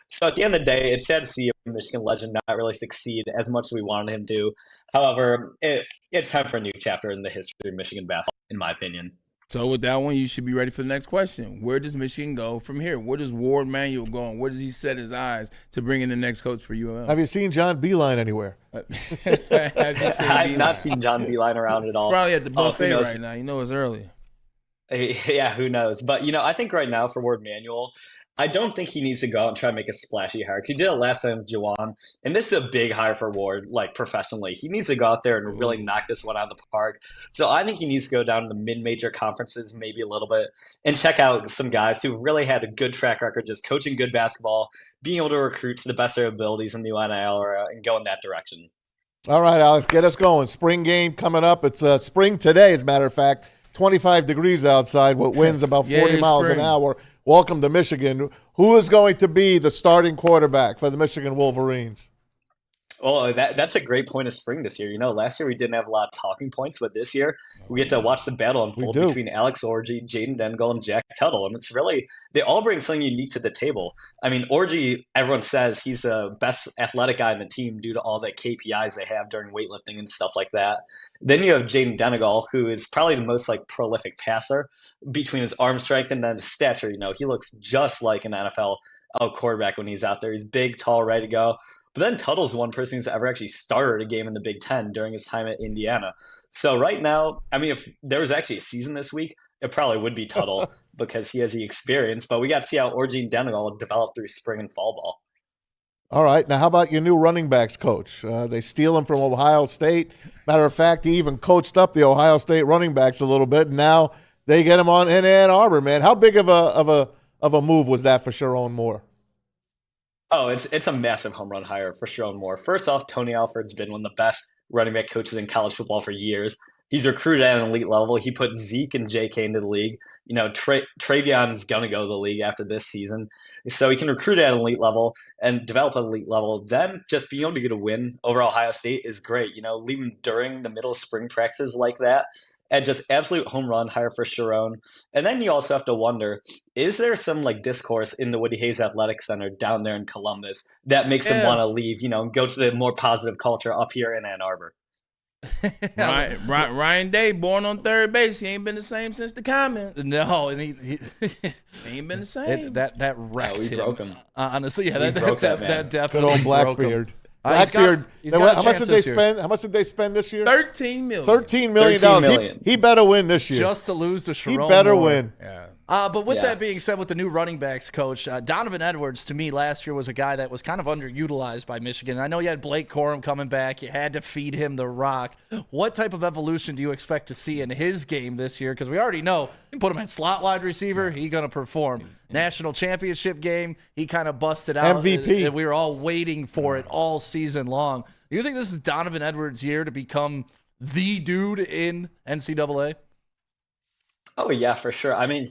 So at the end of the day, it's sad to see a Michigan legend not really succeed as much as we wanted him to. However, it's time for a new chapter in the history of Michigan basketball, in my opinion. So with that one, you should be ready for the next question. Where does Michigan go from here? Where does Ward Manuel go? And where does he set his eyes to bring in the next coach for UL? Have you seen John Beeline anywhere? I've not seen John Beeline around at all. Probably at the buffet knows? right now. It's early. Yeah, who knows? But, I think right now for Ward Manuel, I don't think he needs to go out and try to make a splashy hire. 'Cause he did it last time with Juwan, and this is a big hire for Ward, professionally. He needs to go out there and really knock this one out of the park. So I think he needs to go down to the mid-major conferences maybe a little bit and check out some guys who've really had a good track record just coaching good basketball, being able to recruit to the best of their abilities in the NIL era and go in that direction. All right, Alex, get us going. Spring game coming up. It's spring today, as a matter of fact. 25 degrees outside, with winds about 40 miles an hour. Welcome to Michigan. Who is going to be the starting quarterback for the Michigan Wolverines? Well, that's a great point of spring this year. Last year we didn't have a lot of talking points, but this year we get to watch the battle unfold between Alex Orji, Jaden Dengel, and Jack Tuttle. And it's really, they all bring something unique to the table. I mean, Orji, everyone says he's the best athletic guy in the team due to all the KPIs they have during weightlifting and stuff like that. Then you have Jaden Dengel, who is probably the most prolific passer between his arm strength and then his stature. He looks just like an NFL quarterback when he's out there. He's big, tall, ready to go. But then Tuttle's one person who's ever actually started a game in the Big Ten during his time at Indiana. So right now, I mean, if there was actually a season this week, it probably would be Tuttle because he has the experience. But we got to see how Orji and Dengel develop through spring and fall ball. All right. Now, how about your new running backs coach? They steal him from Ohio State. Matter of fact, he even coached up the Ohio State running backs a little bit. And now they get him on in Ann Arbor, man. How big of a move was that for Sharon Moore? Oh, it's a massive home run hire for Sharon Moore. First off, Tony Alford's been one of the best running back coaches in college football for years. He's recruited at an elite level. He put Zeke and J.K. into the league. Travion's going to go to the league after this season. So he can recruit at an elite level and develop at an elite level. Then just being able to get a win over Ohio State is great. Leaving during the middle of spring practices like that, and just absolute home run hire for Sharon. And then you also have to wonder, is there some discourse in the Woody Hayes Athletic Center down there in Columbus that makes him want to leave, and go to the more positive culture up here in Ann Arbor? Ryan Day, born on third base. He ain't been the same since the comment. No, and he ain't been the same. That wrecked him. Broke him. Honestly, yeah, that definitely good old Blackbeard. Blackbeard. How much did they spend? How much did they spend this year? $13 million. $13 million. He better win this year. Just to lose to Sharon He better Moore. win. Yeah. But with that being said, with the new running backs coach, Donovan Edwards, to me, last year was a guy that was kind of underutilized by Michigan. I know you had Blake Corum coming back. You had to feed him the rock. What type of evolution do you expect to see in his game this year? Because we already know you can put him at slot wide receiver. He's going to perform. National championship game, he kind of busted out. MVP. And we were all waiting for it all season long. Do you think this is Donovan Edwards' year to become the dude in NCAA? Oh, yeah, for sure. I mean,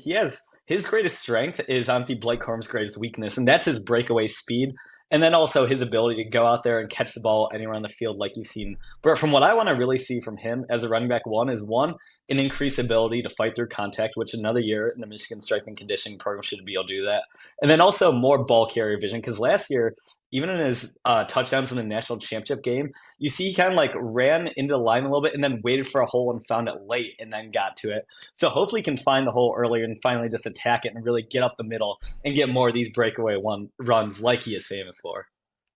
his greatest strength is honestly Blake Corum's greatest weakness, and that's his breakaway speed. And then also his ability to go out there and catch the ball anywhere on the field like you've seen. But from what I want to really see from him as a running back, one, an increased ability to fight through contact, which another year in the Michigan Strength and Conditioning program should be able to do that. And then also more ball carrier vision, because last year, even in his touchdowns in the national championship game, you see he kind of ran into the line a little bit and then waited for a hole and found it late and then got to it. So hopefully he can find the hole earlier and finally just attack it and really get up the middle and get more of these breakaway runs like he is famous for.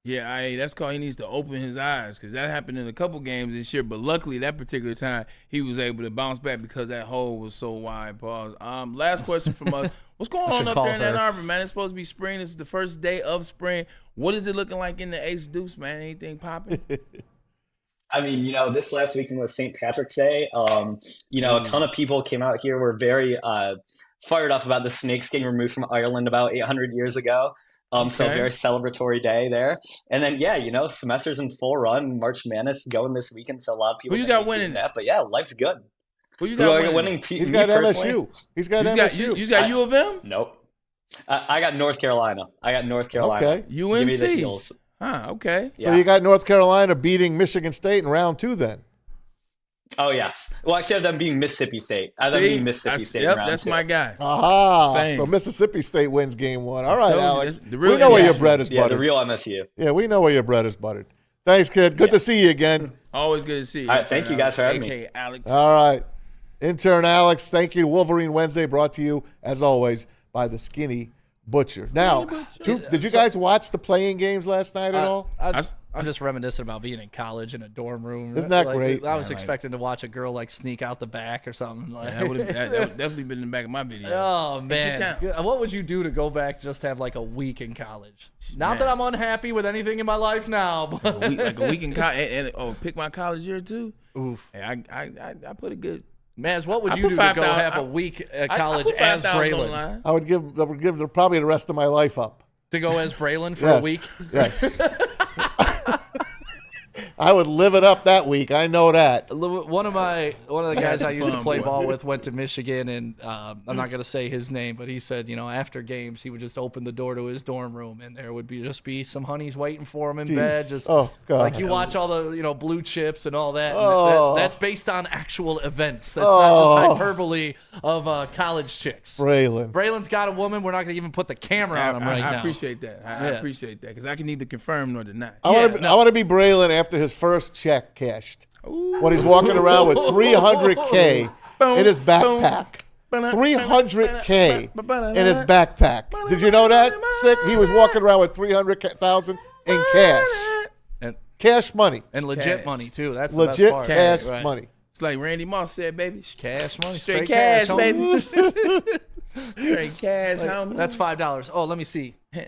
Yeah, that's called he needs to open his eyes because that happened in a couple games this year. But luckily, that particular time, he was able to bounce back because that hole was so wide. Pause. Last question from us. What's going on up there in Ann Arbor, man? It's supposed to be spring. This is the first day of spring. What is it looking like in the Ace Deuce, man? Anything popping? I mean, this last weekend was St. Patrick's Day. A ton of people came out here. Were very fired up about the snakes getting removed from Ireland about 800 years ago. So very celebratory day there. And then, semester's in full run. March Madness going this weekend. So a lot of people. Who you got winning that? But yeah, life's good. Who you got winning? He's got MSU. He's got MSU. You got U of M? Nope. I got North Carolina. Okay. UNC. Give me the Heels. Okay. So you got North Carolina beating Michigan State in round 2 then. Oh, yes. Well, actually, I have them being Mississippi State. I have them being Mississippi State. Yep, that's my guy. Aha. Same. So Mississippi State wins game 1. All right, Alex. We know where your bread is buttered. Yeah, the real MSU. Yeah, we know where your bread is buttered. Thanks, kid. Good to see you again. Always good to see you. All right, thank you guys for having me. Alex. All right. Intern Alex, thank you. Wolverine Wednesday brought to you, as always, by the Skinny Butcher. Now, did you guys watch the playing games last night at all? I'm just reminiscent about being in college in a dorm room. Isn't that great? I was expecting to watch a girl sneak out the back or something. That would definitely been in the back of my video. Oh man, what would you do to go back just to have like a week in college? Not that I'm unhappy with anything in my life now, but like a week in college and pick my college year too. Oof. Hey, I put a good. Maz, what would you do to go have a week at college as Braylon? I would give probably the rest of my life up. To go as Braylon for a week? Yes. I would live it up that week. I know that. One of the guys I used to play ball with went to Michigan, and I'm not going to say his name, but he said, after games, he would just open the door to his dorm room, and there would just be some honeys waiting for him in bed. Just God. Like you watch all the blue chips and all that. Oh. That's based on actual events. That's not just hyperbole of college chicks. Braylon's got a woman. We're not going to even put the camera on him right now. I appreciate that. I appreciate that because I can neither confirm nor deny. I want to be Braylon after his first check cashed. Ooh. When he's walking around with $300K in his backpack. $300K in his backpack. Did you know that? Sick. He was walking around with $300,000 in cash. And cash money. And legit money too. That's legit the best part. Cash money. It's like Randy Moss said, baby. Cash money. Straight cash, baby. Straight cash, like, homie. That's $5. Oh, let me see. Yeah,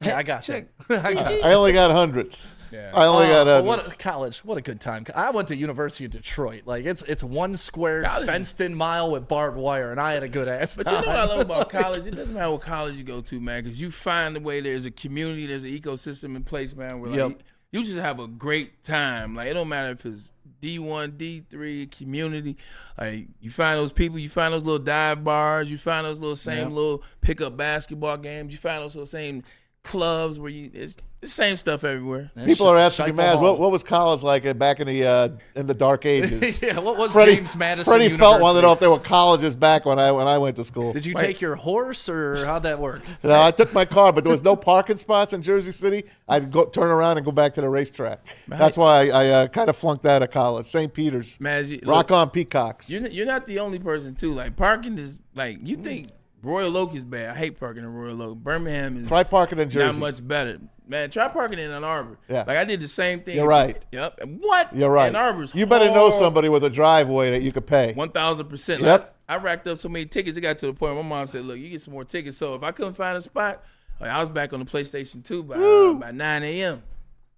I got that. I only got hundreds. Yeah. I only got college. What a good time. I went to University of Detroit. Like it's one square fenced in mile with barbed wire, and I had a good ass time. But you know what I love about college? It doesn't matter what college you go to, man, because you find the way there's a community, there's an ecosystem in place, man, where you just have a great time. Like it don't matter if it's D1, D3, community. Like you find those people, you find those little dive bars, you find those little little pickup basketball games, you find those little same clubs where it's the same stuff everywhere. People are asking me, Maz, what was college like back in the dark ages? Yeah, what was James Madison Freddie University? Felt wanted to know if there were colleges back when I went to school. Did you take your horse, or how'd that work? No, I took my car, but there was no parking spots in Jersey City. I'd turn around and go back to the racetrack. That's why I kind of flunked out of college. St. Peter's. Maz, Rock on Peacocks. You're not the only person, too. Like, parking is, like, you think Royal Oak is bad. I hate parking in Royal Oak. Birmingham is try parking in Jersey. Not much better. Man, try parking in Ann Arbor. Yeah. Like I did the same thing. You're right. Yep. What? You're right. Ann Arbor's you better know somebody with a driveway that you could pay. 1,000%. Yep. I racked up so many tickets. It got to the point where my mom said, look, you get some more tickets. So if I couldn't find a spot, I was back on the PlayStation 2 by 9 a.m.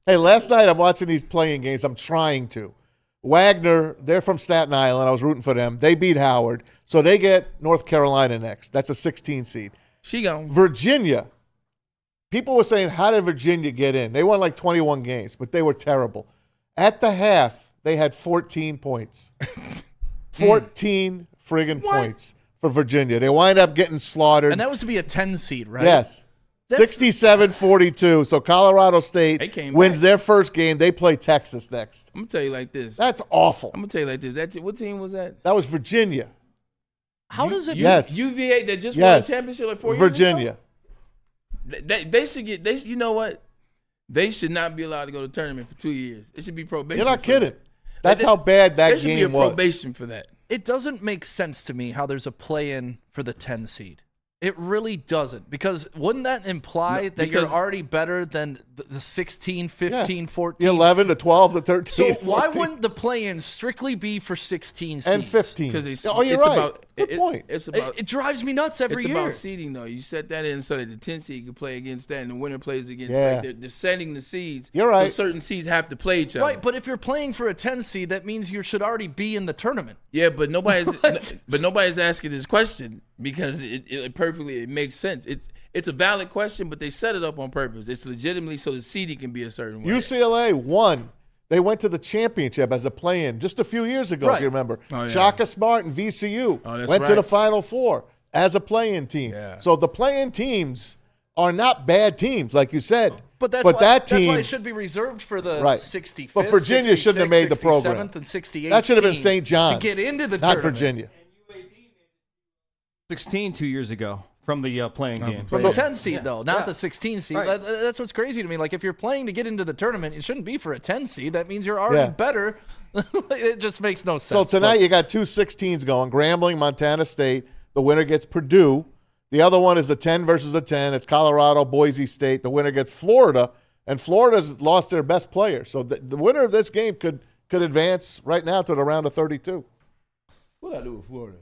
Hey, last night I'm watching these playing games. I'm trying to. Wagner, they're from Staten Island. I was rooting for them. They beat Howard. So they get North Carolina next. That's a 16 seed. She gone. Virginia. People were saying, how did Virginia get in? They won like 21 games, but they were terrible. At the half, they had 14 points. 14 friggin' points for Virginia. They wind up getting slaughtered. And that was to be a 10 seed, right? Yes. 67-42. So Colorado State wins their first game. They play Texas next. I'm going to tell you like this. That's awful. I'm going to tell you like this. What team was that? That was Virginia. How does it? Yes. UVA that just won the championship like 4 years ago? Virginia. They should get. You know what? They should not be allowed to go to the tournament for 2 years. It should be probation. You're not kidding. That's how bad that game was. There should be a probation for that. It doesn't make sense to me how there's a play-in for the 10 seed. It really doesn't, because wouldn't that imply that you're already better than the 16, 15, 14. The 11, the 12, the 13. So 14. why wouldn't the play-in strictly be for 16 seeds? And 15. Because you're right. Good point. It drives me nuts every year. It's about seeding, though. You set that in so that the 10 seed can play against that, and the winner plays against. Yeah. They're setting the seeds. You're right. So certain seeds have to play each other. Right, but if you're playing for a 10 seed, that means you should already be in the tournament. Yeah, but nobody's asking this question because it makes sense. It's a valid question, but they set it up on purpose. It's legitimately so the seeding can be a certain way. UCLA won. They went to the championship as a play-in just a few years ago, if you remember. Oh, yeah. Shaka Smart and VCU went to right. the Final Four as a play-in team. Yeah. So the play-in teams are not bad teams, like you said. But that's that why team, it should be reserved for the right. 65th, But Virginia 66th, shouldn't have made the program. 67th, and 68th that should have been team St. John's to get into the not tournament. Virginia. 16 2 years ago from the playing game. From the 10 seed, though, not Yeah. the 16 seed. Right. That's what's crazy to me. Like, if you're playing to get into the tournament, it shouldn't be for a 10 seed. That means you're already better. It just makes no sense. So tonight you got two 16s going, Grambling, Montana State. The winner gets Purdue. The other one is the 10 versus the 10. It's Colorado, Boise State. The winner gets Florida, and Florida's lost their best player. So the winner of this game could advance right now to the round of 32. What do I do with Florida?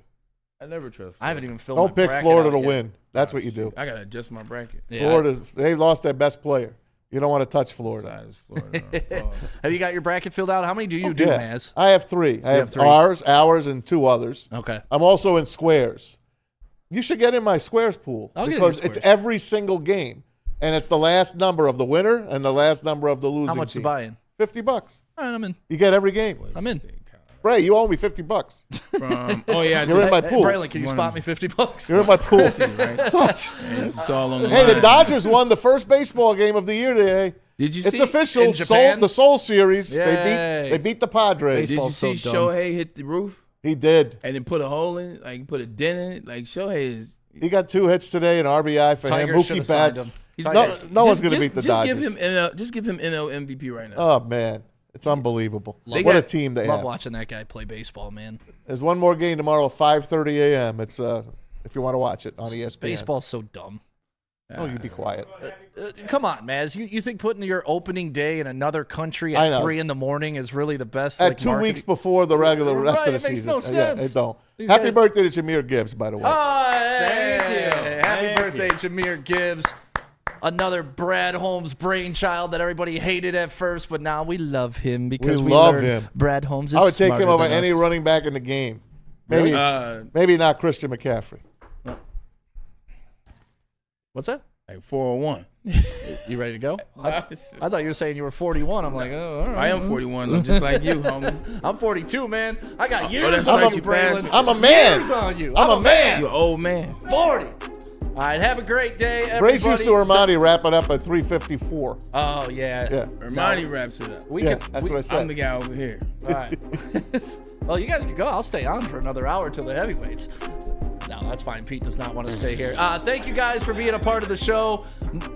I never trust Florida. I haven't even filled Don't my pick bracket Florida out to yet. win. That's what you do. I got to adjust my bracket. Yeah. Florida, they lost their best player. You don't want to touch Florida. Have you got your bracket filled out? How many do you do, Yeah. Maz? I have three. I have three. ours, and two others. Okay. I'm also in squares. You should get in my squares pool I'll get in because your it's squares. every single game, and it's the last number of the winner and the last number of the losing How much team. to buy in? $50. All right, I'm in. You get every game. I'm in. Bray, you owe me $50. You're in my pool. Braylon, can you spot me $50? You're in my pool. Touch. It's all on the Hey, the line. Dodgers won the first baseball game of the year today. Did you It's see official. in Japan? The Seoul series. Yay. They beat the Padres. Did you Baseball's see so dumb. Shohei hit the roof He did. and then put a hole in it, like put a dent in it? Like Shohei is. He got 2 hits today, an RBI for Tigers him. should Mookie have signed Betts. him. No one's going to beat the just Dodgers. Just give him NL MVP right now. Oh, man. It's unbelievable. Love What it. a team they Love have. watching that guy play baseball, man. There's one more game tomorrow at 5:30 a.m. It's if you want to watch it on ESPN. Baseball's so dumb. Oh, you be quiet. Come on, Maz. You think putting your opening day in another country I at know. 3 in the morning is really the best? At like, 2 marketing? weeks before the regular rest Right, of the it makes season. no Yeah, sense. it don't. These Happy guys- birthday to Jameer Gibbs, by the way. Oh, hey. Thank you. Happy Thank birthday, Jameer Gibbs. Another Brad Holmes brainchild that everybody hated at first, but now we love him because we love learned him. Brad Holmes is I would take smarter him over than any us. running back in the game. Maybe maybe not Christian McCaffrey. What's that? Like 401. You ready to go? I thought you were saying you were 41. I'm like, oh, all right. I am 41, just like you, homie. I'm 42, man. I got years that's on right, you, you passed Braylon. me. I'm a man. Years on you. I'm a man. You're an old man. 40. All right, have a great day, everybody. Brace used to Ermanni wrap it up at 3:54. Oh, yeah. Yeah. Ermanni wraps it up. We Yeah, could, that's we, what I said. I'm the guy over here. All right. Well, you guys can go. I'll stay on for another hour till the heavyweights. No, that's fine. Pete does not want to stay here. Thank you guys for being a part of the show.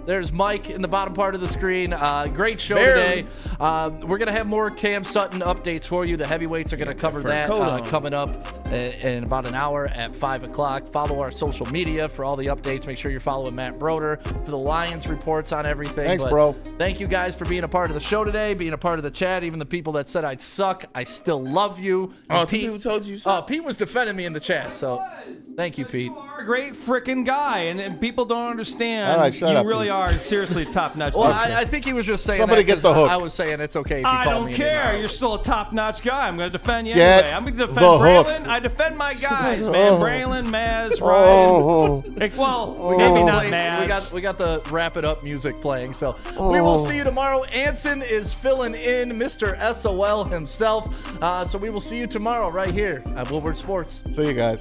There's Mike in the bottom part of the screen. Great show Barely. today. We're going to have more Cam Sutton updates for you. The heavyweights are going to cover for a that coat on. coming up in about an hour at 5 o'clock. Follow our social media for all the updates. Make sure you're following Matt Broder for the Lions reports on everything. Thanks, But bro. Thank you guys for being a part of the show today, being a part of the chat. Even the people that said I'd suck, I still love you. Oh, And some people told you so. Pete was defending me in the chat, so thank you, Pete. You're a great freaking guy, and people don't understand. All right, shut up, You really Pete. are seriously top-notch. Well, guy. I think he was just saying Somebody that get 'cause the hook. I was saying it's okay if you I call don't me. care. You're still a top-notch guy. I'm going to defend you Get anyway. I'm going to defend the hook. Braylon. I defend my guys, man. Oh. Braylon, Maz, Oh. Ryan. Like, well, maybe not Maz. We got the wrap it up music playing. So we will see you tomorrow. Anson is filling in, Mr. SOL himself. So we will see you tomorrow right here at Woodward Sports. See you guys.